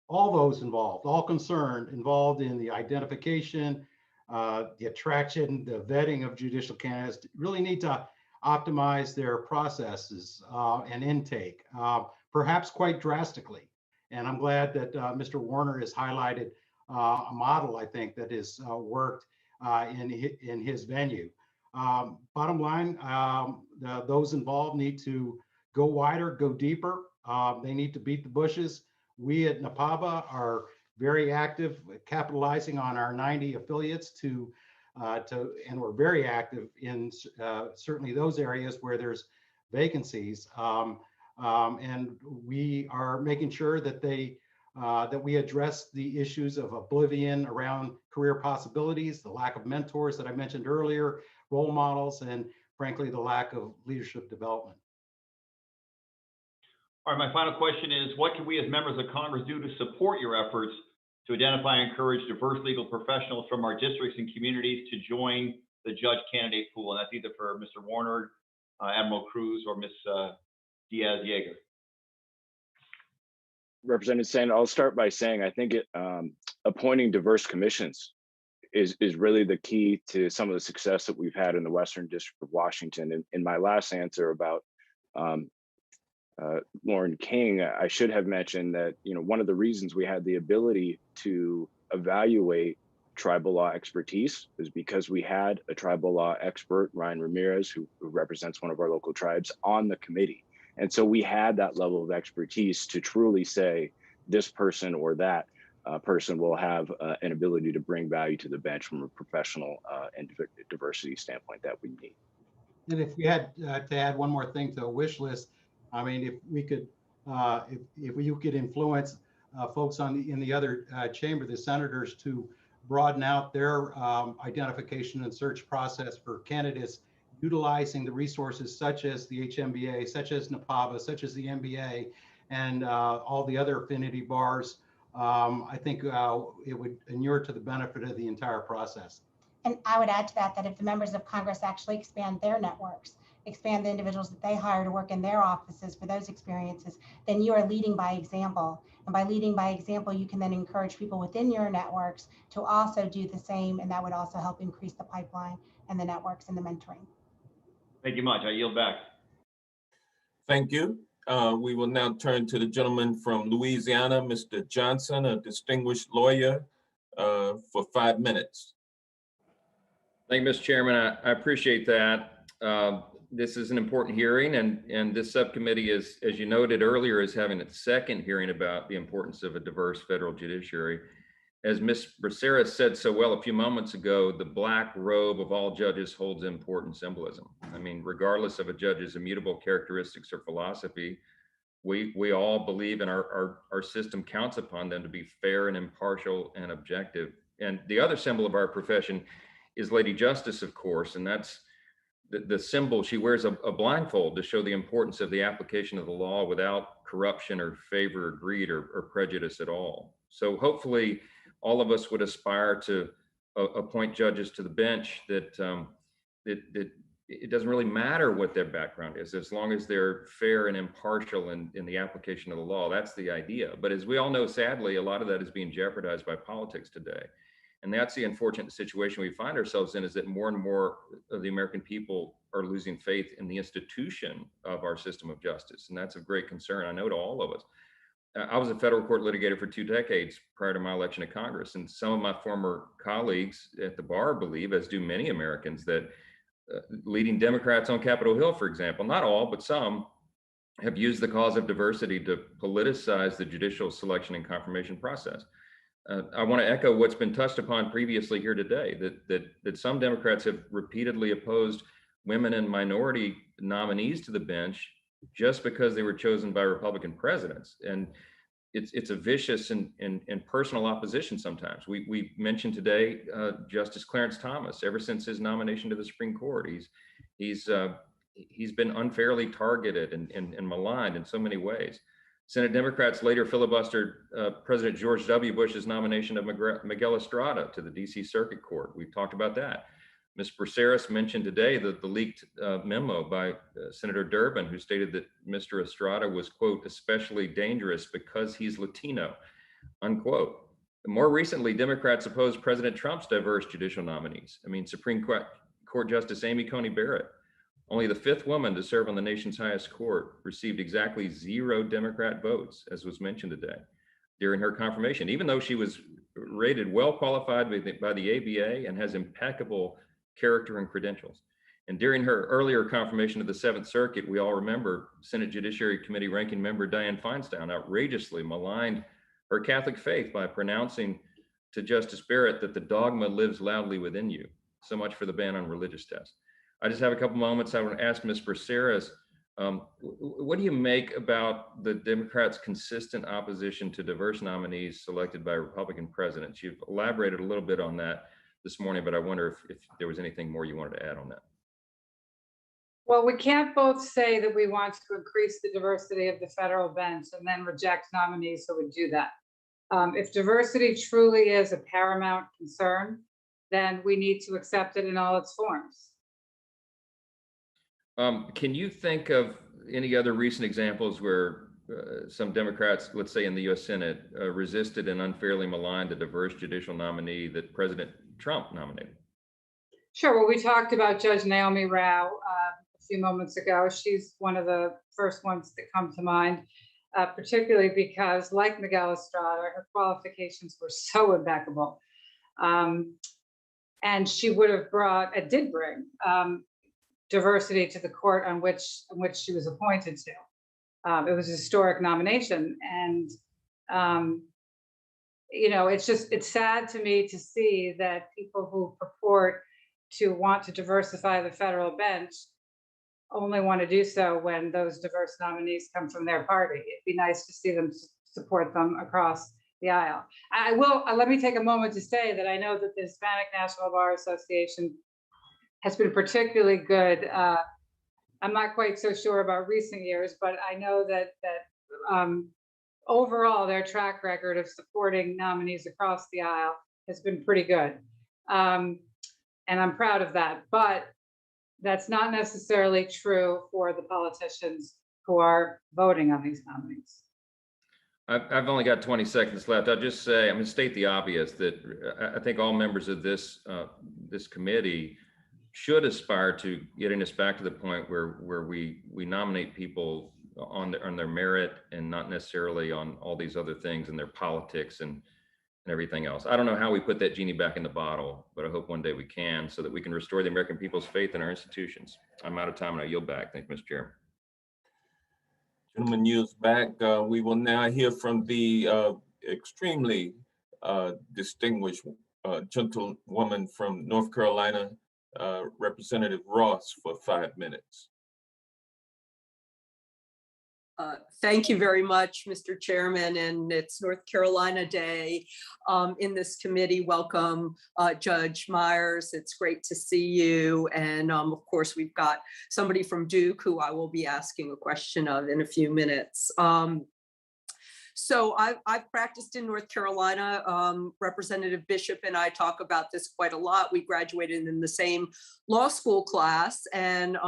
Speaker 10: all those involved, all concerned, involved in the identification, the attraction, the vetting of judicial candidates really need to optimize their processes and intake, perhaps quite drastically. And I'm glad that Mr. Warner has highlighted a model, I think, that has worked in his venue. Bottom line, those involved need to go wider, go deeper. They need to beat the bushes. We at NAPABA are very active, capitalizing on our 90 affiliates and we're very active in certainly those areas where there's vacancies. And we are making sure that that we address the issues of oblivion around career possibilities, the lack of mentors that I mentioned earlier, role models, and frankly, the lack of leadership development.
Speaker 18: All right, my final question is, what can we as members of Congress do to support your efforts to identify and encourage diverse legal professionals from our districts and communities to join the judge candidate pool? And that's either for Mr. Warner, Admiral Cruz, or Ms. Diaz-Yeager.
Speaker 9: Representative Sanders, I'll start by saying I think appointing diverse commissions is really the key to some of the success that we've had in the Western District of Washington. And in my last answer about Lauren King, I should have mentioned that one of the reasons we had the ability to evaluate tribal law expertise is because we had a tribal law expert, Ryan Ramirez, who represents one of our local tribes, on the committee. And so we had that level of expertise to truly say this person or that person will have an ability to bring value to the bench from a professional and diversity standpoint that we need.
Speaker 10: And if we had to add one more thing to a wish list, I mean, if we could, if you could influence folks in the other chamber, the senators, to broaden out their identification and search process for candidates, utilizing the resources such as the HMBA, such as NAPABA, such as the NBA, and all the other affinity bars, I think it would inure to the benefit of the entire process.
Speaker 12: And I would add to that, that if the members of Congress actually expand their networks, expand the individuals that they hire to work in their offices for those experiences, then you are leading by example. And by leading by example, you can then encourage people within your networks to also do the same. And that would also help increase the pipeline and the networks and the mentoring.
Speaker 18: Thank you much. I yield back.
Speaker 1: Thank you. We will now turn to the gentleman from Louisiana, Mr. Johnson, a distinguished lawyer, for 5 minutes.
Speaker 19: Thank you, Mr. Chairman. I appreciate that. This is an important hearing, and this subcommittee is, as you noted earlier, is having its second hearing about the importance of a diverse federal judiciary. As Ms. Braceras said so well a few moments ago, the black robe of all judges holds important symbolism. I mean, regardless of a judge's immutable characteristics or philosophy, we all believe in our system counts upon them to be fair and impartial and objective. And the other symbol of our profession is Lady Justice, of course, and that's the symbol. She wears a blindfold to show the importance of the application of the law without corruption or favor or greed or prejudice at all. So hopefully all of us would aspire to appoint judges to the bench that it doesn't really matter what their background is, as long as they're fair and impartial in the application of the law. That's the idea. But as we all know, sadly, a lot of that is being jeopardized by politics today. And that's the unfortunate situation we find ourselves in, is that more and more of the American people are losing faith in the institution of our system of justice. And that's of great concern, I know, to all of us. I was a federal court litigator for 2 decades prior to my election to Congress. And some of my former colleagues at the bar believe, as do many Americans, that leading Democrats on Capitol Hill, for example, not all, but some, have used the cause of diversity to politicize the judicial selection and confirmation process. I want to echo what's been touched upon previously here today, that some Democrats have repeatedly opposed women and minority nominees to the bench just because they were chosen by Republican presidents. And it's a vicious and personal opposition sometimes. We mentioned today Justice Clarence Thomas. Ever since his nomination to the Supreme Court, he's been unfairly targeted and maligned in so many ways. Senate Democrats later filibustered President George W. Bush's nomination of Miguel Estrada to the DC Circuit Court. We've talked about that. Ms. Braceras mentioned today that the leaked memo by Senator Durbin, who stated that Mr. Estrada was, quote, especially dangerous because he's Latino, unquote. More recently, Democrats opposed President Trump's diverse judicial nominees. I mean, Supreme Court Justice Amy Coney Barrett, only the 5th woman to serve on the nation's highest court, received exactly 0 Democrat votes, as was mentioned today, during her confirmation, even though she was rated well qualified by the ABA and has impeccable character and credentials. And during her earlier confirmation of the 7th Circuit, we all remember Senate Judiciary Committee ranking member Dianne Feinstein outrageously maligned her Catholic faith by pronouncing to Justice Barrett that the dogma lives loudly within you. So much for the ban on religious tests. I just have a couple moments. I want to ask Ms. Braceras, what do you make about the Democrats' consistent opposition to diverse nominees selected by Republican presidents? You've elaborated a little bit on that this morning, but I wonder if there was anything more you wanted to add on that.
Speaker 11: Well, we can't both say that we want to increase the diversity of the federal bench and then reject nominees who would do that. If diversity truly is a paramount concern, then we need to accept it in all its forms.
Speaker 19: Can you think of any other recent examples where some Democrats, let's say in the US Senate, resisted and unfairly maligned a diverse judicial nominee that President Trump nominated?
Speaker 11: Sure. Well, we talked about Judge Naomi Rao a few moments ago. She's one of the first ones that come to mind, particularly because, like Miguel Estrada, her qualifications were so impeccable. And she would have brought, and did bring, diversity to the court on which she was appointed to. It was a historic nomination. And, you know, it's sad to me to see that people who purport to want to diversify the federal bench only want to do so when those diverse nominees come from their party. It'd be nice to see them support them across the aisle. Let me take a moment to say that I know that the Hispanic National Bar Association has been particularly good. I'm not quite so sure about recent years, but I know that overall their track record of supporting nominees across the aisle has been pretty good. And I'm proud of that, but that's not necessarily true for the politicians who are voting on these nominees.
Speaker 19: I've only got 20 seconds left. I'll just say, I'm going to state the obvious, that I think all members of this committee should aspire to getting us back to the point where we nominate people on their merit and not necessarily on all these other things and their politics and everything else. I don't know how we put that genie back in the bottle, but I hope one day we can, so that we can restore the American people's faith in our institutions. I'm out of time and I yield back. Thank you, Mr. Chairman.
Speaker 1: Gentleman yields back. We will now hear from the extremely distinguished gentlewoman from North Carolina, Representative Ross, for 5 minutes.
Speaker 20: Thank you very much, Mr. Chairman, and it's North Carolina Day in this committee. Welcome, Judge Myers. It's great to see you. And of course, we've got somebody from Duke who I will be asking a question of in a few minutes. So I've practiced in North Carolina. Representative Bishop and I talk about this quite a lot. We graduated in the same law school class. And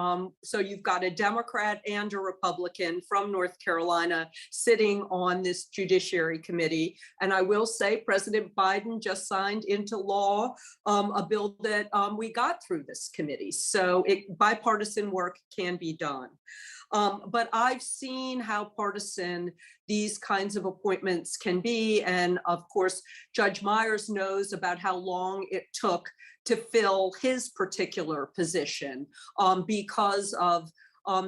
Speaker 20: so you've got a Democrat and a Republican from North Carolina sitting on this Judiciary Committee. And I will say President Biden just signed into law a bill that we got through this committee. So bipartisan work can be done. But I've seen how partisan these kinds of appointments can be. And of course, Judge Myers knows about how long it took to fill his particular position because of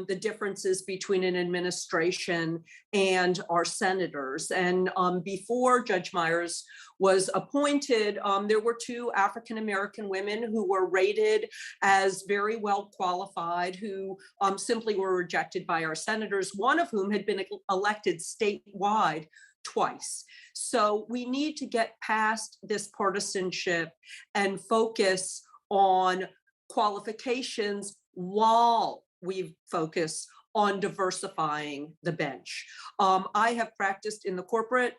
Speaker 20: the differences between an administration and our senators. And before Judge Myers was appointed, there were two African-American women who were rated as very well qualified, who simply were rejected by our senators, one of whom had been elected statewide twice. So we need to get past this partisanship and focus on qualifications while we focus on diversifying the bench. I have practiced in the corporate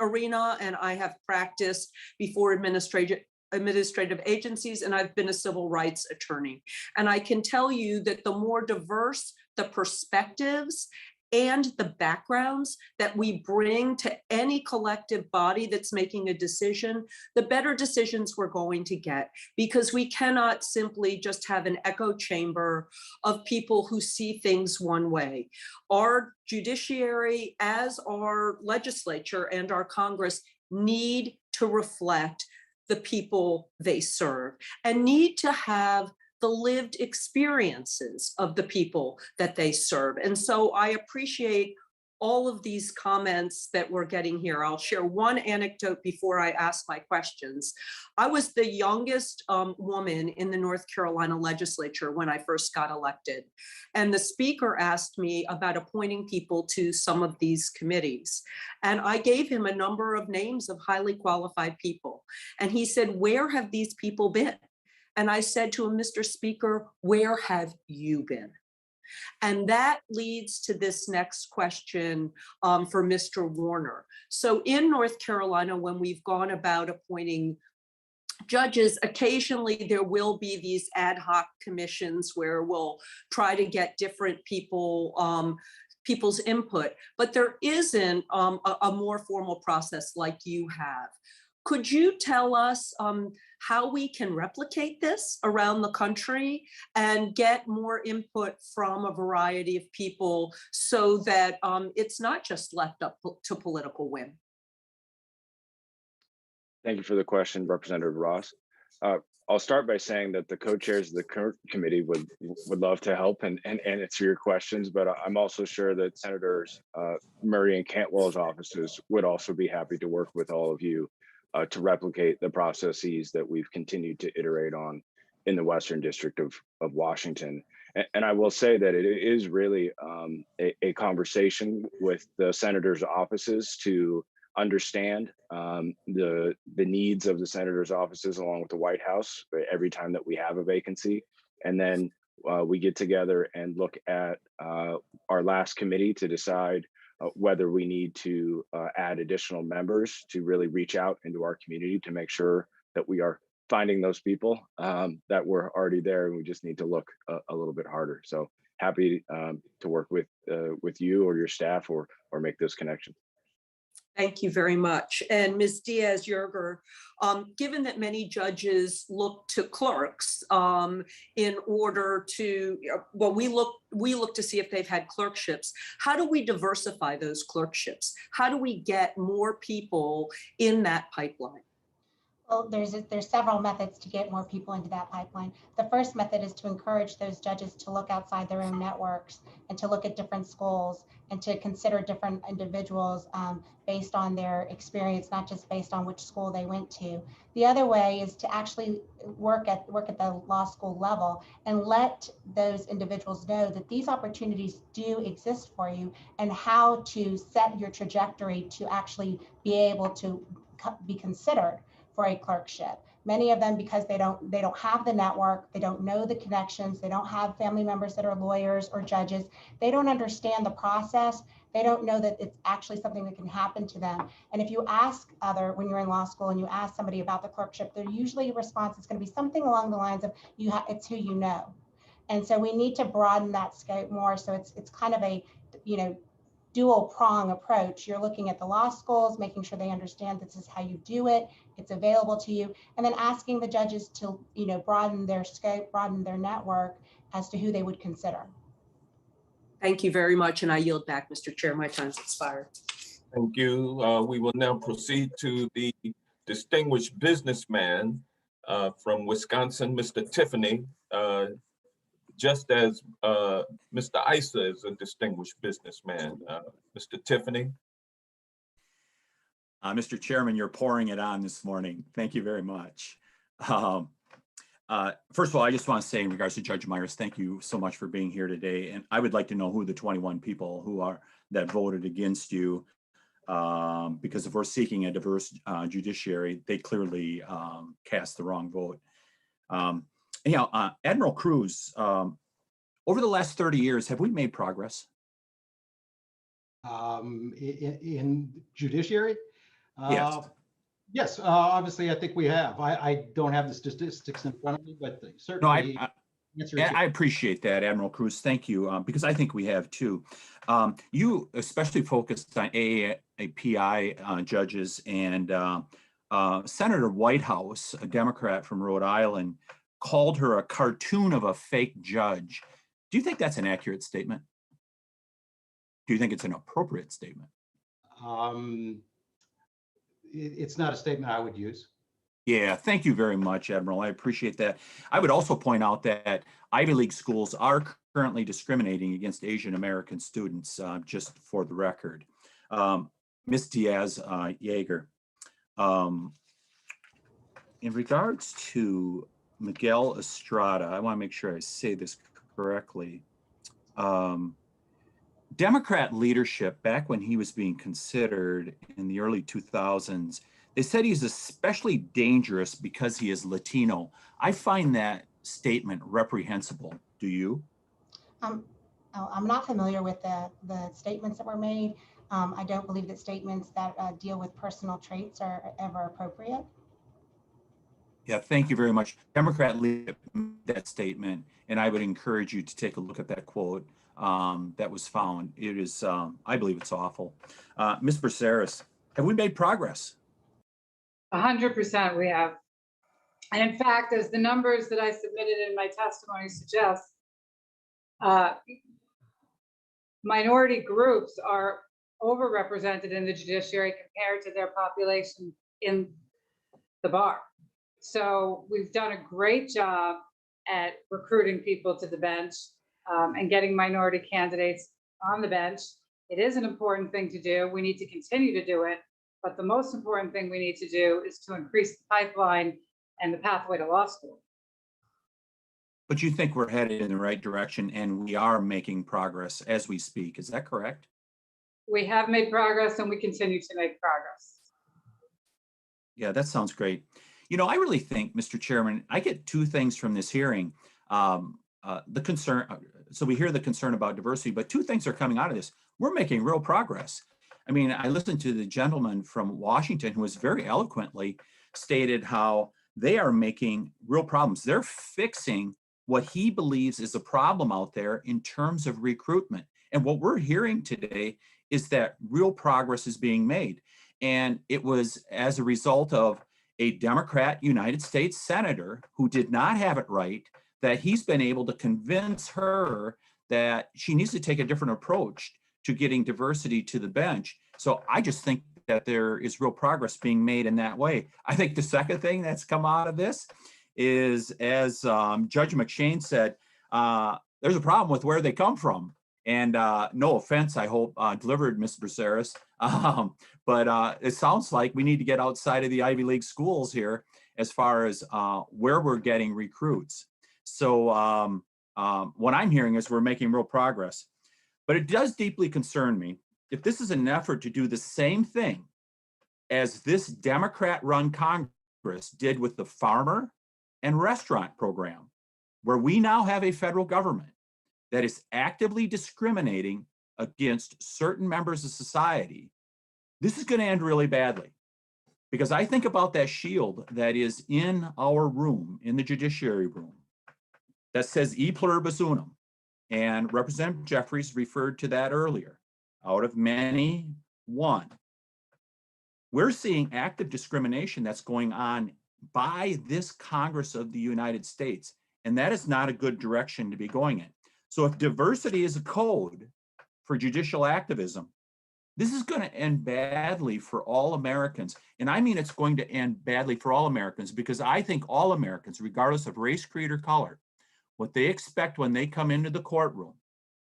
Speaker 20: arena, and I have practiced before administrative agencies, and I've been a civil rights attorney. And I can tell you that the more diverse the perspectives and the backgrounds that we bring to any collective body that's making a decision, the better decisions we're going to get, because we cannot simply just have an echo chamber of people who see things one way. Our judiciary, as our legislature and our Congress, need to reflect the people they serve and need to have the lived experiences of the people that they serve. And so I appreciate all of these comments that we're getting here. I'll share one anecdote before I ask my questions. I was the youngest woman in the North Carolina legislature when I first got elected. And the speaker asked me about appointing people to some of these committees. And I gave him a number of names of highly qualified people. And he said, "Where have these people been?" And I said to him, "Mr. Speaker, where have you been?" And that leads to this next question for Mr. Warner. So in North Carolina, when we've gone about appointing judges, occasionally there will be these ad hoc commissions where we'll try to get different people's input, but there isn't a more formal process like you have. Could you tell us how we can replicate this around the country and get more input from a variety of people so that it's not just left up to political whim?
Speaker 9: Thank you for the question, Representative Ross. I'll start by saying that the co-chairs of the current committee would love to help and answer your questions, but I'm also sure that Senators Murray and Cantwell's offices would also be happy to work with all of you to replicate the processes that we've continued to iterate on in the Western District of Washington. And I will say that it is really a conversation with the senators' offices to understand the needs of the senators' offices along with the White House every time that we have a vacancy. And then we get together and look at our last committee to decide whether we need to add additional members to really reach out into our community to make sure that we are finding those people that were already there, and we just need to look a little bit harder. So happy to work with you or your staff or make those connections.
Speaker 20: Thank you very much. And Ms. Diaz-Yerger, given that many judges look to clerks in order to, well, we look to see if they've had clerkships. How do we diversify those clerkships? How do we get more people in that pipeline?
Speaker 12: Well, there's several methods to get more people into that pipeline. The first method is to encourage those judges to look outside their own networks and to look at different schools and to consider different individuals based on their experience, not just based on which school they went to. The other way is to actually work at the law school level and let those individuals know that these opportunities do exist for you and how to set your trajectory to actually be able to be considered for a clerkship. Many of them, because they don't have the network, they don't know the connections, they don't have family members that are lawyers or judges, they don't understand the process, they don't know that it's actually something that can happen to them. And if you ask when you're in law school and you ask somebody about the clerkship, they're usually a response is going to be something along the lines of it's who you know. And so we need to broaden that scope more. So it's kind of a, dual prong approach. You're looking at the law schools, making sure they understand this is how you do it, it's available to you, and then asking the judges to, broaden their scope, broaden their network as to who they would consider.
Speaker 20: Thank you very much, and I yield back, Mr. Chair. My time's expired.
Speaker 1: Thank you. We will now proceed to the distinguished businessman from Wisconsin, Mr. Tiffany. Just as Mr. Issa is a distinguished businessman. Mr. Tiffany.
Speaker 21: Mr. Chairman, you're pouring it on this morning. Thank you very much. First of all, I just want to say in regards to Judge Myers, thank you so much for being here today. And I would like to know who the 21 people that voted against you, because if we're seeking a diverse judiciary, they clearly cast the wrong vote. Admiral Cruz, over the last 30 years, have we made progress?
Speaker 10: In judiciary?
Speaker 21: Yes.
Speaker 10: Yes, obviously, I think we have. I don't have the statistics in front of me, but certainly.
Speaker 21: No, I appreciate that, Admiral Cruz. Thank you, because I think we have too. You especially focused on AAPI judges, and Senator Whitehouse, a Democrat from Rhode Island, called her a cartoon of a fake judge. Do you think that's an accurate statement? Do you think it's an appropriate statement?
Speaker 10: It's not a statement I would use.
Speaker 21: Yeah, thank you very much, Admiral. I appreciate that. I would also point out that Ivy League schools are currently discriminating against Asian American students, just for the record. Ms. Diaz-Yeager, in regards to Miguel Estrada, I want to make sure I say this correctly. Democrat leadership, back when he was being considered in the early 2000s, they said he's especially dangerous because he is Latino. I find that statement reprehensible. Do you?
Speaker 12: I'm not familiar with the statements that were made. I don't believe that statements that deal with personal traits are ever appropriate.
Speaker 21: Yeah, thank you very much. Democrat leadership made that statement, and I would encourage you to take a look at that quote that was found. It is, I believe it's awful. Ms. Braceras, have we made progress?
Speaker 11: 100% we have. And in fact, as the numbers that I submitted in my testimony suggest, minority groups are overrepresented in the judiciary compared to their population in the bar. So we've done a great job at recruiting people to the bench and getting minority candidates on the bench. It is an important thing to do. We need to continue to do it. But the most important thing we need to do is to increase the pipeline and the pathway to law school.
Speaker 21: But you think we're headed in the right direction and we are making progress as we speak. Is that correct?
Speaker 11: We have made progress and we continue to make progress.
Speaker 21: Yeah, that sounds great. You know, I really think, Mr. Chairman, I get two things from this hearing. The concern, so we hear the concern about diversity, but two things are coming out of this. We're making real progress. I mean, I listened to the gentleman from Washington who was very eloquently stated how they are making real problems. They're fixing what he believes is a problem out there in terms of recruitment. And what we're hearing today is that real progress is being made. And it was as a result of a Democrat United States senator who did not have it right, that he's been able to convince her that she needs to take a different approach to getting diversity to the bench. So I just think that there is real progress being made in that way. I think the second thing that's come out of this is, as Judge McShane said, there's a problem with where they come from. And no offense, I hope, delivered, Ms. Braceras. But it sounds like we need to get outside of the Ivy League schools here as far as where we're getting recruits. So what I'm hearing is we're making real progress. But it does deeply concern me if this is an effort to do the same thing as this Democrat-run Congress Congress did with the farmer and restaurant program, where we now have a federal government that is actively discriminating against certain members of society, this is going to end really badly. Because I think about that shield that is in our room, in the judiciary room, that says e pluribus unum. And Representative Jeffries referred to that earlier. Out of many, one. We're seeing active discrimination that's going on by this Congress of the United States. And that is not a good direction to be going in. So if diversity is a code for judicial activism, this is going to end badly for all Americans. And I mean, it's going to end badly for all Americans because I think all Americans, regardless of race, creed, or color, what they expect when they come into the courtroom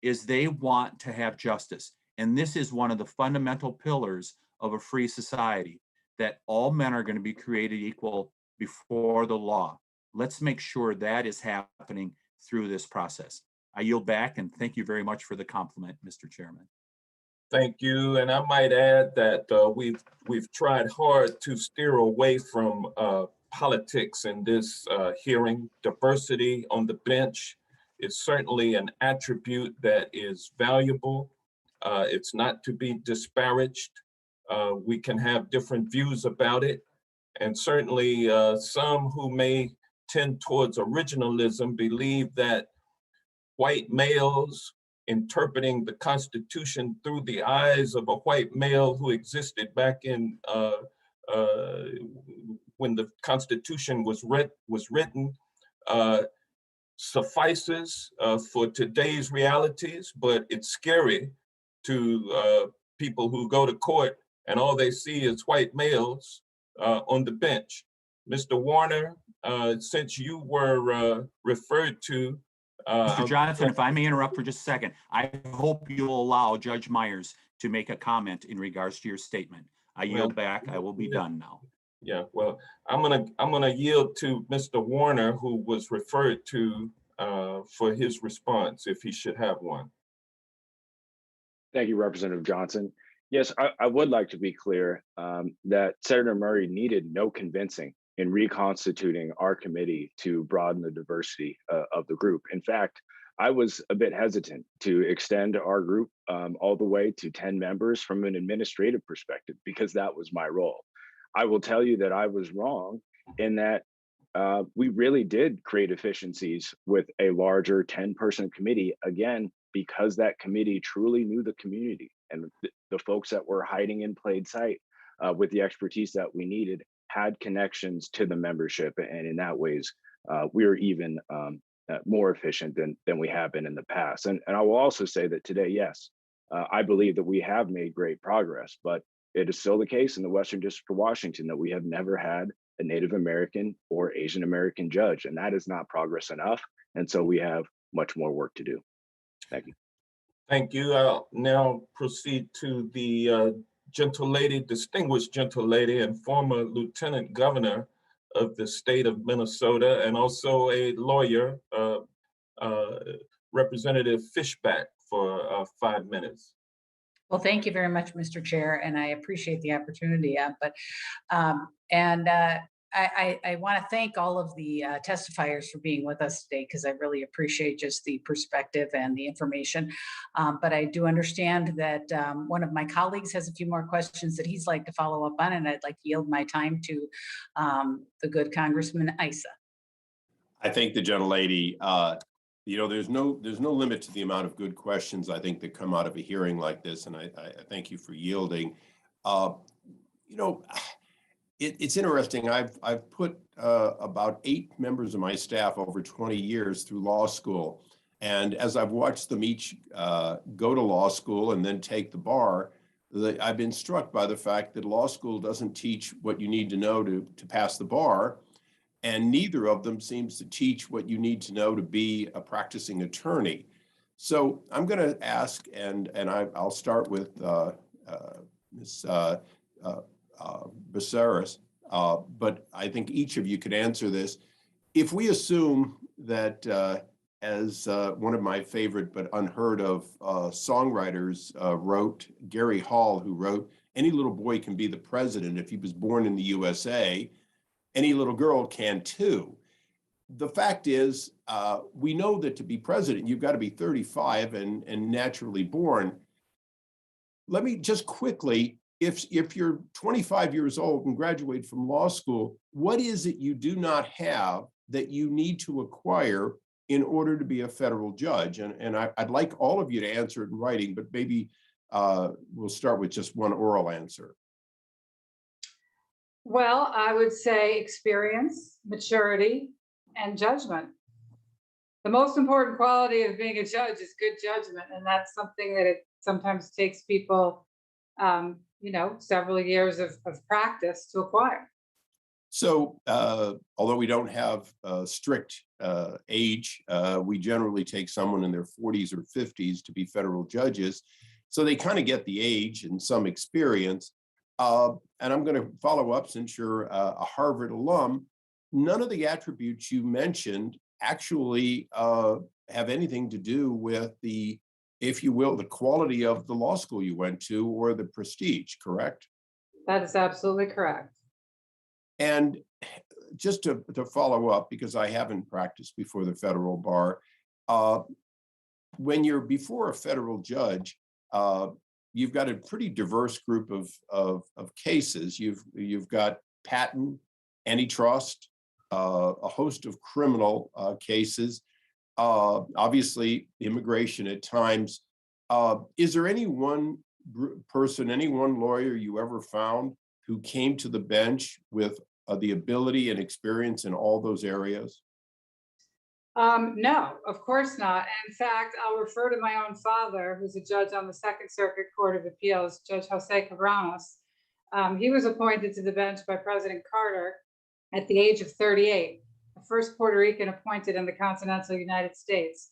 Speaker 21: is they want to have justice. And this is one of the fundamental pillars of a free society, that all men are going to be created equal before the law. Let's make sure that is happening through this process. I yield back and thank you very much for the compliment, Mr. Chairman.
Speaker 1: Thank you. And I might add that we've tried hard to steer away from politics in this hearing. Diversity on the bench is certainly an attribute that is valuable. It's not to be disparaged. We can have different views about it. And certainly some who may tend towards originalism believe that white males interpreting the Constitution through the eyes of a white male who existed back in when the Constitution was written suffices for today's realities, but it's scary to people who go to court and all they see is white males on the bench. Mr. Warner, since you were referred to,
Speaker 21: Mr. Johnson, if I may interrupt for just a second, I hope you'll allow Judge Myers to make a comment in regards to your statement. I yield back. I will be done now.
Speaker 1: Yeah, well, I'm gonna yield to Mr. Warner, who was referred to for his response, if he should have one.
Speaker 9: Thank you, Representative Johnson. Yes, I would like to be clear that Senator Murray needed no convincing in reconstituting our committee to broaden the diversity of the group. In fact, I was a bit hesitant to extend our group all the way to 10 members from an administrative perspective, because that was my role. I will tell you that I was wrong in that we really did create efficiencies with a larger 10-person committee, again, because that committee truly knew the community and the folks that were hiding in plain sight with the expertise that we needed had connections to the membership, and in that ways, we were even more efficient than we have been in the past. And I will also say that today, yes, I believe that we have made great progress, but it is still the case in the Western District of Washington that we have never had a Native American or Asian American judge, and that is not progress enough. And so we have much more work to do. Thank you.
Speaker 1: Thank you. I'll now proceed to the gentle lady, distinguished gentle lady, and former Lieutenant Governor of the state of Minnesota, and also a lawyer, Representative Fishback, for 5 minutes.
Speaker 2: Well, thank you very much, Mr. Chair, and I appreciate the opportunity. I want to thank all of the testifiers for being with us today, because I really appreciate just the perspective and the information. But I do understand that one of my colleagues has a few more questions that he's like to follow up on, and I'd like to yield my time to the good Congressman Issa.
Speaker 3: I thank the gentlelady. You know, there's no limit to the amount of good questions I think that come out of a hearing like this, and I thank you for yielding. You know, it's interesting. I've put about 8 members of my staff over 20 years through law school, and as I've watched them each go to law school and then take the bar, I've been struck by the fact that law school doesn't teach what you need to know to pass the bar. And neither of them seems to teach what you need to know to be a practicing attorney. So I'm going to ask, and I'll start with Ms. Becerras, but I think each of you could answer this. If we assume that, as one of my favorite but unheard of songwriters wrote, Gary Hall, who wrote, "Any little boy can be the president if he was born in the USA," any little girl can too. The fact is, we know that to be president, you've got to be 35 and naturally born. Let me just quickly, if you're 25 years old and graduate from law school, what is it you do not have that you need to acquire in order to be a federal judge? And I'd like all of you to answer it in writing, but maybe we'll start with just one oral answer.
Speaker 11: Well, I would say experience, maturity, and judgment. The most important quality of being a judge is good judgment, and that's something that it sometimes takes people, several years of practice to acquire.
Speaker 3: So, although we don't have strict age, we generally take someone in their 40s or 50s to be federal judges. So they kind of get the age and some experience. And I'm going to follow up, since you're a Harvard alum. None of the attributes you mentioned actually have anything to do with the, if you will, the quality of the law school you went to or the prestige, correct?
Speaker 11: That is absolutely correct.
Speaker 3: And just to follow up, because I haven't practiced before the federal bar, when you're before a federal judge, you've got a pretty diverse group of cases. You've got patent, antitrust, a host of criminal cases, obviously immigration at times. Is there any one person, any one lawyer you ever found who came to the bench with the ability and experience in all those areas?
Speaker 11: No, of course not. In fact, I'll refer to my own father, who's a judge on the Second Circuit Court of Appeals, Judge Jose Cabranes. He was appointed to the bench by President Carter at the age of 38, the first Puerto Rican appointed in the continental United States.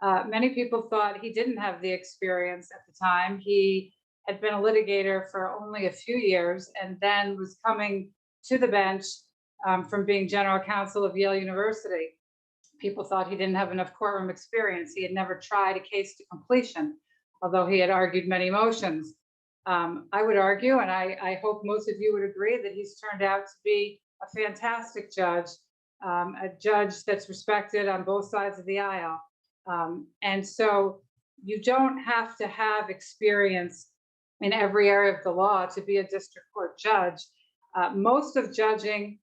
Speaker 11: Many people thought he didn't have the experience at the time. He had been a litigator for only a few years and then was coming to the bench from being general counsel of Yale University. People thought he didn't have enough courtroom experience. He had never tried a case to completion, although he had argued many motions. I would argue, and I hope most of you would agree, that he's turned out to be a fantastic judge, a judge that's respected on both sides of the aisle. And so you don't have to have experience in every area of the law to be a district court judge. Most of judging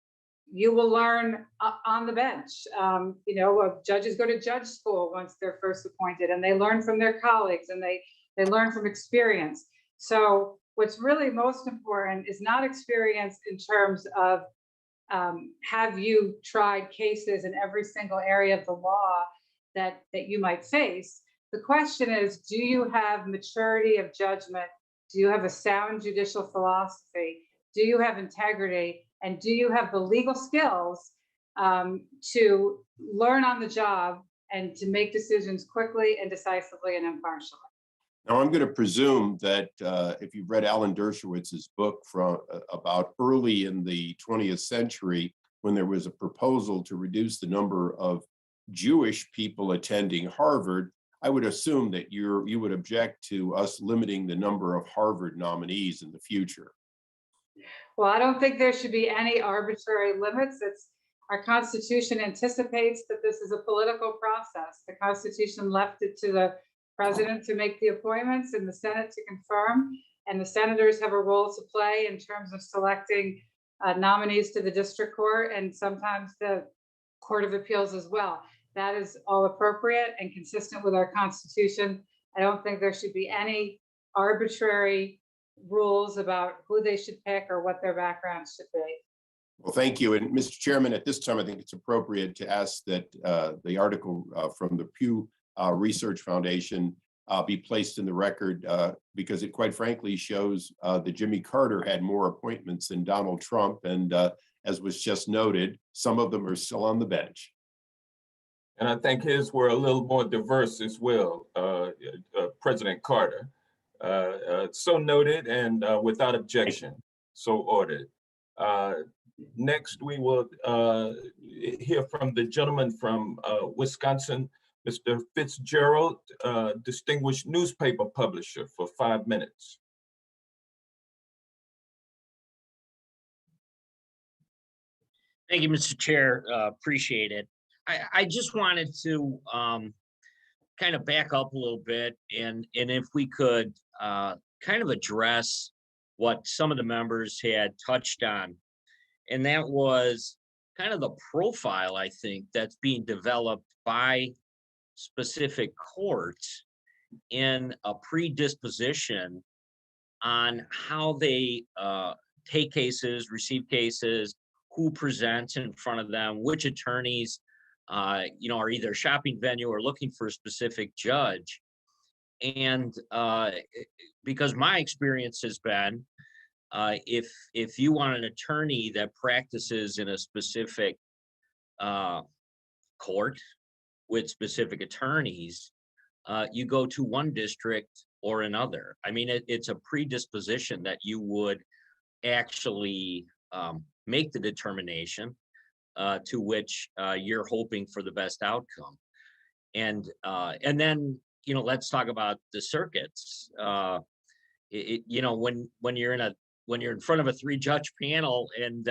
Speaker 11: you will learn on the bench. Judges go to judge school once they're first appointed, and they learn from their colleagues, and they learn from experience. So what's really most important is not experience in terms of have you tried cases in every single area of the law that you might face. The question is, do you have maturity of judgment? Do you have a sound judicial philosophy? Do you have integrity? And do you have the legal skills to learn on the job and to make decisions quickly and decisively and impartially?
Speaker 3: Now, I'm going to presume that if you've read Alan Dershowitz's book from about early in the 20th century, when there was a proposal to reduce the number of Jewish people attending Harvard, I would assume that you would object to us limiting the number of Harvard nominees in the future.
Speaker 11: Well, I don't think there should be any arbitrary limits. Our Constitution anticipates that this is a political process. The Constitution left it to the president to make the appointments and the Senate to confirm, and the senators have a role to play in terms of selecting nominees to the district court and sometimes the Court of Appeals as well. That is all appropriate and consistent with our Constitution. I don't think there should be any arbitrary rules about who they should pick or what their backgrounds should be.
Speaker 3: Well, thank you. And Mr. Chairman, at this time, I think it's appropriate to ask that the article from the Pew Research Foundation be placed in the record because it quite frankly shows that Jimmy Carter had more appointments than Donald Trump. And as was just noted, some of them are still on the bench.
Speaker 1: And I think his were a little more diverse as well, President Carter. So noted and without objection, so ordered. Next, we will hear from the gentleman from Wisconsin, Mr. Fitzgerald, distinguished newspaper publisher, for 5 minutes.
Speaker 4: Thank you, Mr. Chair. Appreciate it. I just wanted to kind of back up a little bit and if we could kind of address what some of the members had touched on. And that was kind of the profile, I think, that's being developed by specific courts in a predisposition on how they take cases, receive cases, who presents in front of them, which attorneys, are either shopping venue or looking for a specific judge. And because my experience has been, if you want an attorney that practices in a specific court with specific attorneys, you go to one district or another. I mean, it's a predisposition that you would actually make the determination to which you're hoping for the best outcome. And then, let's talk about the circuits. When you're in front of a 3-judge panel and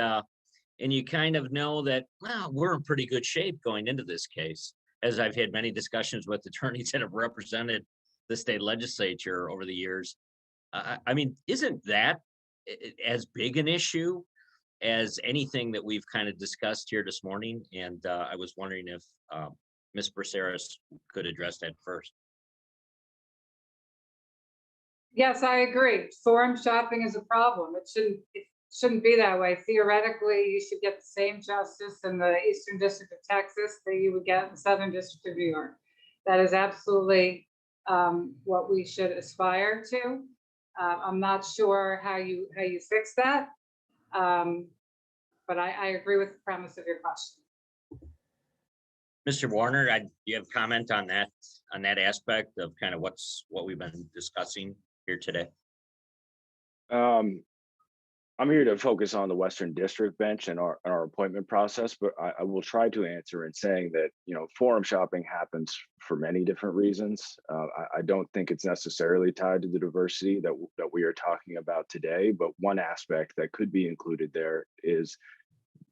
Speaker 4: you kind of know that, well, we're in pretty good shape going into this case, as I've had many discussions with attorneys that have represented the state legislature over the years. I mean, isn't that as big an issue as anything that we've kind of discussed here this morning? And I was wondering if Ms. Braceras could address that first.
Speaker 11: Yes, I agree. Forum shopping is a problem. It shouldn't be that way. Theoretically, you should get the same justice in the Eastern District of Texas that you would get in the Southern District of New York. That is absolutely what we should aspire to. I'm not sure how you fix that, but I agree with the premise of your question.
Speaker 4: Mr. Warner, do you have a comment on that aspect of kind of what we've been discussing here today?
Speaker 9: I'm here to focus on the Western District bench and our appointment process, but I will try to answer in saying that, forum shopping happens for many different reasons. I don't think it's necessarily tied to the diversity that we are talking about today, but one aspect that could be included there is,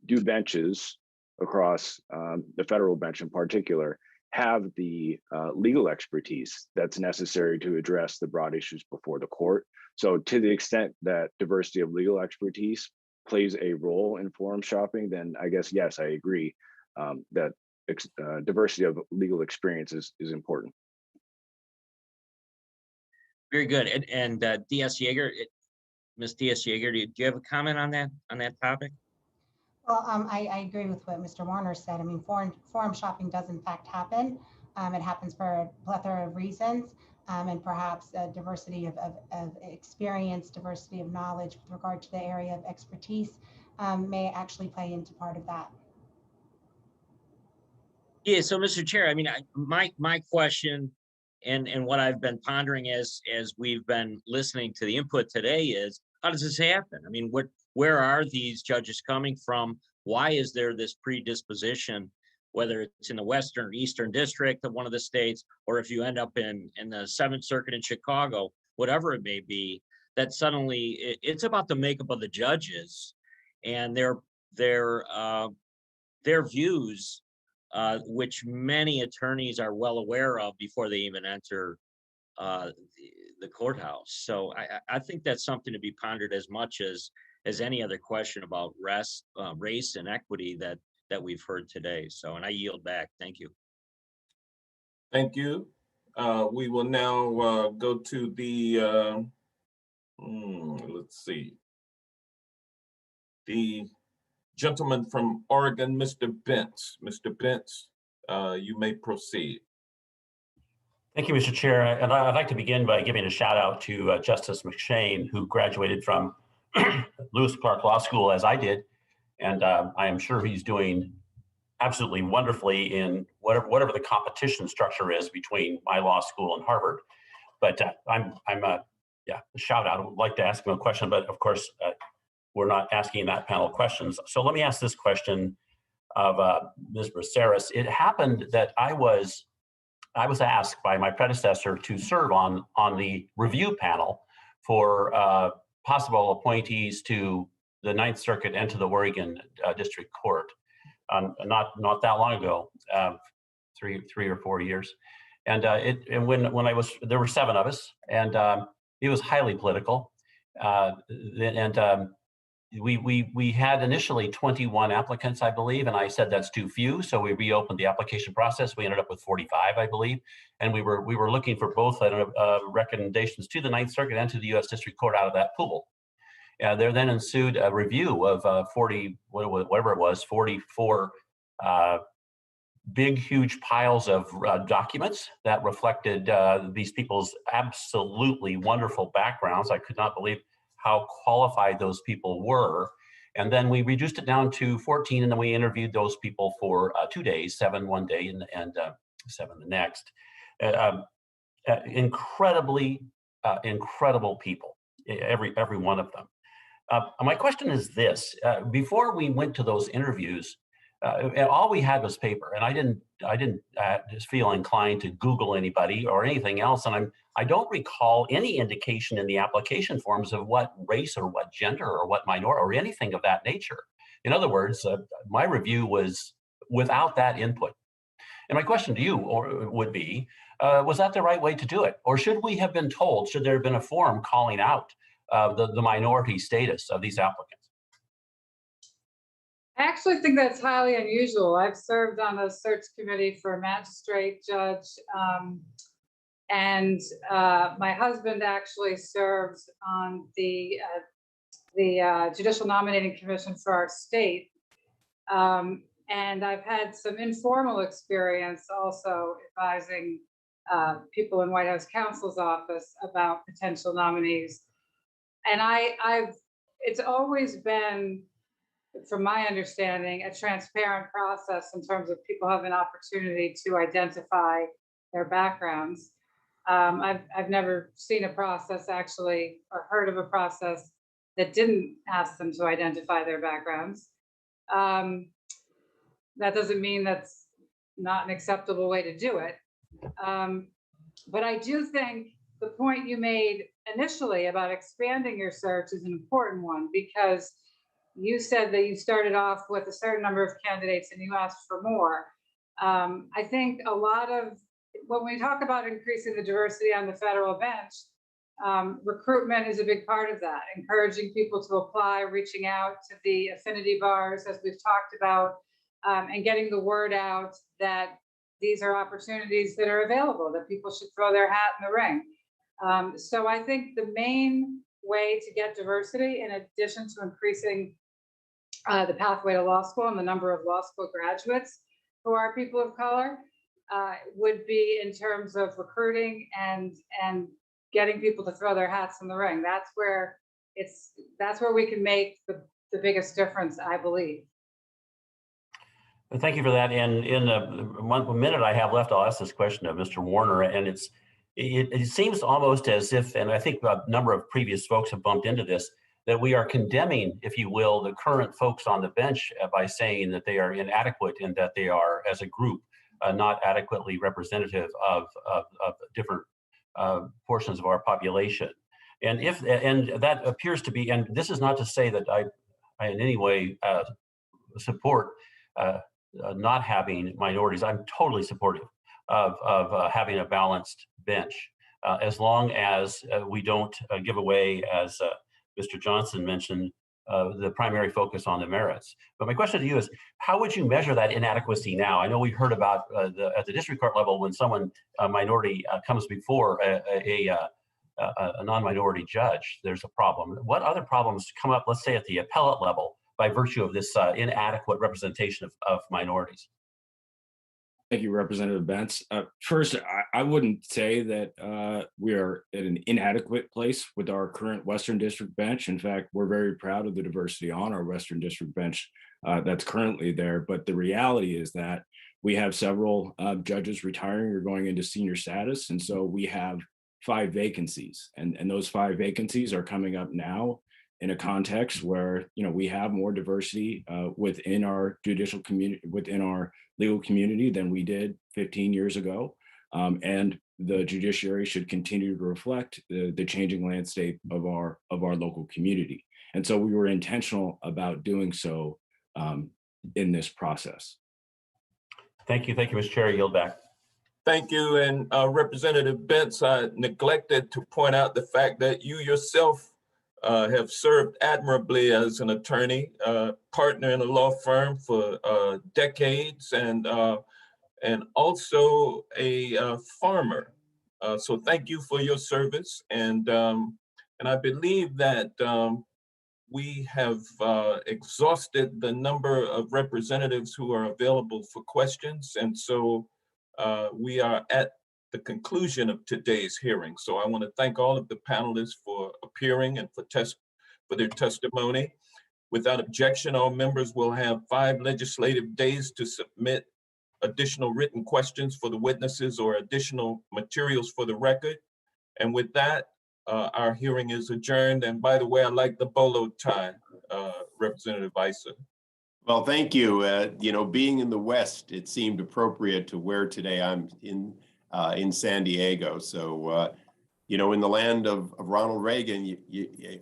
Speaker 9: do benches across the federal bench in particular have the legal expertise that's necessary to address the broad issues before the court? So to the extent that diversity of legal expertise plays a role in forum shopping, then I guess, yes, I agree that diversity of legal experience is important.
Speaker 4: Very good. And D.S. Yeager, Ms. D.S. Yeager, do you have a comment on that topic?
Speaker 12: Well, I agree with what Mr. Warner said. I mean, forum shopping does in fact happen. It happens for a plethora of reasons, and perhaps a diversity of experience, diversity of knowledge with regard to the area of expertise may actually play into part of that.
Speaker 4: Yeah, so Mr. Chair, I mean, my question and what I've been pondering as we've been listening to the input today is, how does this happen? I mean, where are these judges coming from? Why is there this predisposition, whether it's in the Western or Eastern District of one of the states, or if you end up in the 7th Circuit in Chicago, whatever it may be, that suddenly it's about the makeup of the judges and their views, which many attorneys are well aware of before they even enter the courthouse. So I think that's something to be pondered as much as any other question about race and equity that we've heard today. So, and I yield back. Thank you.
Speaker 1: Thank you. We will now go to the, let's see, the gentleman from Oregon, Mr. Bentz. Mr. Bentz, you may proceed.
Speaker 22: Thank you, Mr. Chair. And I'd like to begin by giving a shout out to Justice McShane, who graduated from Lewis Clark Law School as I did. And I am sure he's doing absolutely wonderfully in whatever the competition structure is between my law school and Harvard. But I'm a shout out. I would like to ask him a question, but of course, we're not asking that panel questions. So let me ask this question of Ms. Braceras. It happened that I was asked by my predecessor to serve on the review panel for possible appointees to the Ninth Circuit and to the Oregon District Court, not that long ago, 3 or 4 years. And when I was, there were 7 of us, and it was highly political. We had initially 21 applicants, I believe, and I said that's too few. So we reopened the application process. We ended up with 45, I believe, and we were looking for both recommendations to the Ninth Circuit and to the U.S. District Court out of that pool. There then ensued a review of 44 big, huge piles of documents that reflected these people's absolutely wonderful backgrounds. I could not believe how qualified those people were. And then we reduced it down to 14, and then we interviewed those people for 2 days, 7 one day and 7 the next. Incredibly incredible people, every one of them. My question is this: before we went to those interviews, all we had was paper, and I didn't just feel inclined to Google anybody or anything else, and I don't recall any indication in the application forms of what race or what gender or what minority or anything of that nature. In other words, my review was without that input. And my question to you would be, was that the right way to do it? Or should we have been told, should there have been a form calling out the minority status of these applicants?
Speaker 11: I actually think that's highly unusual. I've served on a search committee for a magistrate judge, and my husband actually serves on the Judicial Nominating Commission for our state. And I've had some informal experience also advising people in White House counsel's office about potential nominees. And it's always been, from my understanding, a transparent process in terms of people have an opportunity to identify their backgrounds. I've never seen a process actually, or heard of a process that didn't ask them to identify their backgrounds. That doesn't mean that's not an acceptable way to do it. But I do think the point you made initially about expanding your search is an important one, because you said that you started off with a certain number of candidates and you asked for more. I think a lot of, when we talk about increasing the diversity on the federal bench, recruitment is a big part of that, encouraging people to apply, reaching out to the affinity bars, as we've talked about, and getting the word out that these are opportunities that are available, that people should throw their hat in the ring. So I think the main way to get diversity, in addition to increasing the pathway to law school and the number of law school graduates who are people of color, would be in terms of recruiting and getting people to throw their hats in the ring. That's where we can make the biggest difference, I believe.
Speaker 22: Thank you for that. And in the 1 minute I have left, I'll ask this question of Mr. Warner. And it seems almost as if, and I think a number of previous folks have bumped into this, that we are condemning, if you will, the current folks on the bench by saying that they are inadequate and that they are, as a group, not adequately representative of different portions of our population. And that appears to be, and this is not to say that I in any way support not having minorities. I'm totally supportive of having a balanced bench, as long as we don't give away, as Mr. Johnson mentioned, the primary focus on the merits. But my question to you is, how would you measure that inadequacy now? I know we heard about at the district court level, when a minority comes before a non-minority judge, there's a problem. What other problems come up, let's say at the appellate level, by virtue of this inadequate representation of minorities?
Speaker 5: Thank you, Representative Bentz. First, I wouldn't say that we are at an inadequate place with our current Western District bench. In fact, we're very proud of the diversity on our Western District bench that's currently there. But the reality is that we have several judges retiring or going into senior status. And so we have 5 vacancies. And those 5 vacancies are coming up now in a context where, we have more diversity within our judicial community, within our legal community than we did 15 years ago. And the judiciary should continue to reflect the changing landscape of our local community. And so we were intentional about doing so in this process.
Speaker 22: Thank you, Mr. Chair. I yield back.
Speaker 1: Thank you. And Representative Bentz, I neglected to point out the fact that you yourself have served admirably as an attorney, partner in a law firm for decades, and also a farmer. So thank you for your service. And I believe that we have exhausted the number of representatives who are available for questions. And so we are at the conclusion of today's hearing. So I want to thank all of the panelists for appearing and for their testimony. Without objection, all members will have 5 legislative days to submit additional written questions for the witnesses or additional materials for the record. And with that, our hearing is adjourned. And by the way, I like the bolo tie, Representative Issa.
Speaker 3: Well, thank you. You know, being in the West, it seemed appropriate to wear today. I'm in San Diego. So, you know, in the land of Ronald Reagan,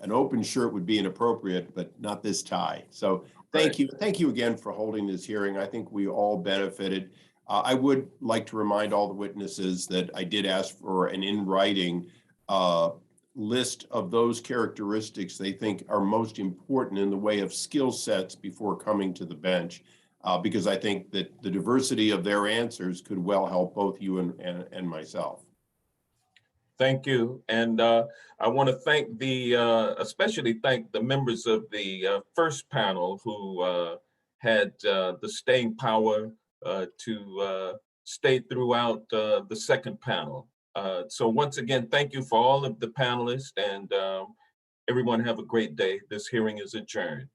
Speaker 3: an open shirt would be inappropriate, but not this tie. So thank you. Thank you again for holding this hearing. I think we all benefited. I would like to remind all the witnesses that I did ask for an in writing list of those characteristics they think are most important in the way of skill sets before coming to the bench, because I think that the diversity of their answers could well help both you and myself.
Speaker 1: Thank you. And I want to thank especially thank the members of the first panel who had the staying power to stay throughout the second panel. So once again, thank you for all of the panelists, and everyone have a great day. This hearing is adjourned.